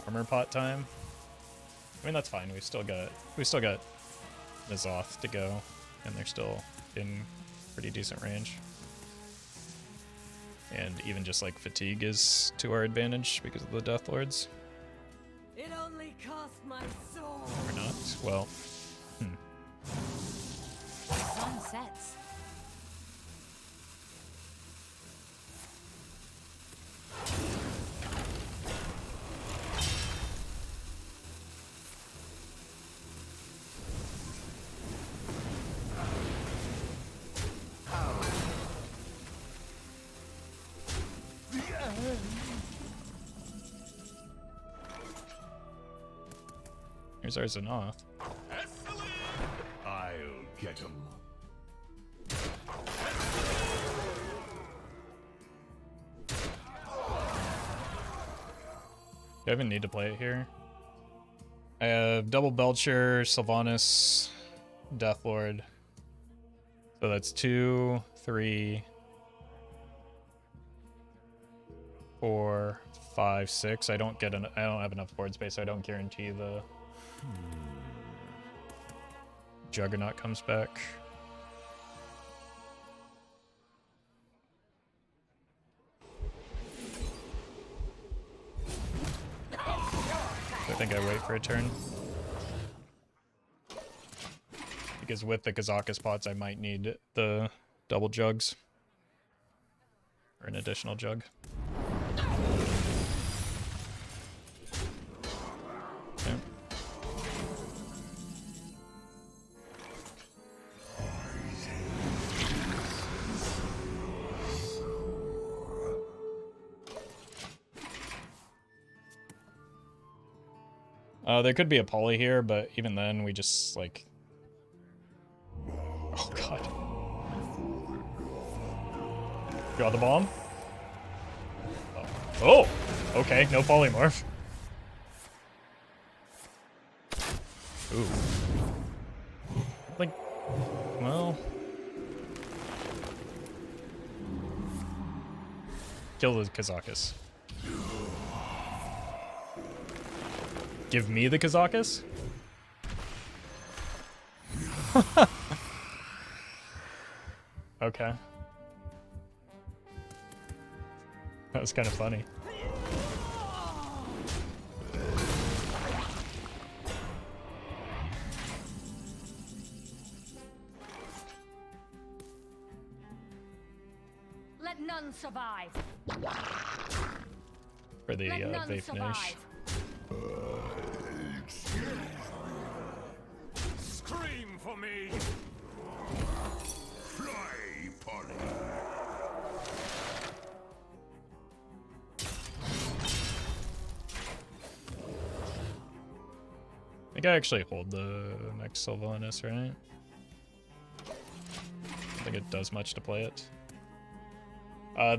Armor pot time. I mean, that's fine. We still got N'Zoth to go, and they're still in pretty decent range. And even just like fatigue is to our advantage because of the Deathlords. It only cost my soul. Or not. Well, Sun sets. here's our N'Zoth. I'll get him. Do I even need to play it here? I have double Belcher, Sylvanas, Deathlord. So that's 2, 3, 4, 5, 6. I don't have enough board space, so I don't guarantee the Juggernaut comes back. think I wait for a turn. Because with the Kazakus pots, I might need the double jugs. Or an additional jug. Okay. There could be a poly here, but even then we just, like... Oh, God. Got the bomb? Oh! Okay, no polymorph. Ooh. Like, well... Kill the Kazakus. Give me the Kazakus? Okay. That was kind of funny. Let none survive. For the vape finish. Scream for me! Fly, Polly. I think I actually hold the next Sylvanas, right? I don't think it does much to play it.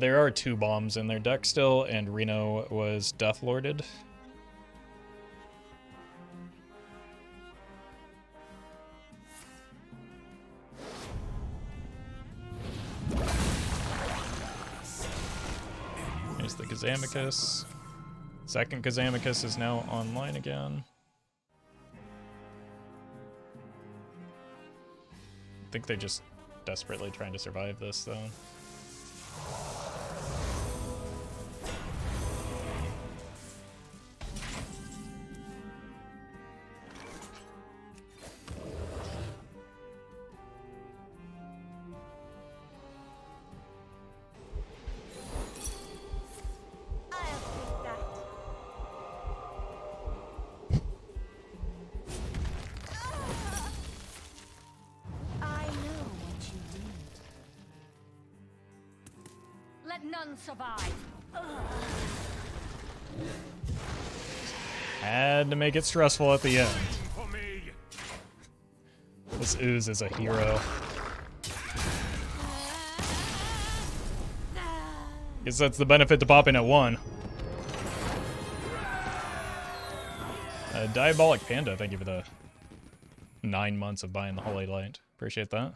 There are 2 bombs in their deck still, and Reno was Deathlorded. Here's the Kazamicus. Second Kazamicus is now online again. I think they're just desperately trying to survive this, though. Let none survive. Had to make it stressful at the end. For me! This Ooze is a hero. Guess that's the benefit to popping at 1. Diabolic Panda, thank you for the 9 months of buying the Holy Light. Appreciate that.